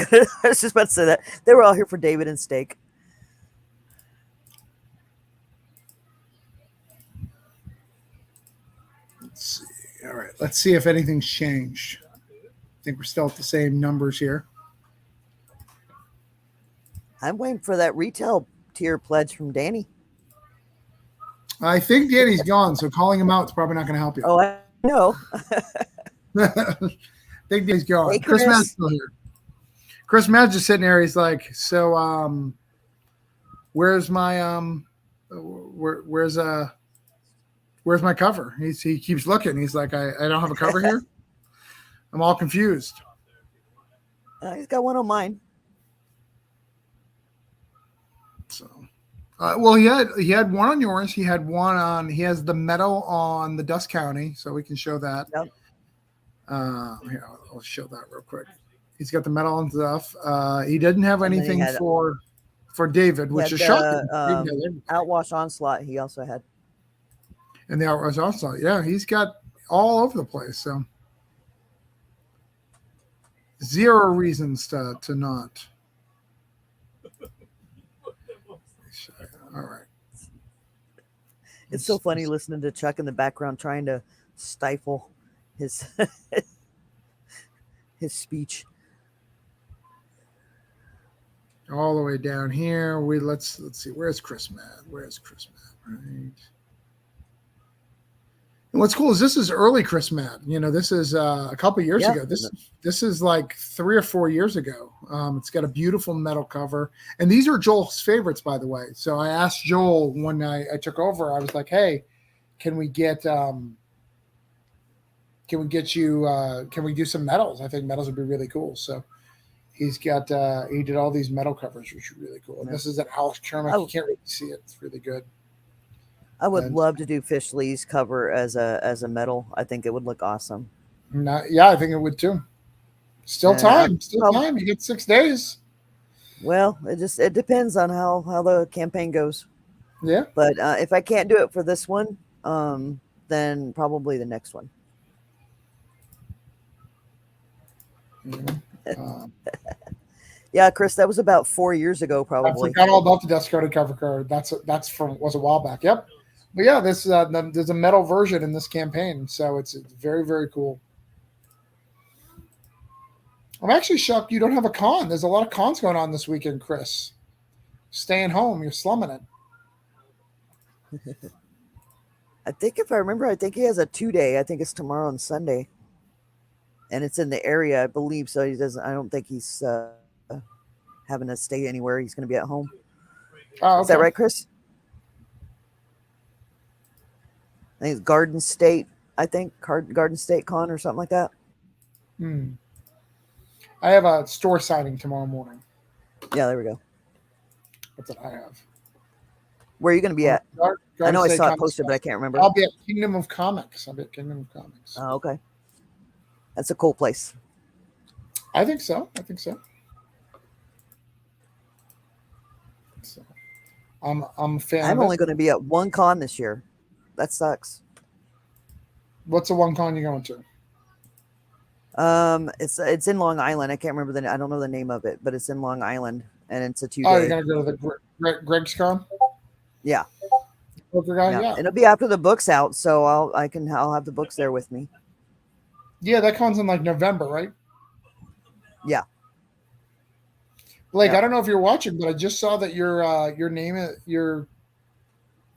just about to say that. They were all here for David and steak. Let's see. All right. Let's see if anything's changed. I think we're still at the same numbers here. I'm waiting for that retail tier pledge from Danny. I think Danny's gone, so calling him out is probably not going to help you. Oh, I know. I think Danny's gone. Hey, Chris Matt's still here. Chris Matt's just sitting there. He's like, so where's my where's my cover? He keeps looking. He's like, I don't have a cover here. I'm all confused. He's got one on mine. So, well, he had one on yours. He had one on. He has the medal on the Dusk County, so we can show that. Yep. Here, I'll show that real quick. He's got the medal and stuff. He didn't have anything for David, which is shocking. Outwash Onslaught. He also had. And the Outwash Onslaught. Yeah, he's got all over the place. So zero reasons to not. All right. It's so funny listening to Chuck in the background trying to stifle his his speech. All the way down here. Let's see. Where's Chris Matt? Right. And what's cool is this is early Chris Matt. This is a couple years ago. This is like 3 or 4 years ago. It's got a beautiful metal cover, and these are Joel's favorites, by the way. So I asked Joel when I took over. I was like, "Hey, can we get you? Can we do some metals? I think metals would be really cool." So he's got he did all these metal covers, which are really cool. And this is an Alex Kermick. You can't really see it. It's really good. I would love to do Fish Lee's cover as a metal. I think it would look awesome. Yeah, I think it would too. Still time. You get 6 days. Well, it depends on how the campaign goes. Yeah. But if I can't do it for this one, then probably the next one. Yeah, Chris, that was about 4 years ago, probably. I forgot all about the Dusk County cover card. That's from was a while back. Yep. But yeah, there's a metal version in this campaign, so it's very, very cool. I'm actually shocked you don't have a con. There's a lot of cons going on this weekend, Chris. Staying home, you're slumming it. I think if I remember, I think he has a 2-day. I think it's tomorrow and Sunday, and it's in the area, I believe. So he doesn't. I don't think he's having to stay anywhere. He's going to be at home. Oh, okay. Is that right, Chris? I think it's Garden State. I think Garden State Con or something like that. I have a store signing tomorrow morning. Yeah, there we go. That's what I have. Where are you going to be at? I know I saw it posted, but I can't remember. I'll be at Kingdom of Comics. Oh, okay. That's a cool place. I think so. So, I'm a fan. I'm only going to be at one con this year. That sucks. What's the one con you're going to? It's in Long Island. I can't remember I don't know the name of it, but it's in Long Island, and it's a 2-day. Oh, you're gonna go to the Greg's Con? Yeah. Poker guy, yeah. It'll be after the book's out, so I'll have the books there with me. Yeah, that con's in like November, right? Yeah. Blake, I don't know if you're watching, but I just saw that your name you're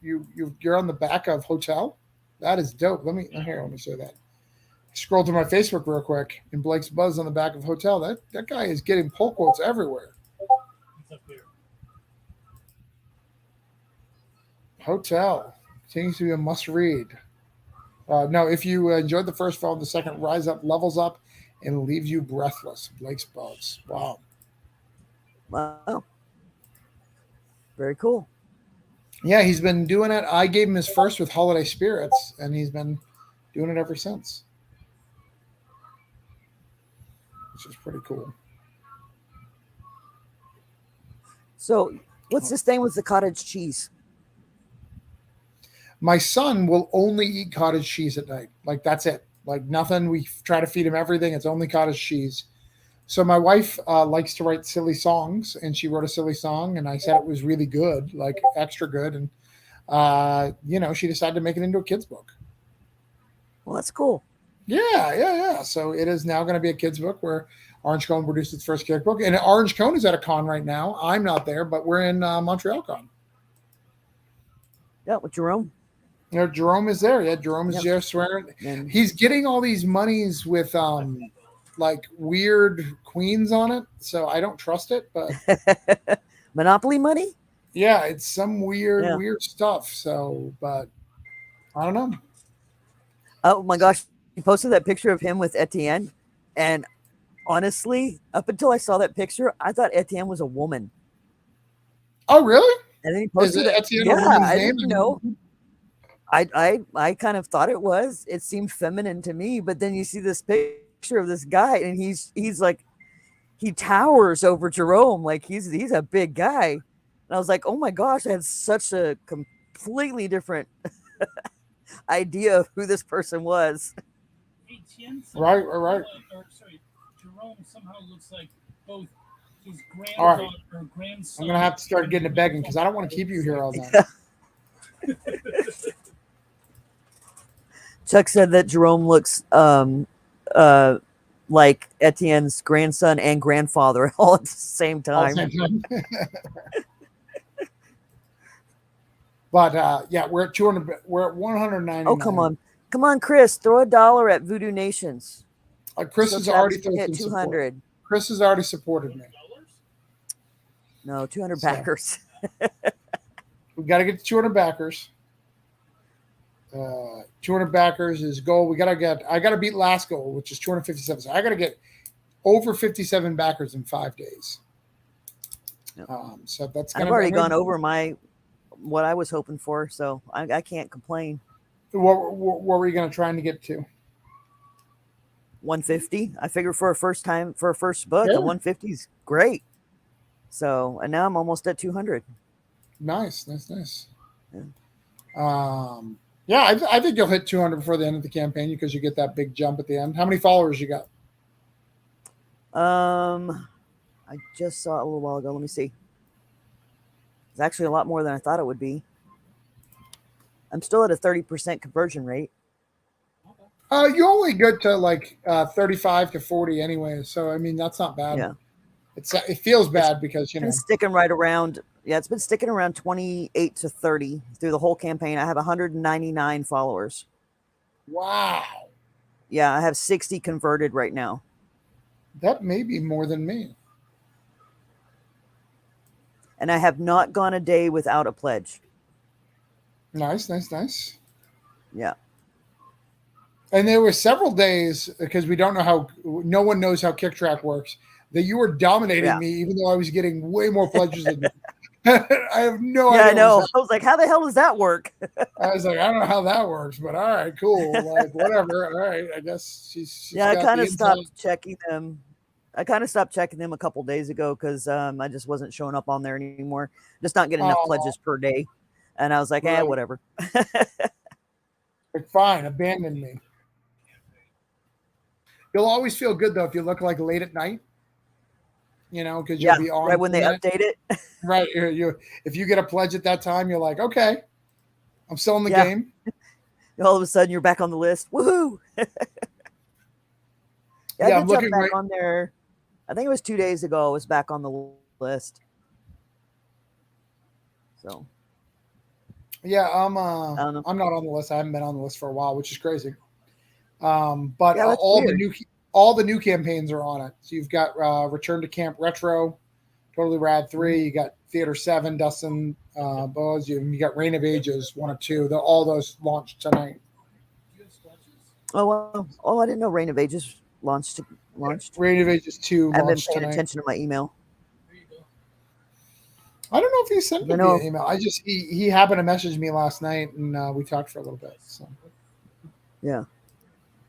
on the back of Hotel. That is dope. Let me show that. Scroll through my Facebook real quick, and Blake's buzz on the back of Hotel. That guy is getting pull quotes everywhere. Hotel continues to be a must read. No, if you enjoyed the first film, the second rise up, levels up, and leaves you breathless. Blake's buzz. Wow. Very cool. Yeah, he's been doing it. I gave him his first with Holiday Spirits, and he's been doing it ever since. Which is pretty cool. So, what's this thing with the cottage cheese? My son will only eat cottage cheese at night. Like, that's it. Like, nothing. We try to feed him everything. It's only cottage cheese. So my wife likes to write silly songs, and she wrote a silly song, and I said it was really good, like extra good. And, she decided to make it into a kid's book. Well, that's cool. Yeah. So it is now going to be a kid's book where Orange Cone produced its first kid book. And Orange Cone is at a con right now. I'm not there, but we're in Montreal Con. Yeah, with Jerome. Jerome is there. Yeah, Jerome is there swearing. And he's getting all these monies with like weird queens on it. So I don't trust it. But Monopoly money? Yeah, it's some weird, Yeah. weird stuff. So, but I don't know. Oh my gosh, he posted that picture of him with Etienne, and honestly, up until I saw that picture, I thought Etienne was a woman. Oh, really? And then he Is posted it it. Etienne a Yeah, woman's I name? didn't know. I kind of thought it was. It seemed feminine to me, but then you see this picture of this guy, and he's like he towers over Jerome, like he's a big guy. And I was like, oh my gosh, I had such a completely different idea of who this person was. Etienne Right, somehow, right. or sorry, Jerome somehow looks like both his All right. granddaughter or grandson. I'm gonna have to start getting to begging because I don't want to keep you here all day. Chuck said that Jerome looks like Etienne's grandson and grandfather all at the same All the time. same time. But yeah, we're at 200. We're at 199. Oh, come on, Chris, throw $1 at Voodoo Nations. Chris So has Travis already can thrown hit some 200. support. Chris has already supported me. No, 200 So. backers. We got to get to 200 backers. 200 backers is goal. I got to beat last goal, which is 257. So I got to get over 57 backers in 5 days. Yep. So that's I've already gone over what I was hoping for, so I can't complain. What were you going to try to get to? 150. I figure for a first book, Yeah. a 150 is great. So, and now I'm almost at 200. Nice. Yeah. Yeah, I think you'll hit 200 before the end of the campaign because you get that big jump at the end. How many followers you got? I just saw it a little while ago. Let me see. It's actually a lot more than I thought it would be. I'm still at a 30% conversion rate. You only get to like 35 to 40 anyway, so I mean that's not bad. Yeah, it feels bad because it's been sticking right around. Yeah, it's been sticking around 28 to 30 through the whole campaign. I have 199 followers. Wow. Yeah, I have 60 converted right now. That may be more than me. And I have not gone a day without a pledge. Nice. Yeah. And there were several days because no one knows how Kick Track works, that you were dominating me, even though I was getting way more pledges than you. I have no idea. Yeah, I know. I was like, how the hell does that work? I was like, I don't know how that works, but all right, cool. Like, whatever. All right. I guess she's I kind of stopped checking them. I kind of stopped checking them a couple days ago because I just wasn't showing up on there anymore. Just not getting enough pledges per day. And I was like, whatever. Fine. Abandon me. You'll always feel good, though, if you look like late at night. Because you'll be on right when they update it. Right. If you get a pledge at that time, you're like, okay, I'm still in the game. All of a sudden, you're back on the list. Woohoo! I did jump back on there. I think it was 2 days ago. I was back on the list. So. Yeah, I'm not on the list. I haven't been on the list for a while, which is crazy. But all the new campaigns are on it. So you've got Return to Camp Retro, Totally Rad 3. You got Theater 7, Dustin Buzz. You got Reign of Ages 1 and 2. All those launched tonight. Oh, well. I didn't know Reign of Ages launched. Reign of Ages 2 I've been launched paying tonight. attention to my email. I don't know if he sent me an email. He happened to message me last night, and we talked for a little bit. So. Yeah.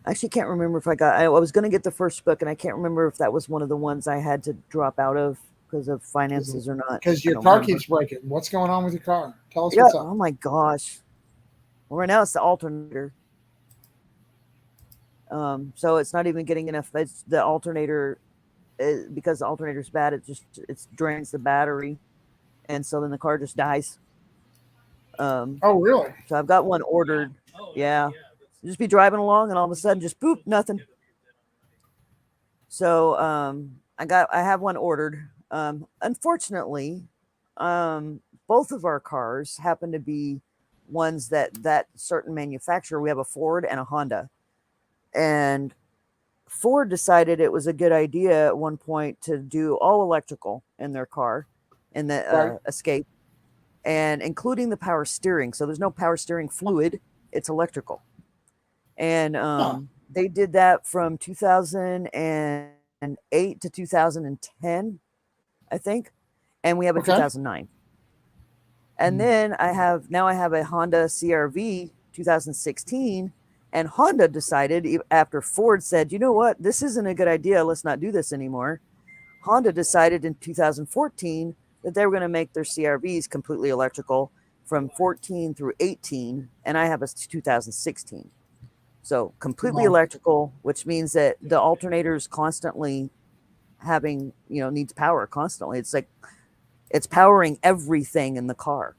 I actually can't remember if I was going to get the first book, and I can't remember if that was one of the ones I had to drop out of because of finances or not. Because your car keeps breaking. What's going on with your car? Tell us what's up. Oh my gosh. Well, right now it's the alternator. So it's not even getting enough. It's the alternator, because the alternator's bad. It drains the battery, and so then the car just dies. Oh really? So I've got one ordered. Yeah. Just be driving along and all of a sudden just boop, nothing. So I have one ordered. Unfortunately, both of our cars happen to be ones that certain manufacturer. We have a Ford and a Honda. And Ford decided it was a good idea at one point to do all electrical in their car, in the Escape. and including the power steering. So there's no power steering fluid; it's electrical. And they did that from 2008 to 2010, I think, and we have a 2009. And then I have a Honda CRV 2016, and Honda decided after Ford said, you know what, this isn't a good idea. Let's not do this anymore. Honda decided in 2014 that they were going to make their CRVs completely electrical from 14 through 18, and I have a 2016. So completely electrical, which means that the alternator's constantly having, needs power constantly. It's like it's powering everything in the car.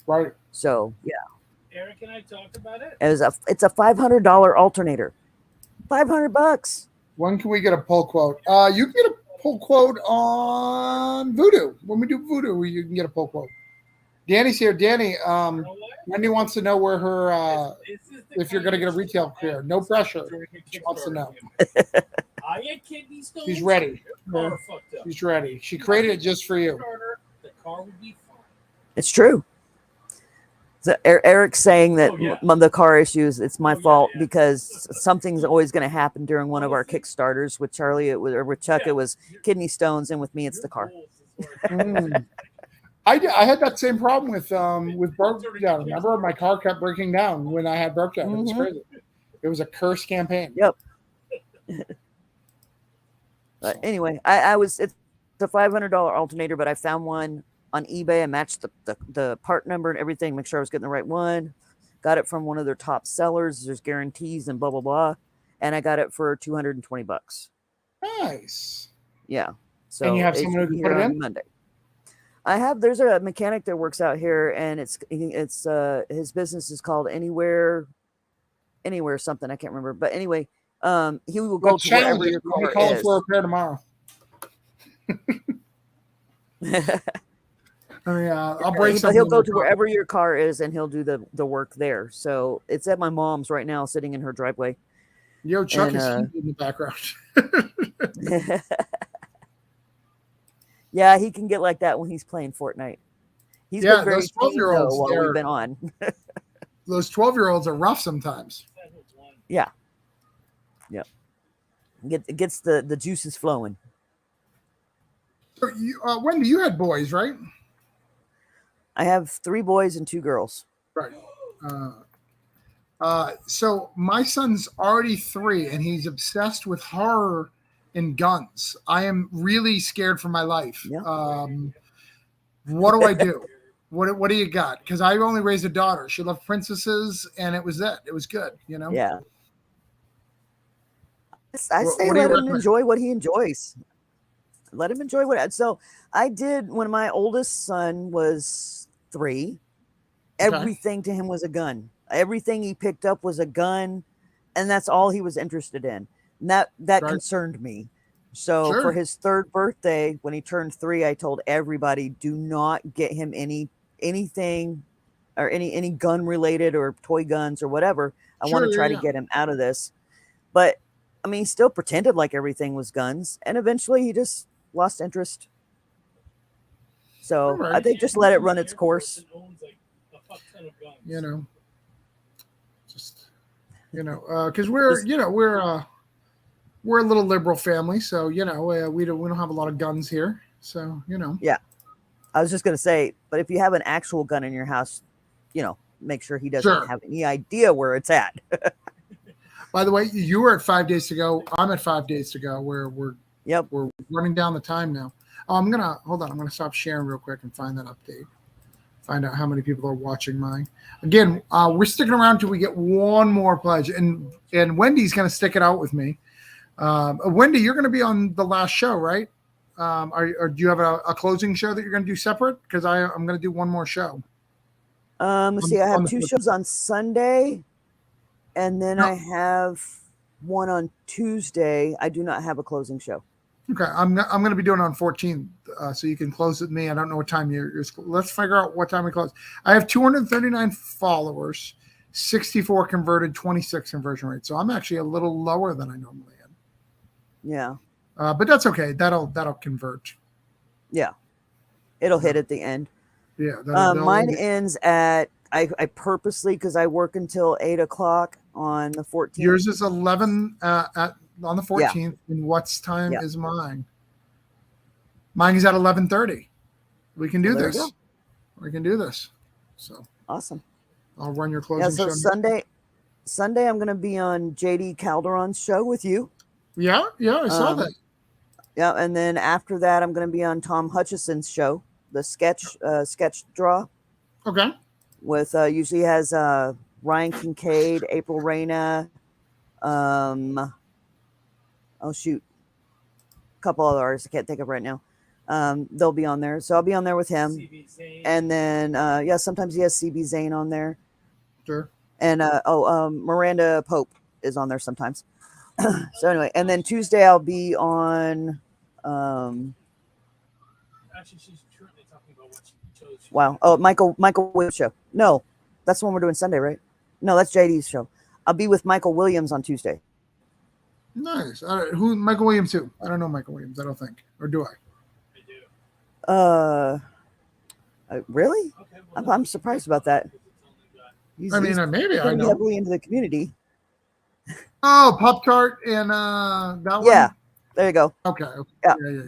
Right. So yeah. Eric and I talked about it. It's a $500 alternator. $500. When can we get a pull quote? You can get a pull quote on Voodoo. When we do Voodoo, you can get a pull quote. Danny's here. Danny, Wendy wants to know where her, if you're going to get a retail clear. No pressure. She wants to know. I get kidney stones. She's ready. Car fucked up. She's ready. She created it just for you. The car would be fine. It's true. So Eric's saying that the car issues, it's my fault because something's always going to happen during one of our Kickstarters. With Charlie, or with Chuck, it was kidney stones, and with me, it's the car. I had that same problem with breakdown. Remember, my car kept breaking down when I had breakdown. It was crazy. It was a cursed campaign. Yep. But anyway, it's a $500 alternator, but I found one on eBay. I matched the part number and everything, make sure I was getting the right one. Got it from one of their top sellers. There's guarantees and blah blah blah, and I got it for $220. Nice. Yeah. So and you have someone who can put it in Monday. There's a mechanic that works out here, and it's his business is called Anywhere something, I can't remember, but anyway, he will go to wherever your car is. Call for a repair tomorrow. I'll break something. He'll go to wherever your car is, and he'll do the work there. So it's at my mom's right now, sitting in her driveway. Yo, Chuck is in the background. Yeah, he can get like that when he's playing Fortnite. He's been very 12-year-olds while we've been on. Those 12-year-olds are rough sometimes. Yeah. Yep. It gets the juices flowing. So Wendy, you had boys, right? I have 3 boys and 2 girls. Right. So my son's already 3, and he's obsessed with horror and guns. I am really scared for my life. Yeah. What do I do? What do you got? Because I only raised a daughter. She loved princesses, and it was it. It was good, Yeah. I say let him enjoy what he enjoys. Let him enjoy what. So I did when my oldest son was 3. Everything to him was a gun. Everything he picked up was a gun, and that's all he was interested in. And that concerned me. So for his 3rd birthday, when he turned 3, I told everybody, do not get him anything or any gun related or toy guns or whatever. I want to try to get him out of this. But I mean, he still pretended like everything was guns, and eventually he just lost interest. So I think just let it run its course. Because we're a little liberal family, so we don't have a lot of guns here. So Yeah, I was just gonna say, but if you have an actual gun in your house, make sure he doesn't have any idea where it's at. By the way, you were at 5 days to go. I'm at 5 days to go. We're running down the time now. I'm gonna stop sharing real quick and find that update. Find out how many people are watching mine. Again, we're sticking around till we get one more pledge, and Wendy's gonna stick it out with me. Wendy, you're gonna be on the last show, right? Or do you have a closing show that you're gonna do separate? Because I'm gonna do one more show. Let's see. I have 2 shows on Sunday, and then I have one on Tuesday. I do not have a closing show. Okay, I'm going to be doing it on 14th, so you can close with me. I don't know what time you're. Let's figure out what time we close. I have 239 followers, 64 converted, 26 conversion rate. So I'm actually a little lower than I normally am. Yeah, but that's okay. That'll convert. Yeah, it'll hit at the end. Yeah, Mine ends at I purposely, because I work until 8 o'clock on the 14th. Yours is 11 on the 14th. Yeah. And what's time Yeah. is mine? Mine is at 11:30. We can do Well, there you this. go. We can do this. So Awesome. I'll run your closing So show. Sunday I'm going to be on JD Calderon's show with you. Yeah, I saw that. Yeah, and then after that I'm going to be on Tom Hutchison's show, the sketch draw. Okay. With usually has Ryan Kincaid, April Reyna, oh shoot, a couple other artists I can't think of right now. They'll be on there, so I'll be on there with him. And then sometimes he has CB Zane on there. Sure. And Miranda Pope is on there sometimes. So anyway, and then Tuesday I'll be on. Actually, she's currently talking about what she chose. Wow. Oh, Michael Williams show. No, that's the one we're doing Sunday, right? No, that's JD's show. I'll be with Michael Williams on Tuesday. Nice. Who Michael Williams? Who? I don't know Michael Williams. I don't think, or do I? Really? Okay, well, I'm surprised about that. I mean, maybe I know. Heavily into the community. Oh, Pop Tart and that one. Yeah, there you go. Okay. Yeah. Yeah.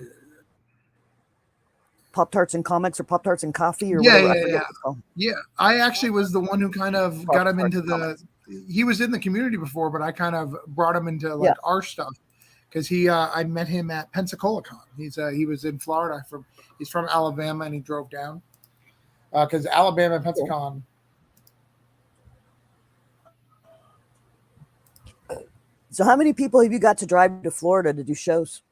Pop Tarts and comics, or Pop Tarts and coffee, or Yeah, whatever. I yeah, forget yeah. what it's called. Yeah, I actually was the one who kind of got him into the. Comics. He was in the community before, but I kind of brought him into like our stuff because I met him at Pensacola Con. He was in Florida he's from Alabama and he drove down because Alabama and Pensacola. So, how many people have you got to drive to Florida to do shows?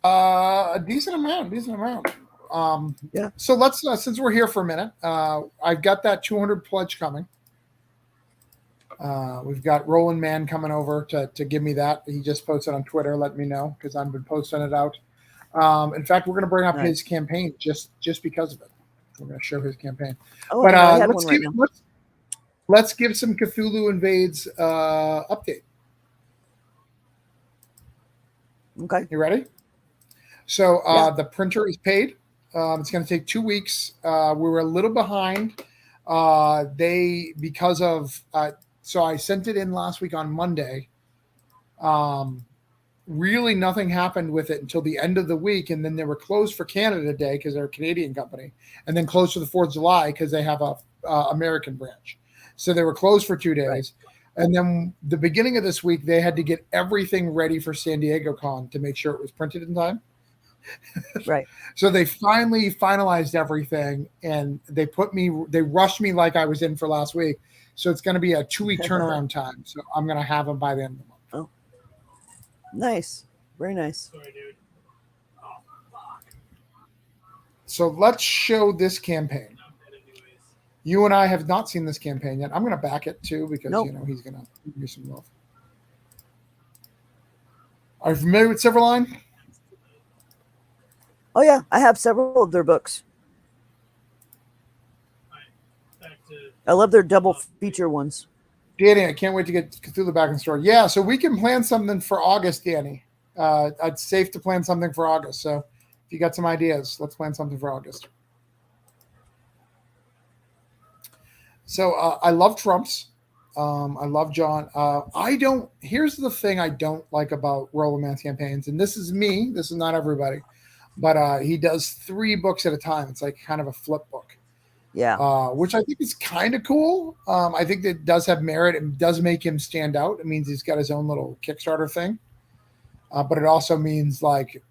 A decent amount. Yeah. So let's since we're here for a minute, I've got that 200 pledge coming. We've got Roland Mann coming over to give me that. He just posted on Twitter. Let me know because I've been posting it out. In fact, we're going to bring up his campaign just because of it. We're going to show his campaign. Oh, but I have let's one right now. Let's give some Cthulhu Invades update. Okay. You ready? So the printer is paid. It's going to take 2 weeks. We were a little behind. So I sent it in last week on Monday. Really nothing happened with it until the end of the week. And then they were closed for Canada Day because they're a Canadian company, and then closed for the 4th of July because they have a American branch. So they were closed for 2 days. Right. And then the beginning of this week, they had to get everything ready for San Diego Con to make sure it was printed in time. Right. So they finally finalized everything, and they rushed me like I was in for last week. So it's going to be a 2-week turnaround time. So I'm going to have them by the end of the month. Oh, nice. Very nice. Sorry, dude. Oh, fuck. So let's show this campaign. You and I have not seen this campaign yet. I'm going to back it too because he's going to give me some love. Are you familiar with Silverline? Oh yeah, I have several of their books. I love their double feature ones. Danny, I can't wait to get Cthulhu back in the store. Yeah, so we can plan something for August, Danny. It's safe to plan something for August. So if you got some ideas, let's plan something for August. So I love Trump's. I love John. Here's the thing I don't like about Roland Mann's campaigns, and this is me. This is not everybody. But he does 3 books at a time. It's like kind of a flip book. Yeah. Which I think is kind of cool. I think that does have merit and does make him stand out. It means he's got his own little Kickstarter thing. But it also means like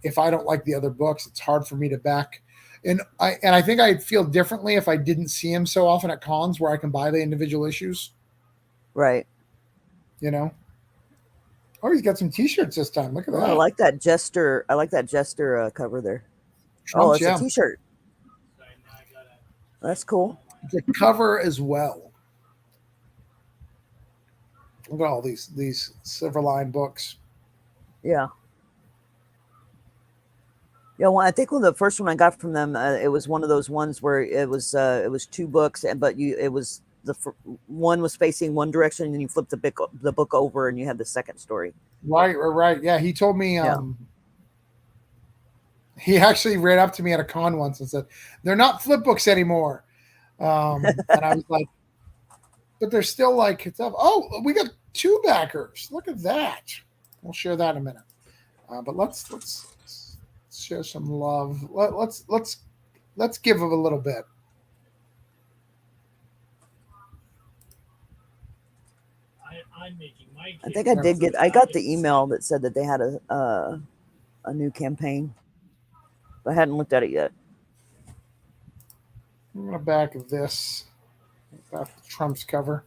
if I don't like the other books, it's hard for me to back. And I think I'd feel differently if I didn't see him so often at cons where I can buy the individual issues. Right. Oh, he's got some T-shirts this time. Look at that. I like that Jester. Cover there. Trump's, it's a T-shirt. That's cool. The cover as well. Look at all these Silverline books. Yeah. Yeah, well, I think the first one I got from them, it was one of those ones where it was 2 books, one was facing one direction, and then you flip the book over, and you had the second story. Right. Yeah, he told me. He actually ran up to me at a con once and said, "They're not flip books anymore." And I was like, "But they're still like it's up." Oh, we got 2 backers. Look at that. We'll share that in a minute. But let's share some love. Let's give them a little bit. I'm making my. I think I did get. I got the email that said that they had a new campaign, but I hadn't looked at it yet. I'm gonna back this. Back Trump's cover.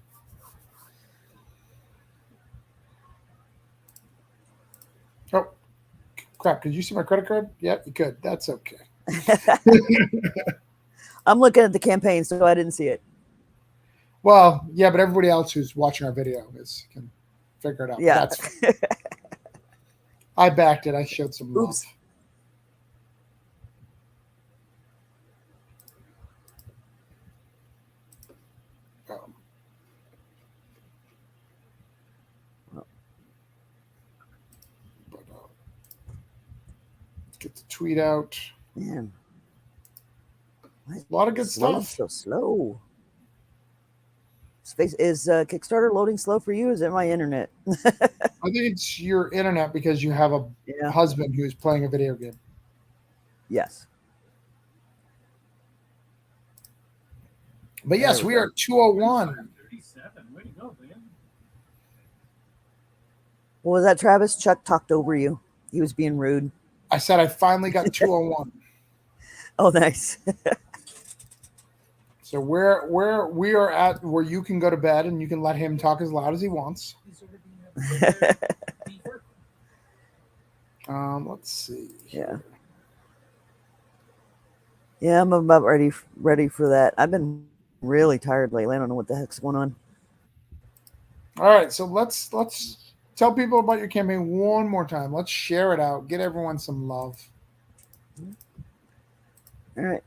Oh, crap. Could you see my credit card? Yeah, you could. That's okay. I'm looking at the campaign, so I didn't see it. Well, yeah, but everybody else who's watching our video can figure it out. Yeah. That's fine. I backed it. I showed some love. Oops. Get the tweet out. Man. A lot of good stuff. So slow. Space is Kickstarter loading slow for you? Is it my internet? I think it's your internet because you have a husband who's playing a video game. Yes. But yes, we are at 201. 37. Way to go, man. What was that, Travis? Chuck talked over you. He was being rude. I said I finally got 201. Oh, nice. So where we are at where you can go to bed and you can let him talk as loud as he wants. Let's see. Yeah. Yeah, I'm about ready for that. I've been really tired lately. I don't know what the heck's going on. All right, so let's tell people about your campaign one more time. Let's share it out. Get everyone some love. All right.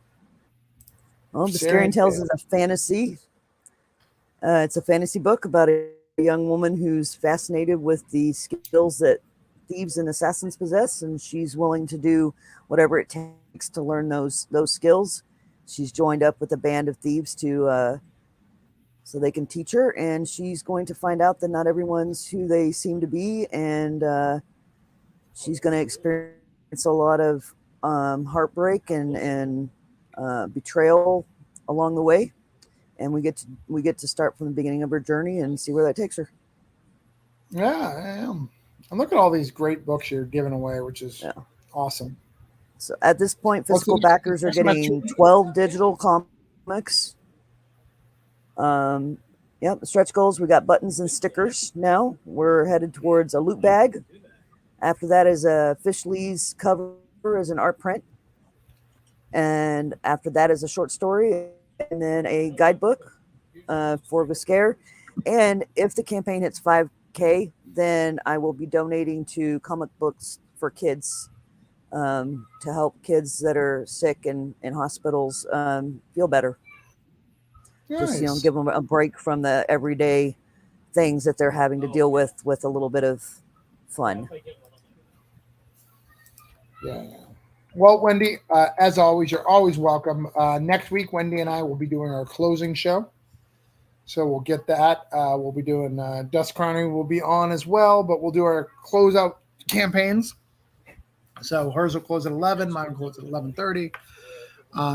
Well, The Scaring Tales is a fantasy. It's a fantasy book about a young woman who's fascinated with the skills that thieves and assassins possess, and she's willing to do whatever it takes to learn those skills. She's joined up with a band of thieves to so they can teach her, and she's going to find out that not everyone's who they seem to be, and she's going to experience a lot of heartbreak and betrayal along the way, and we get to start from the beginning of her journey and see where that takes her. Yeah, I am. And look at all these great books you're giving away, which is awesome. So at this point, physical backers are getting 12 digital comics. Yep, stretch goals. We got buttons and stickers. Now we're headed towards a loot bag. After that is a Fish Lee's cover as an art print. And after that is a short story and then a guidebook for Viscare. And if the campaign hits 5K, then I will be donating to comic books for kids to help kids that are sick and in hospitals feel better. Nice. Just, give them a break from the everyday things that they're having to deal with a little bit of fun. Yeah. Well, Wendy, as always, you're always welcome. Next week, Wendy and I will be doing our closing show. So we'll get that. We'll be doing Dusk Crowning will be on as well, but we'll do our closeout campaigns. So hers will close at 11, mine will close at 11:30.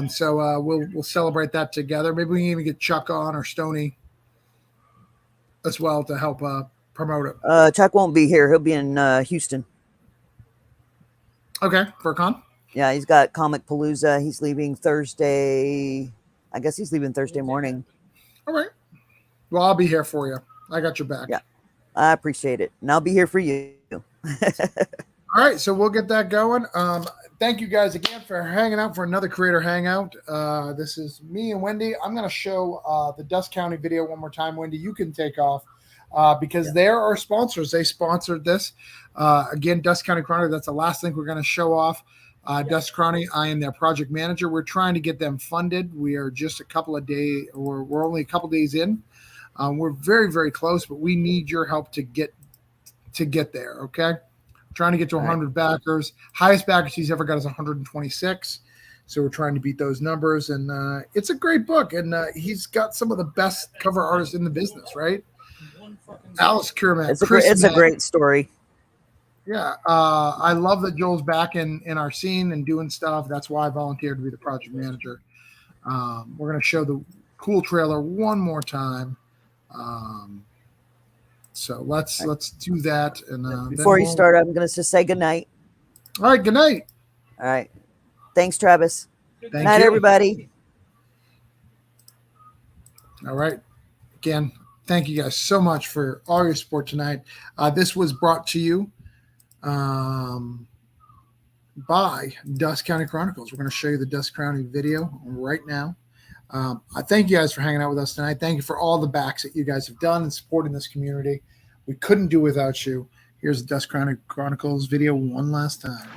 So we'll celebrate that together. Maybe we can even get Chuck on or Stoney as well to help promote it. Chuck won't be here. He'll be in Houston. Okay, for a con? Yeah, he's got Comic Palooza. He's leaving Thursday. I guess he's leaving Thursday morning. All right. Well, I'll be here for you. I got your back. Yeah, I appreciate it. And I'll be here for you. All right, so we'll get that going. Thank you guys again for hanging out for another Creator Hangout. This is me and Wendy. I'm going to show the Dusk County video one more time. Wendy, you can take off because they're our sponsors. They sponsored this. Again, Dusk County Chronicle, that's the last thing we're going to show off. Dusk Chronicle, I am their project manager. We're trying to get them funded. We are just a couple of days, or we're only a couple days in. We're very, very close, but we need your help to get there, okay? trying to get to 100 backers. Highest backers he's ever got is 126. So we're trying to beat those numbers. And it's a great book. And he's got some of the best cover artists in the business, right? Alice Kermack. It's a great story. Yeah. I love that Joel's back in our scene and doing stuff. That's why I volunteered to be the project manager. We're going to show the cool trailer one more time. So let's do that. And before you start, I'm going to just say goodnight. All right. Good night. All right. Thanks, Travis. Good night, everybody. All right. Again, thank you guys so much for all your support tonight. This was brought to you by Dusk County Chronicles. We're going to show you the Dusk County video right now. I thank you guys for hanging out with us tonight. Thank you for all the backs that you guys have done and supporting this community. We couldn't do without you. Here's the Dusk County Chronicles video one last time.